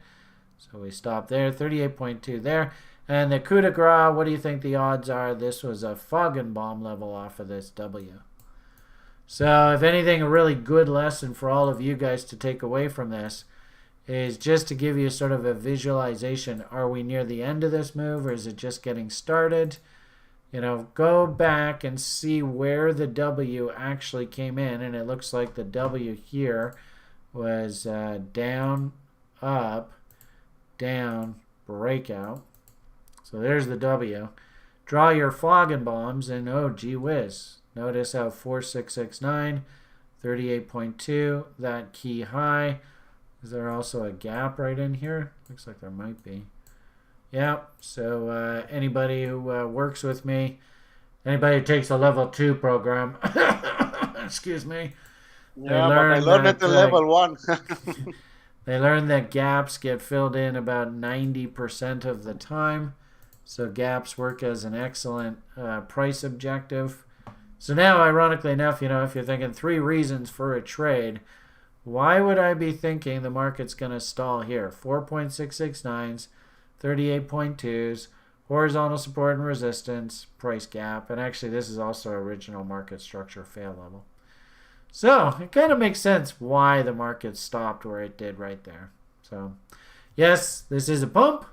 So we stop there, 38.2 there. And the coup de grace, what do you think the odds are? This was a Foggenbaum level off of this W. So if anything, a really good lesson for all of you guys to take away from this is just to give you sort of a visualization. Are we near the end of this move, or is it just getting started? Go back and see where the W actually came in. And it looks like the W here was down, up, down, breakout. So there's the W. Draw your Foggenbaums, and oh, gee whiz. Notice how 4669, 38.2, that key high. Is there also a gap right in here? Looks like there might be. Yeah, so anybody who works with me, anybody who takes a level 2 program, excuse me. Yeah, but I learned it at level 1. They learn that gaps get filled in about 90% of the time. So gaps work as an excellent price objective. So now, ironically enough, if you're thinking 3 reasons for a trade, Why would I be thinking the market's going to stall here? 4.669s, 38.2s, horizontal support and resistance, price gap, and actually this is also original market structure fail level. So it kind of makes sense why the market stopped where it did right there. So yes, this is a pump,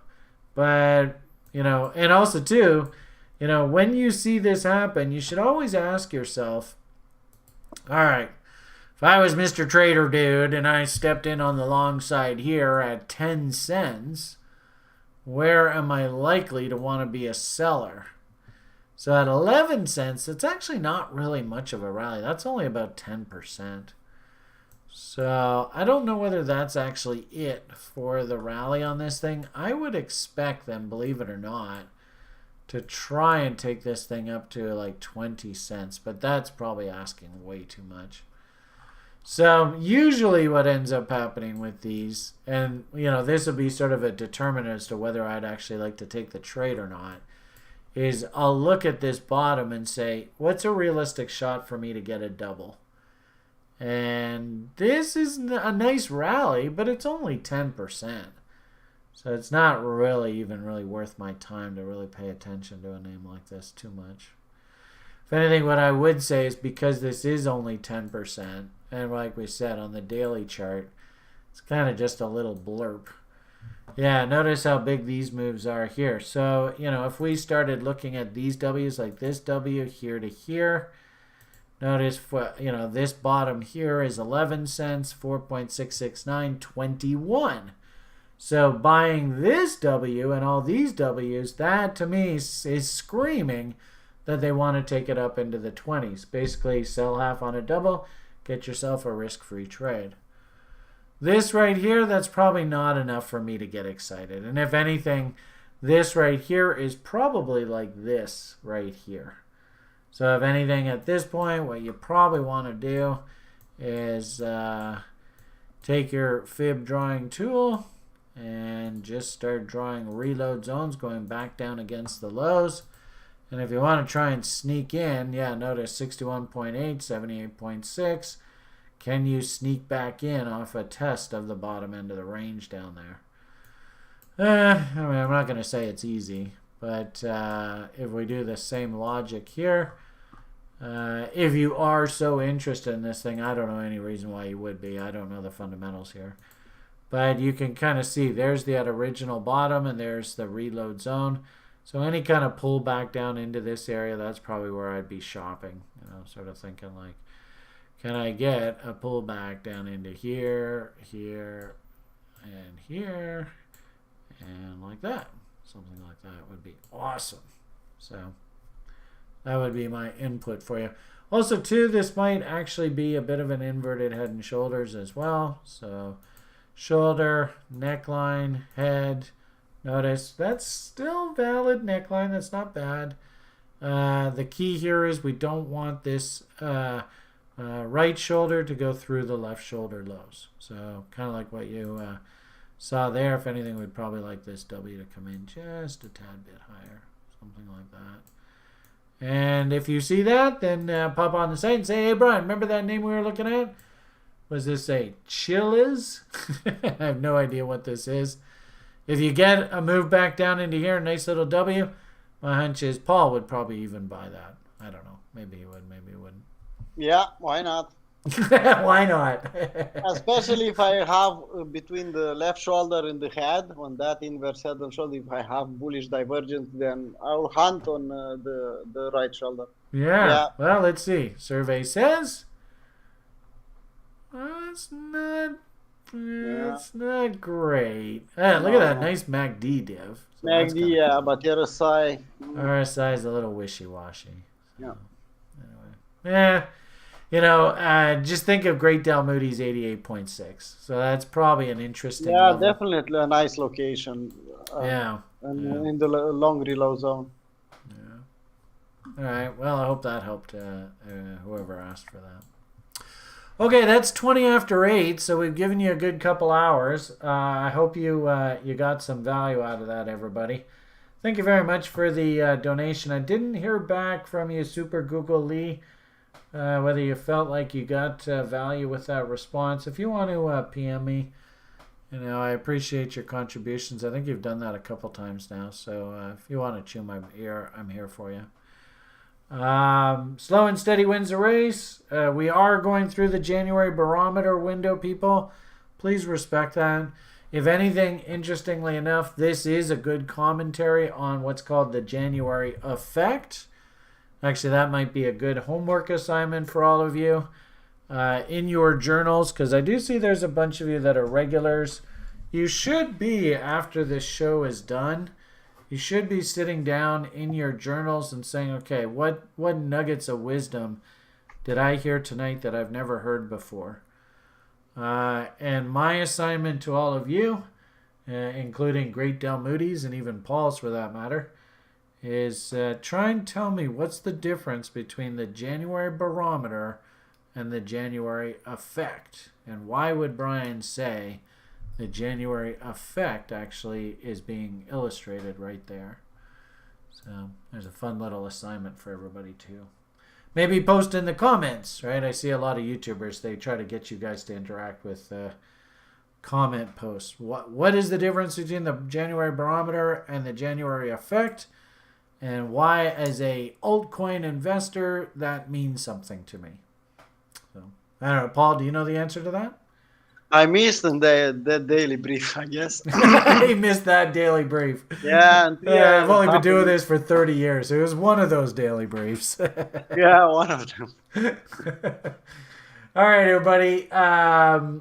but and also too, when you see this happen, you should always ask yourself, all right, if I was Mr. Trader Dude and I stepped in on the long side here at 10 cents, where am I likely to want to be a seller? So at 11 cents, it's actually not really much of a rally. That's only about 10%. So I don't know whether that's actually it for the rally on this thing. I would expect them, believe it or not, to try and take this thing up to like 20 cents. But that's probably asking way too much. So usually what ends up happening with these, and this will be sort of a determinant as to whether I'd actually like to take the trade or not, is I'll look at this bottom and say, what's a realistic shot for me to get a double? And this is a nice rally, but it's only 10%. So it's not really worth my time to really pay attention to a name like this too much. If anything, what I would say is because this is only 10%, and like we said on the daily chart, it's kind of just a little blurb. Yeah, notice how big these moves are here. So, if we started looking at these W's like this W here to here, notice, this bottom here is 11 cents, 4.669, 21. So buying this W and all these W's, that to me is screaming that they want to take it up into the 20s. Basically, sell half on a double, get yourself a risk-free trade. This right here, that's probably not enough for me to get excited. And if anything, this right here is probably like this right here. So if anything, at this point, what you probably want to do is take your fib drawing tool and just start drawing reload zones going back down against the lows. And if you want to try and sneak in, notice 61.8, 78.6. Can you sneak back in off a test of the bottom end of the range down there? I'm not going to say it's easy, but if we do the same logic here, if you are so interested in this thing, I don't know any reason why you would be. I don't know the fundamentals here. But you can kind of see there's that original bottom and there's the reload zone. So any kind of pull back down into this area, that's probably where I'd be shopping. Sort of thinking like, can I get a pullback down into here, here, and here, and like that? Something like that would be awesome. So that would be my input for you. Also, too, this might actually be a bit of an inverted head and shoulders as well. So shoulder, neckline, head. Notice that's still valid neckline. That's not bad. The key here is we don't want this right shoulder to go through the left shoulder lows. So kind of like what you saw there. If anything, we'd probably like this W to come in just a tad bit higher. Something like that. And if you see that, then pop on the site and say, hey, Brian, remember that name we were looking at? Was this a Chiliz? I have no idea what this is. If you get a move back down into here, a nice little W, my hunch is Paul would probably even buy that. I don't know. Maybe he would, maybe he wouldn't. Yeah, why not? Why not? Especially if I have between the left shoulder and the head, on that inverse head and shoulder, if I have bullish divergence, then I'll hunt on the right shoulder. Yeah. Well, let's see. Survey says it's not great. Look at that nice MACD div. So MACD, yeah, but RSI. RSI is a little wishy-washy. So, yeah. Just think of Great Del Moody's 88.6. So that's probably an interesting level. Definitely a nice location. And in the long reload zone. Yeah. All right. Well, I hope that helped whoever asked for that. Okay, that's 20 after 8, so we've given you a good couple hours. I hope you got some value out of that, everybody. Thank you very much for the donation. I didn't hear back from you, Super Google Lee. whether you felt like you got value with that response. If you want to PM me, I appreciate your contributions. I think you've done that a couple times now. So if you want to chew my ear, I'm here for you. Slow and steady wins the race. We are going through the January barometer window, people. Please respect that. If anything, interestingly enough, this is a good commentary on what's called the January effect. Actually, that might be a good homework assignment for all of you in your journals, because I do see there's a bunch of you that are regulars. You should be, after this show is done, you should be sitting down in your journals and saying, okay, what nuggets of wisdom did I hear tonight that I've never heard before? And my assignment to all of you, including Great Del Moody's and even Paul's for that matter, is try and tell me what's the difference between the January barometer and the January effect. And why would Brian say the January effect actually is being illustrated right there? So there's a fun little assignment for everybody too. Maybe post in the comments, right? I see a lot of YouTubers, they try to get you guys to interact with comment posts. What is the difference between the January barometer and the January effect? And why, as a altcoin investor, that means something to me. So I don't know, Paul, do you know the answer to that? I missed the daily brief, I guess. He missed that daily brief. Yeah, I've only been doing this for 30 years. It was one of those daily briefs. Yeah, one of them. All right, everybody. I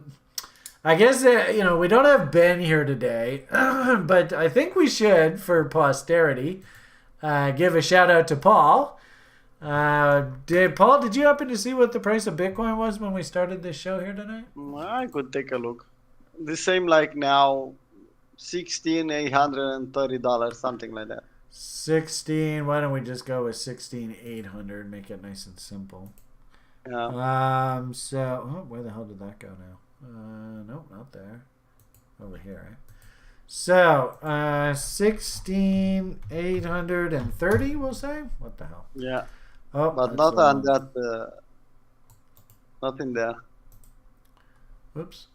guess, we don't have Ben here today, but I think we should, for posterity, give a shout out to Paul. Did you happen to see what the price of Bitcoin was when we started this show here tonight? I could take a look. The same like now, $16,830, something like that. 16. Why don't we just go with 16,800? Make it nice and simple. Yeah. Where the hell did that go now? Nope, not there. Over here, right? So, 16,830, we'll say. What the hell? Yeah. Oh, but not on that. Nothing there. Oops.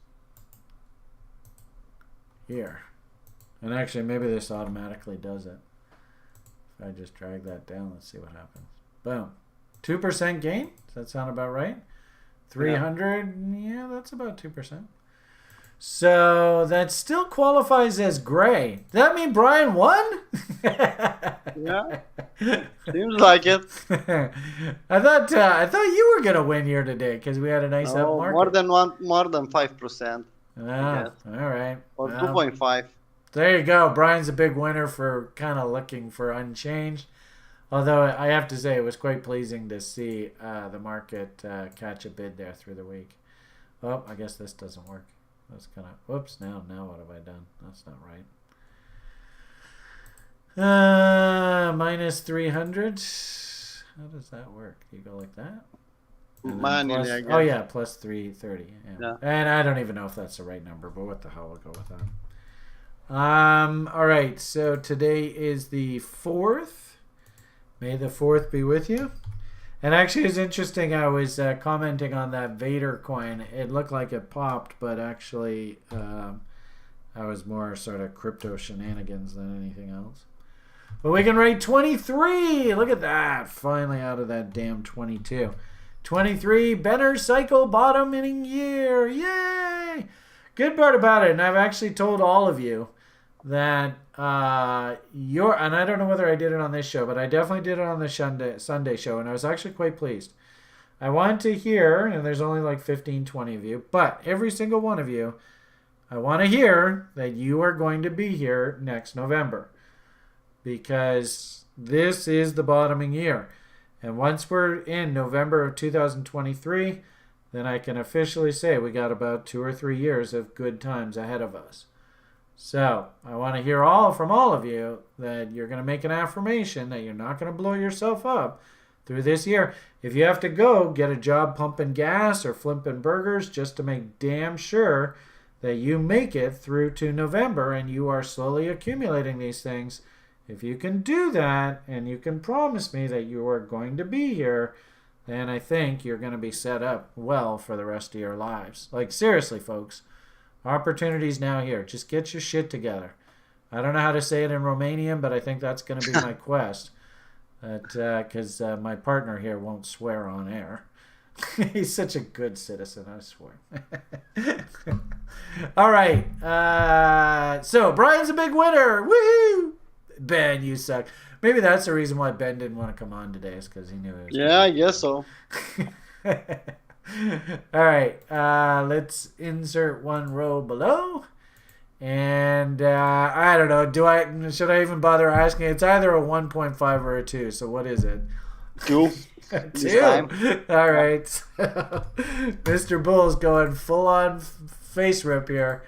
Here. And actually, maybe this automatically does it. If I just drag that down, let's see what happens. Boom. 2% gain? Does that sound about right? 300? Yeah, that's about 2%. So that still qualifies as gray. Does that mean Brian won? Yeah, seems like it. I thought you were gonna win here today because we had a nice up market. More than 5%. Oh, all right. Or 2.5. There you go. Brian's a big winner for kind of looking for unchanged. Although I have to say it was quite pleasing to see the market catch a bid there through the week. Oh, I guess this doesn't work. That's kind of, whoops, now what have I done? That's not right. Minus 300. How does that work? Do you go like that? Manually, I guess. Oh, yeah, plus 330. Yeah. And I don't even know if that's the right number, but what the hell, we'll go with that. All right, so today is the 4th. May the 4th be with you. And actually, it's interesting. I was commenting on that Vader coin. It looked like it popped, but actually, I was more sort of crypto shenanigans than anything else. But we can rate 23. Look at that. Finally out of that damn 22. 23, better cycle bottoming year. Yay! Good part about it, and I've actually told all of you that and I don't know whether I did it on this show, but I definitely did it on the Sunday show, and I was actually quite pleased. I want to hear, and there's only like 15, 20 of you, but every single one of you, I want to hear that you are going to be here next November, because this is the bottoming year. And once we're in November of 2023, then I can officially say we got about 2 or 3 years of good times ahead of us. So I want to hear from all of you that you're going to make an affirmation that you're not going to blow yourself up through this year. If you have to go get a job pumping gas or flipping burgers just to make damn sure that you make it through to November and you are slowly accumulating these things, if you can do that and you can promise me that you are going to be here, then I think you're going to be set up well for the rest of your lives. Like, seriously, folks, opportunities now here. Just get your shit together. I don't know how to say it in Romanian, but I think that's going to be my quest. Because my partner here won't swear on air. He's such a good citizen, I swear. All right. So, Brian's a big winner. Woohoo! Ben, you suck. Maybe that's the reason why Ben didn't want to come on today, is because he knew it was Yeah, I guess so. All right. Let's insert one row below. And I don't know. Should I even bother asking? It's either a 1.5 or a 2. So what is it? 2. 2. All right. Mr. Bull's going full on face rip here.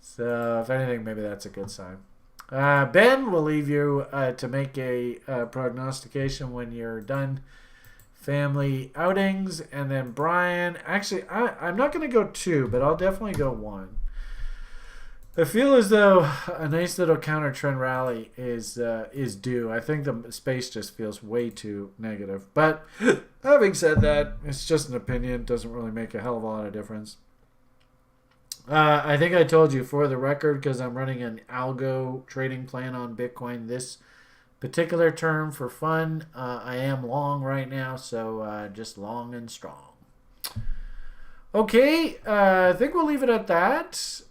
So if anything, maybe that's a good sign. Ben, we'll leave you to make a prognostication when you're done family outings. And then Brian, actually, I'm not going to go 2, but I'll definitely go 1. I feel as though a nice little counter trend rally is due. I think the space just feels way too negative. But having said that, it's just an opinion. It doesn't really make a hell of a lot of difference. I think I told you for the record, because I'm running an algo trading plan on Bitcoin this particular term for fun. I am long right now, so just long and strong. Okay, I think we'll leave it at that.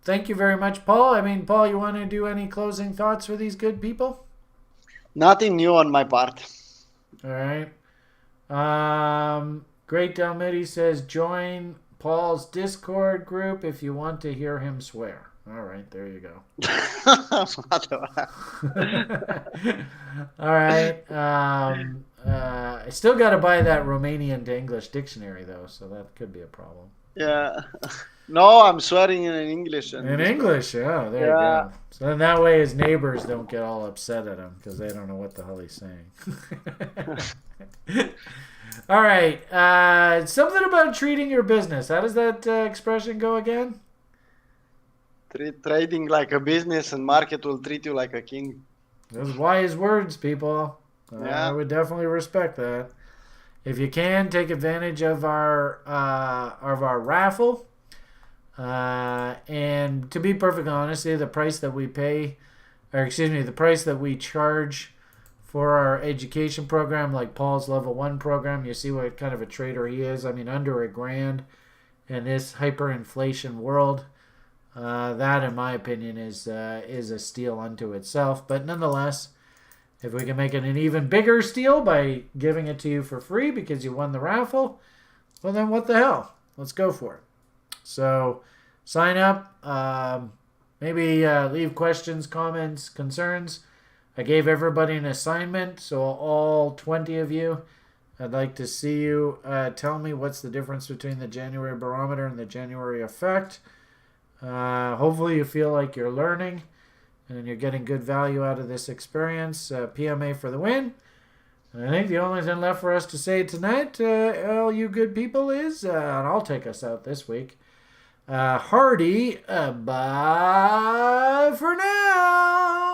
Thank you very much, Paul. I mean, Paul, you want to do any closing thoughts for these good people? Nothing new on my part. All right. Great Dalmidi says, join Paul's Discord group if you want to hear him swear. All right, there you go. All right. I still got to buy that Romanian to English dictionary, though, so that could be a problem. Yeah. No, I'm swearing in English. In English, yeah, there you go. So then that way his neighbors don't get all upset at him because they don't know what the hell he's saying. All right. Something about treating your business. How does that expression go again? Trading like a business and market will treat you like a king. Those wise words, people. Yeah. I would definitely respect that. If you can, take advantage of our raffle. And to be perfectly honest, the price that we pay, the price that we charge for our education program, like Paul's level 1 program, you see what kind of a trader he is. I mean, under $1,000 in this hyperinflation world. That, in my opinion, is a steal unto itself. But nonetheless, if we can make it an even bigger steal by giving it to you for free because you won the raffle, well, then what the hell? Let's go for it. So sign up. Maybe leave questions, comments, concerns. I gave everybody an assignment, so all 20 of you, I'd like to see you tell me what's the difference between the January barometer and the January effect. Hopefully you feel like you're learning and you're getting good value out of this experience. PMA for the win. And I think the only thing left for us to say tonight, all you good people, is, and I'll take us out this week, Hardy, bye for now.